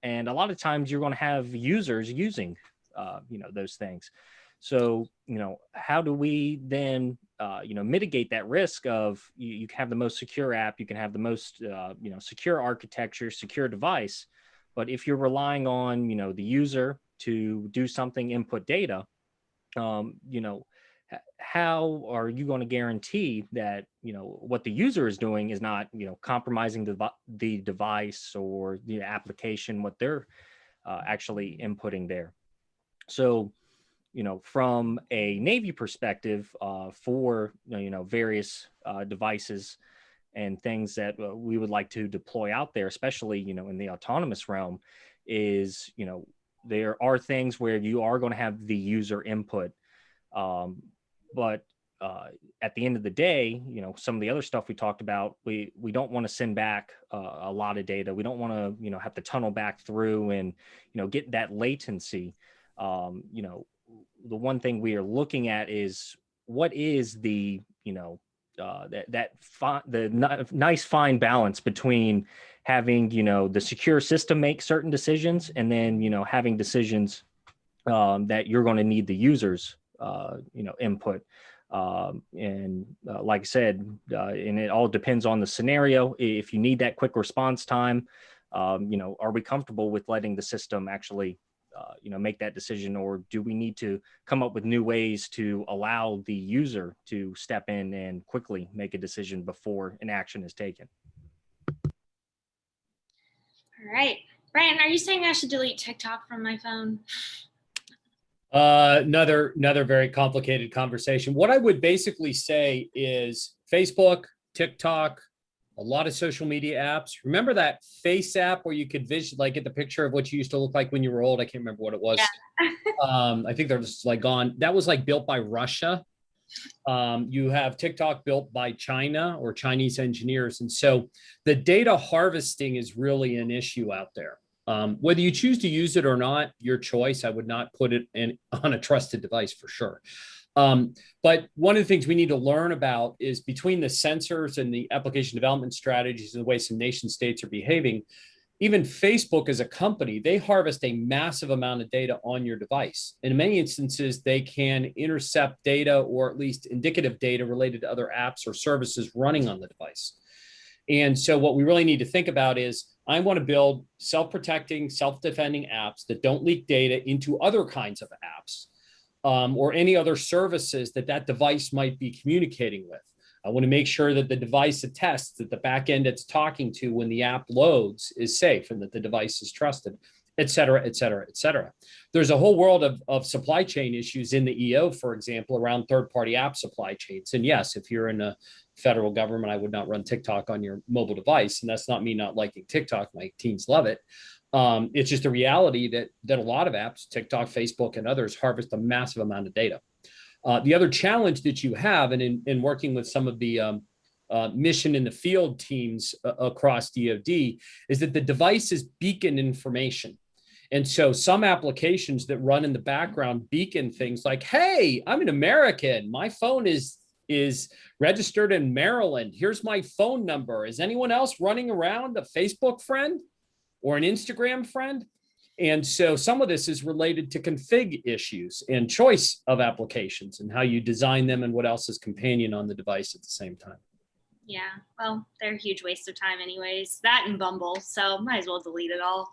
And a lot of times you're going to have users using, those things. So, how do we then, mitigate that risk of you can have the most secure app, you can have the most, secure architecture, secure device. But if you're relying on, the user to do something, input data, how are you going to guarantee that, what the user is doing is not, compromising the device or the application, what they're actually inputting there? So, from a Navy perspective, for various devices and things that we would like to deploy out there, especially in the autonomous realm, is there are things where you are going to have the user input, but at the end of the day, some of the other stuff we talked about, we don't want to send back a lot of data. We don't want to have to tunnel back through and get that latency. The one thing we are looking at is what is the nice fine balance between having the secure system make certain decisions and then having decisions that you're going to need the users input, and like I said, and it all depends on the scenario. If you need that quick response time, are we comfortable with letting the system actually make that decision, or do we need to come up with new ways to allow the user to step in and quickly make a decision before an action is taken? All right. Brian, are you saying I should delete TikTok from my phone? Another very complicated conversation. What I would basically say is Facebook, TikTok, a lot of social media apps. Remember that face app where you could get the picture of what you used to look like when you were old? I can't remember what it was. Yeah. I think they're just gone. That was built by Russia. You have TikTok built by China or Chinese engineers. And so the data harvesting is really an issue out there. Whether you choose to use it or not, your choice. I would not put it on a trusted device for sure. But one of the things we need to learn about is between the sensors and the application development strategies and the way some nation states are behaving, even Facebook as a company, they harvest a massive amount of data on your device. In many instances, they can intercept data or at least indicative data related to other apps or services running on the device. And so what we really need to think about is, I want to build self-protecting, self-defending apps that don't leak data into other kinds of apps. Or any other services that device might be communicating with. I want to make sure that the device attests that the backend it's talking to when the app loads is safe and that the device is trusted, et cetera, et cetera, et cetera. There's a whole world of supply chain issues in the EO, for example, around third-party app supply chains. And yes, if you're in a federal government, I would not run TikTok on your mobile device. And that's not me not liking TikTok. My teens love it. It's just a reality that a lot of apps, TikTok, Facebook, and others, harvest a massive amount of data. The other challenge that you have, and in working with some of the mission in the field teams across DoD, is that the devices beacon information. And so some applications that run in the background beacon things like, hey, I'm an American. My phone is registered in Maryland. Here's my phone number. Is anyone else running around a Facebook friend or an Instagram friend? And so some of this is related to config issues and choice of applications and how you design them and what else is companion on the device at the same time. Yeah, well, they're a huge waste of time anyways. That and Bumble, so might as well delete it all.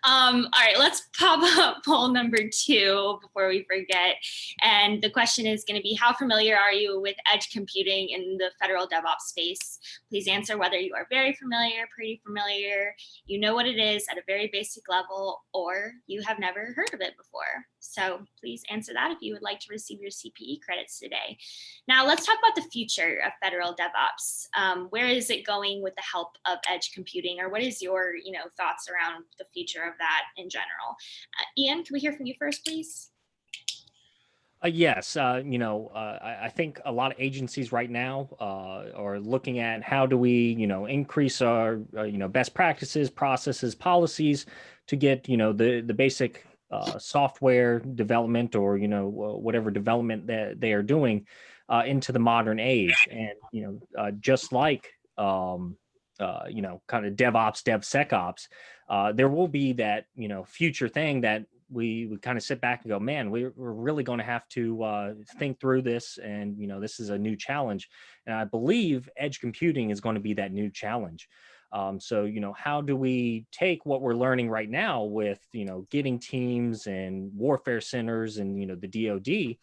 All right, let's pop up poll number 2 before we forget. And the question is going to be, how familiar are you with edge computing in the federal DevOps space? Please answer whether you are very familiar, pretty familiar, you know what it is at a very basic level, or you have never heard of it before. So please answer that if you would like to receive your CPE credits today. Now let's talk about the future of federal DevOps. Where is it going with the help of edge computing, or what is your thoughts around the future of that in general? Ian, can we hear from you first, please? Yes, I think a lot of agencies right now are looking at how do we, increase our, best practices, processes, policies to get, the basic software development or, whatever development that they are doing into the modern age. And, just like, kind of DevOps, DevSecOps, there will be that, future thing that we would kind of sit back and go, man, we're really going to have to think through this. And, this is a new challenge. And I believe edge computing is going to be that new challenge. So, how do we take what we're learning right now with, getting teams and warfare centers and, the DoD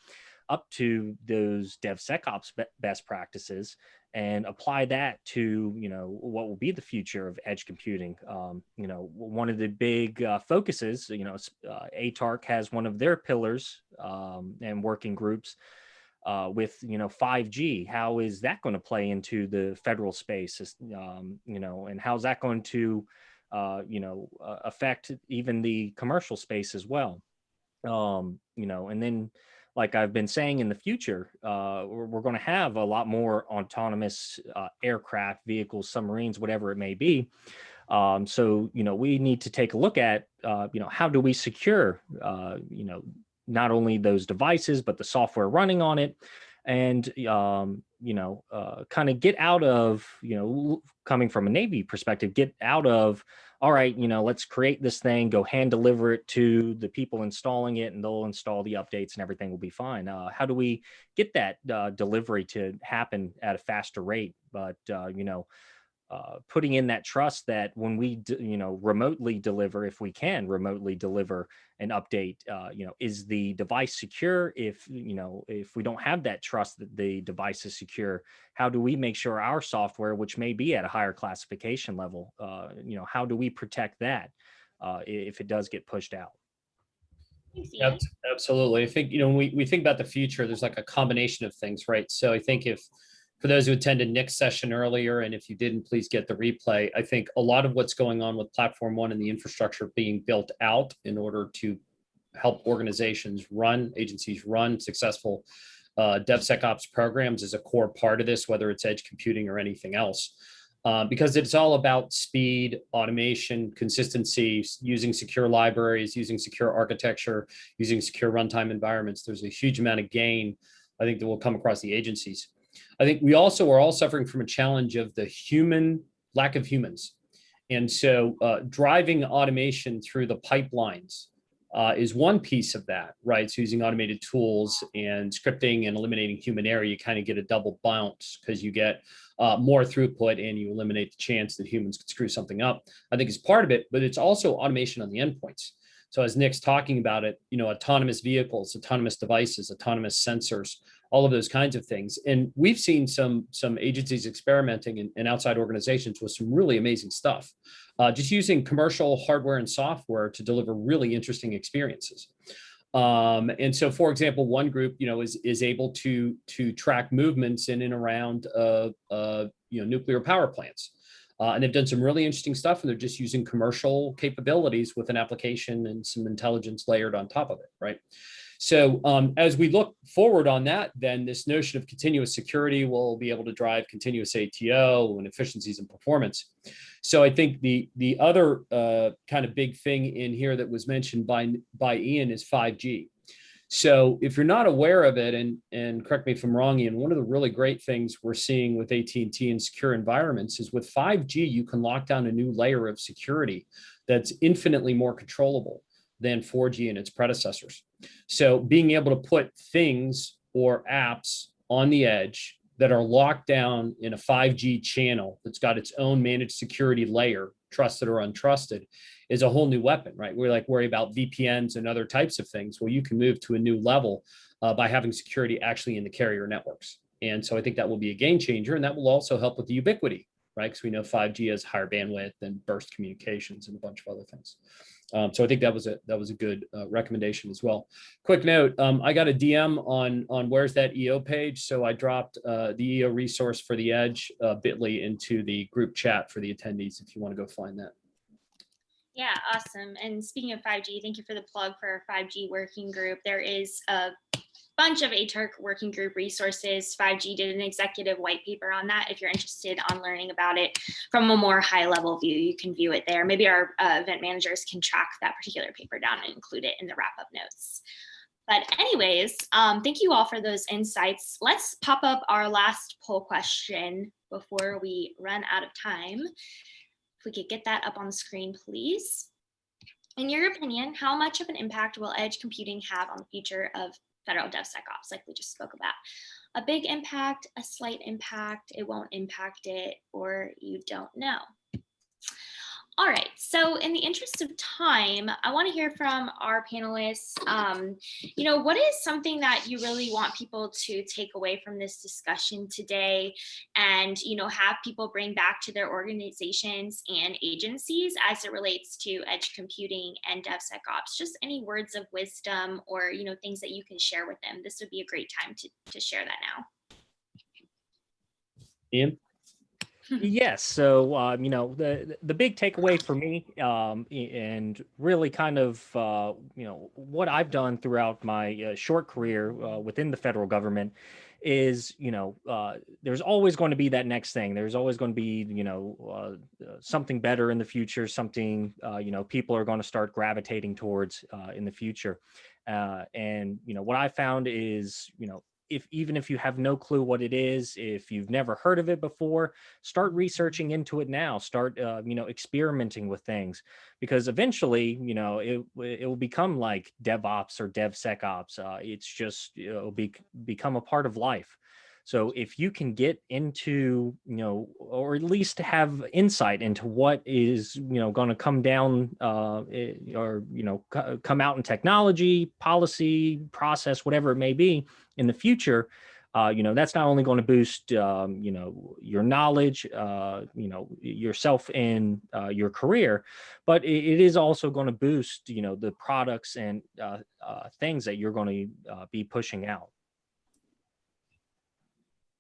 up to those DevSecOps best practices and apply that to, what will be the future of edge computing. One of the big focuses, ATARC has one of their pillars and working groups with, 5G. How is that going to play into the federal space? And how's that going to, affect even the commercial space as well? And then, like I've been saying, in the future, we're going to have a lot more autonomous aircraft, vehicles, submarines, whatever it may be. So, we need to take a look at, how do we secure, not only those devices, but the software running on it. And, kind of get out of, coming from a Navy perspective, get out of, all right, let's create this thing, go hand deliver it to the people installing it, and they'll install the updates and everything will be fine. How do we get that delivery to happen at a faster rate? But, putting in that trust that when we, remotely deliver, if we can remotely deliver an update, is the device secure? If we don't have that trust that the device is secure, how do we make sure our software, which may be at a higher classification level, how do we protect that if it does get pushed out? Yep, absolutely. I think, when we think about the future, there's like a combination of things, right? So I think for those who attended Nick's session earlier, and if you didn't, please get the replay. I think a lot of what's going on with Platform One and the infrastructure being built out in order to help agencies run successful DevSecOps programs is a core part of this, whether it's edge computing or anything else. Because it's all about speed, automation, consistency, using secure libraries, using secure architecture, using secure runtime environments. There's a huge amount of gain, I think, that will come across the agencies. I think we also are all suffering from a challenge of the lack of humans. And so driving automation through the pipelines is one piece of that, right? So using automated tools and scripting and eliminating human error, you kind of get a double bounce because you get more throughput and you eliminate the chance that humans could screw something up. I think it's part of it, but it's also automation on the endpoints. So as Nick's talking about it, autonomous vehicles, autonomous devices, autonomous sensors, all of those kinds of things. And we've seen some agencies experimenting in outside organizations with some really amazing stuff, just using commercial hardware and software to deliver really interesting experiences. And so, for example, one group, is able to track movements in and around, nuclear power plants. And they've done some really interesting stuff, and they're just using commercial capabilities with an application and some intelligence layered on top of it, right? So as we look forward on that, then this notion of continuous security will be able to drive continuous ATO and efficiencies and performance. So I think the other kind of big thing in here that was mentioned by Ian is 5G. So if you're not aware of it, and correct me if I'm wrong, Ian, one of the really great things we're seeing with AT&T and secure environments is with 5G, you can lock down a new layer of security that's infinitely more controllable than 4G and its predecessors. So being able to put things or apps on the edge that are locked down in a 5G channel that's got its own managed security layer, trusted or untrusted, is a whole new weapon, right? We're like worry about VPNs and other types of things. Well, you can move to a new level by having security actually in the carrier networks. And so I think that will be a game changer, and that will also help with the ubiquity, right? Because we know 5G has higher bandwidth and burst communications and a bunch of other things. So I think that was a good recommendation as well. Quick note, I got a DM on where's that EO page. So I dropped the EO resource for the Edge bit.ly into the group chat for the attendees if you want to go find that. Yeah, awesome. And speaking of 5G, thank you for the plug for our 5G working group. There is a bunch of ATARC working group resources. 5G did an executive white paper on that. If you're interested on learning about it from a more high level view, you can view it there. Maybe our event managers can track that particular paper down and include it in the wrap up notes. But anyways, thank you all for those insights. Let's pop up our last poll question before we run out of time. If we could get that up on the screen, please. In your opinion, how much of an impact will edge computing have on the future of federal DevSecOps, like we just spoke about? A big impact, a slight impact, it won't impact it, or you don't know. All right, so in the interest of time, I want to hear from our panelists. What is something that you really want people to take away from this discussion today, and have people bring back to their organizations and agencies as it relates to edge computing and DevSecOps? Just any words of wisdom or things that you can share with them. This would be a great time to share that now. Ian? Yes. So, the big takeaway for me, and really kind of, what I've done throughout my short career within the federal government is, there's always going to be that next thing. There's always going to be, something better in the future, something, people are going to start gravitating towards in the future. And what I found is, even if you have no clue what it is, if you've never heard of it before, start researching into it now. Start, experimenting with things, because eventually, it will become like DevOps or DevSecOps. It's just, it'll become a part of life. So if you can get into, or at least have insight into what is, going to come down or, come out in technology, policy, process, whatever it may be in the future, that's not only going to boost, your knowledge, yourself in your career, but it is also going to boost, the products and things that you're going to be pushing out.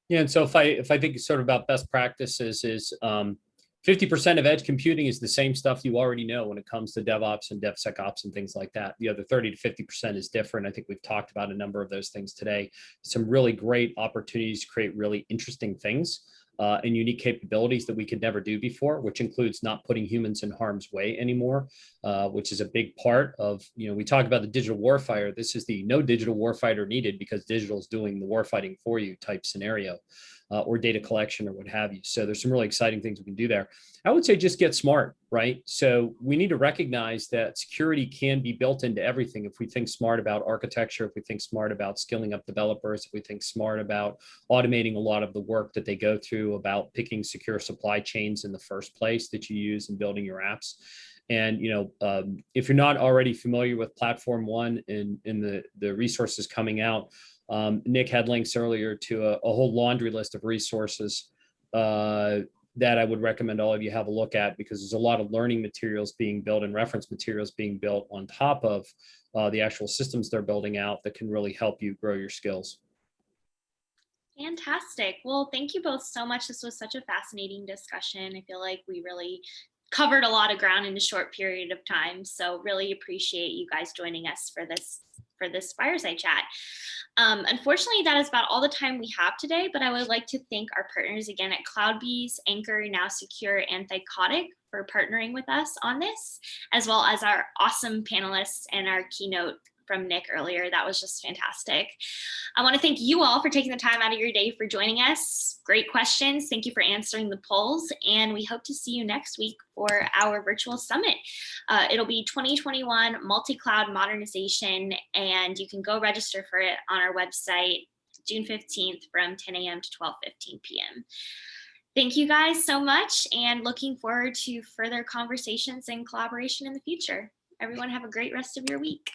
Yeah, and so if I think sort of about best practices is 50% of edge computing is the same stuff you already know when it comes to DevOps and DevSecOps and things like that. The other 30 to 50% is different. I think we've talked about a number of those things today. Some really great opportunities to create really interesting things and unique capabilities that we could never do before, which includes not putting humans in harm's way anymore, which is a big part of, we talk about the digital warfighter. This is the no digital warfighter needed because digital is doing the warfighting for you type scenario, or data collection or what have you. So there's some really exciting things we can do there. I would say just get smart, right? So we need to recognize that security can be built into everything. If we think smart about architecture, if we think smart about skilling up developers, if we think smart about automating a lot of the work that they go through about picking secure supply chains in the first place that you use in building your apps. And, if you're not already familiar with Platform One and the resources coming out, Nick had links earlier to a whole laundry list of resources that I would recommend all of you have a look at, because there's a lot of learning materials being built and reference materials being built on top of the actual systems they're building out that can really help you grow your skills. Fantastic. Well, thank you both so much. This was such a fascinating discussion. I feel like we really covered a lot of ground in a short period of time. So really appreciate you guys joining us for this fireside chat. Unfortunately, that is about all the time we have today, but I would like to thank our partners again at CloudBees, Anchor, Now Secure, and Thycotic for partnering with us on this, as well as our awesome panelists and our keynote from Nick earlier. That was just fantastic. I want to thank you all for taking the time out of your day for joining us. Great questions. Thank you for answering the polls. And we hope to see you next week for our virtual summit. It'll be 2021 multi-cloud modernization, and you can go register for it on our website, June 15th from 10 a.m. to 12:15 p.m. Thank you guys so much, and looking forward to further conversations and collaboration in the future. Everyone have a great rest of your week.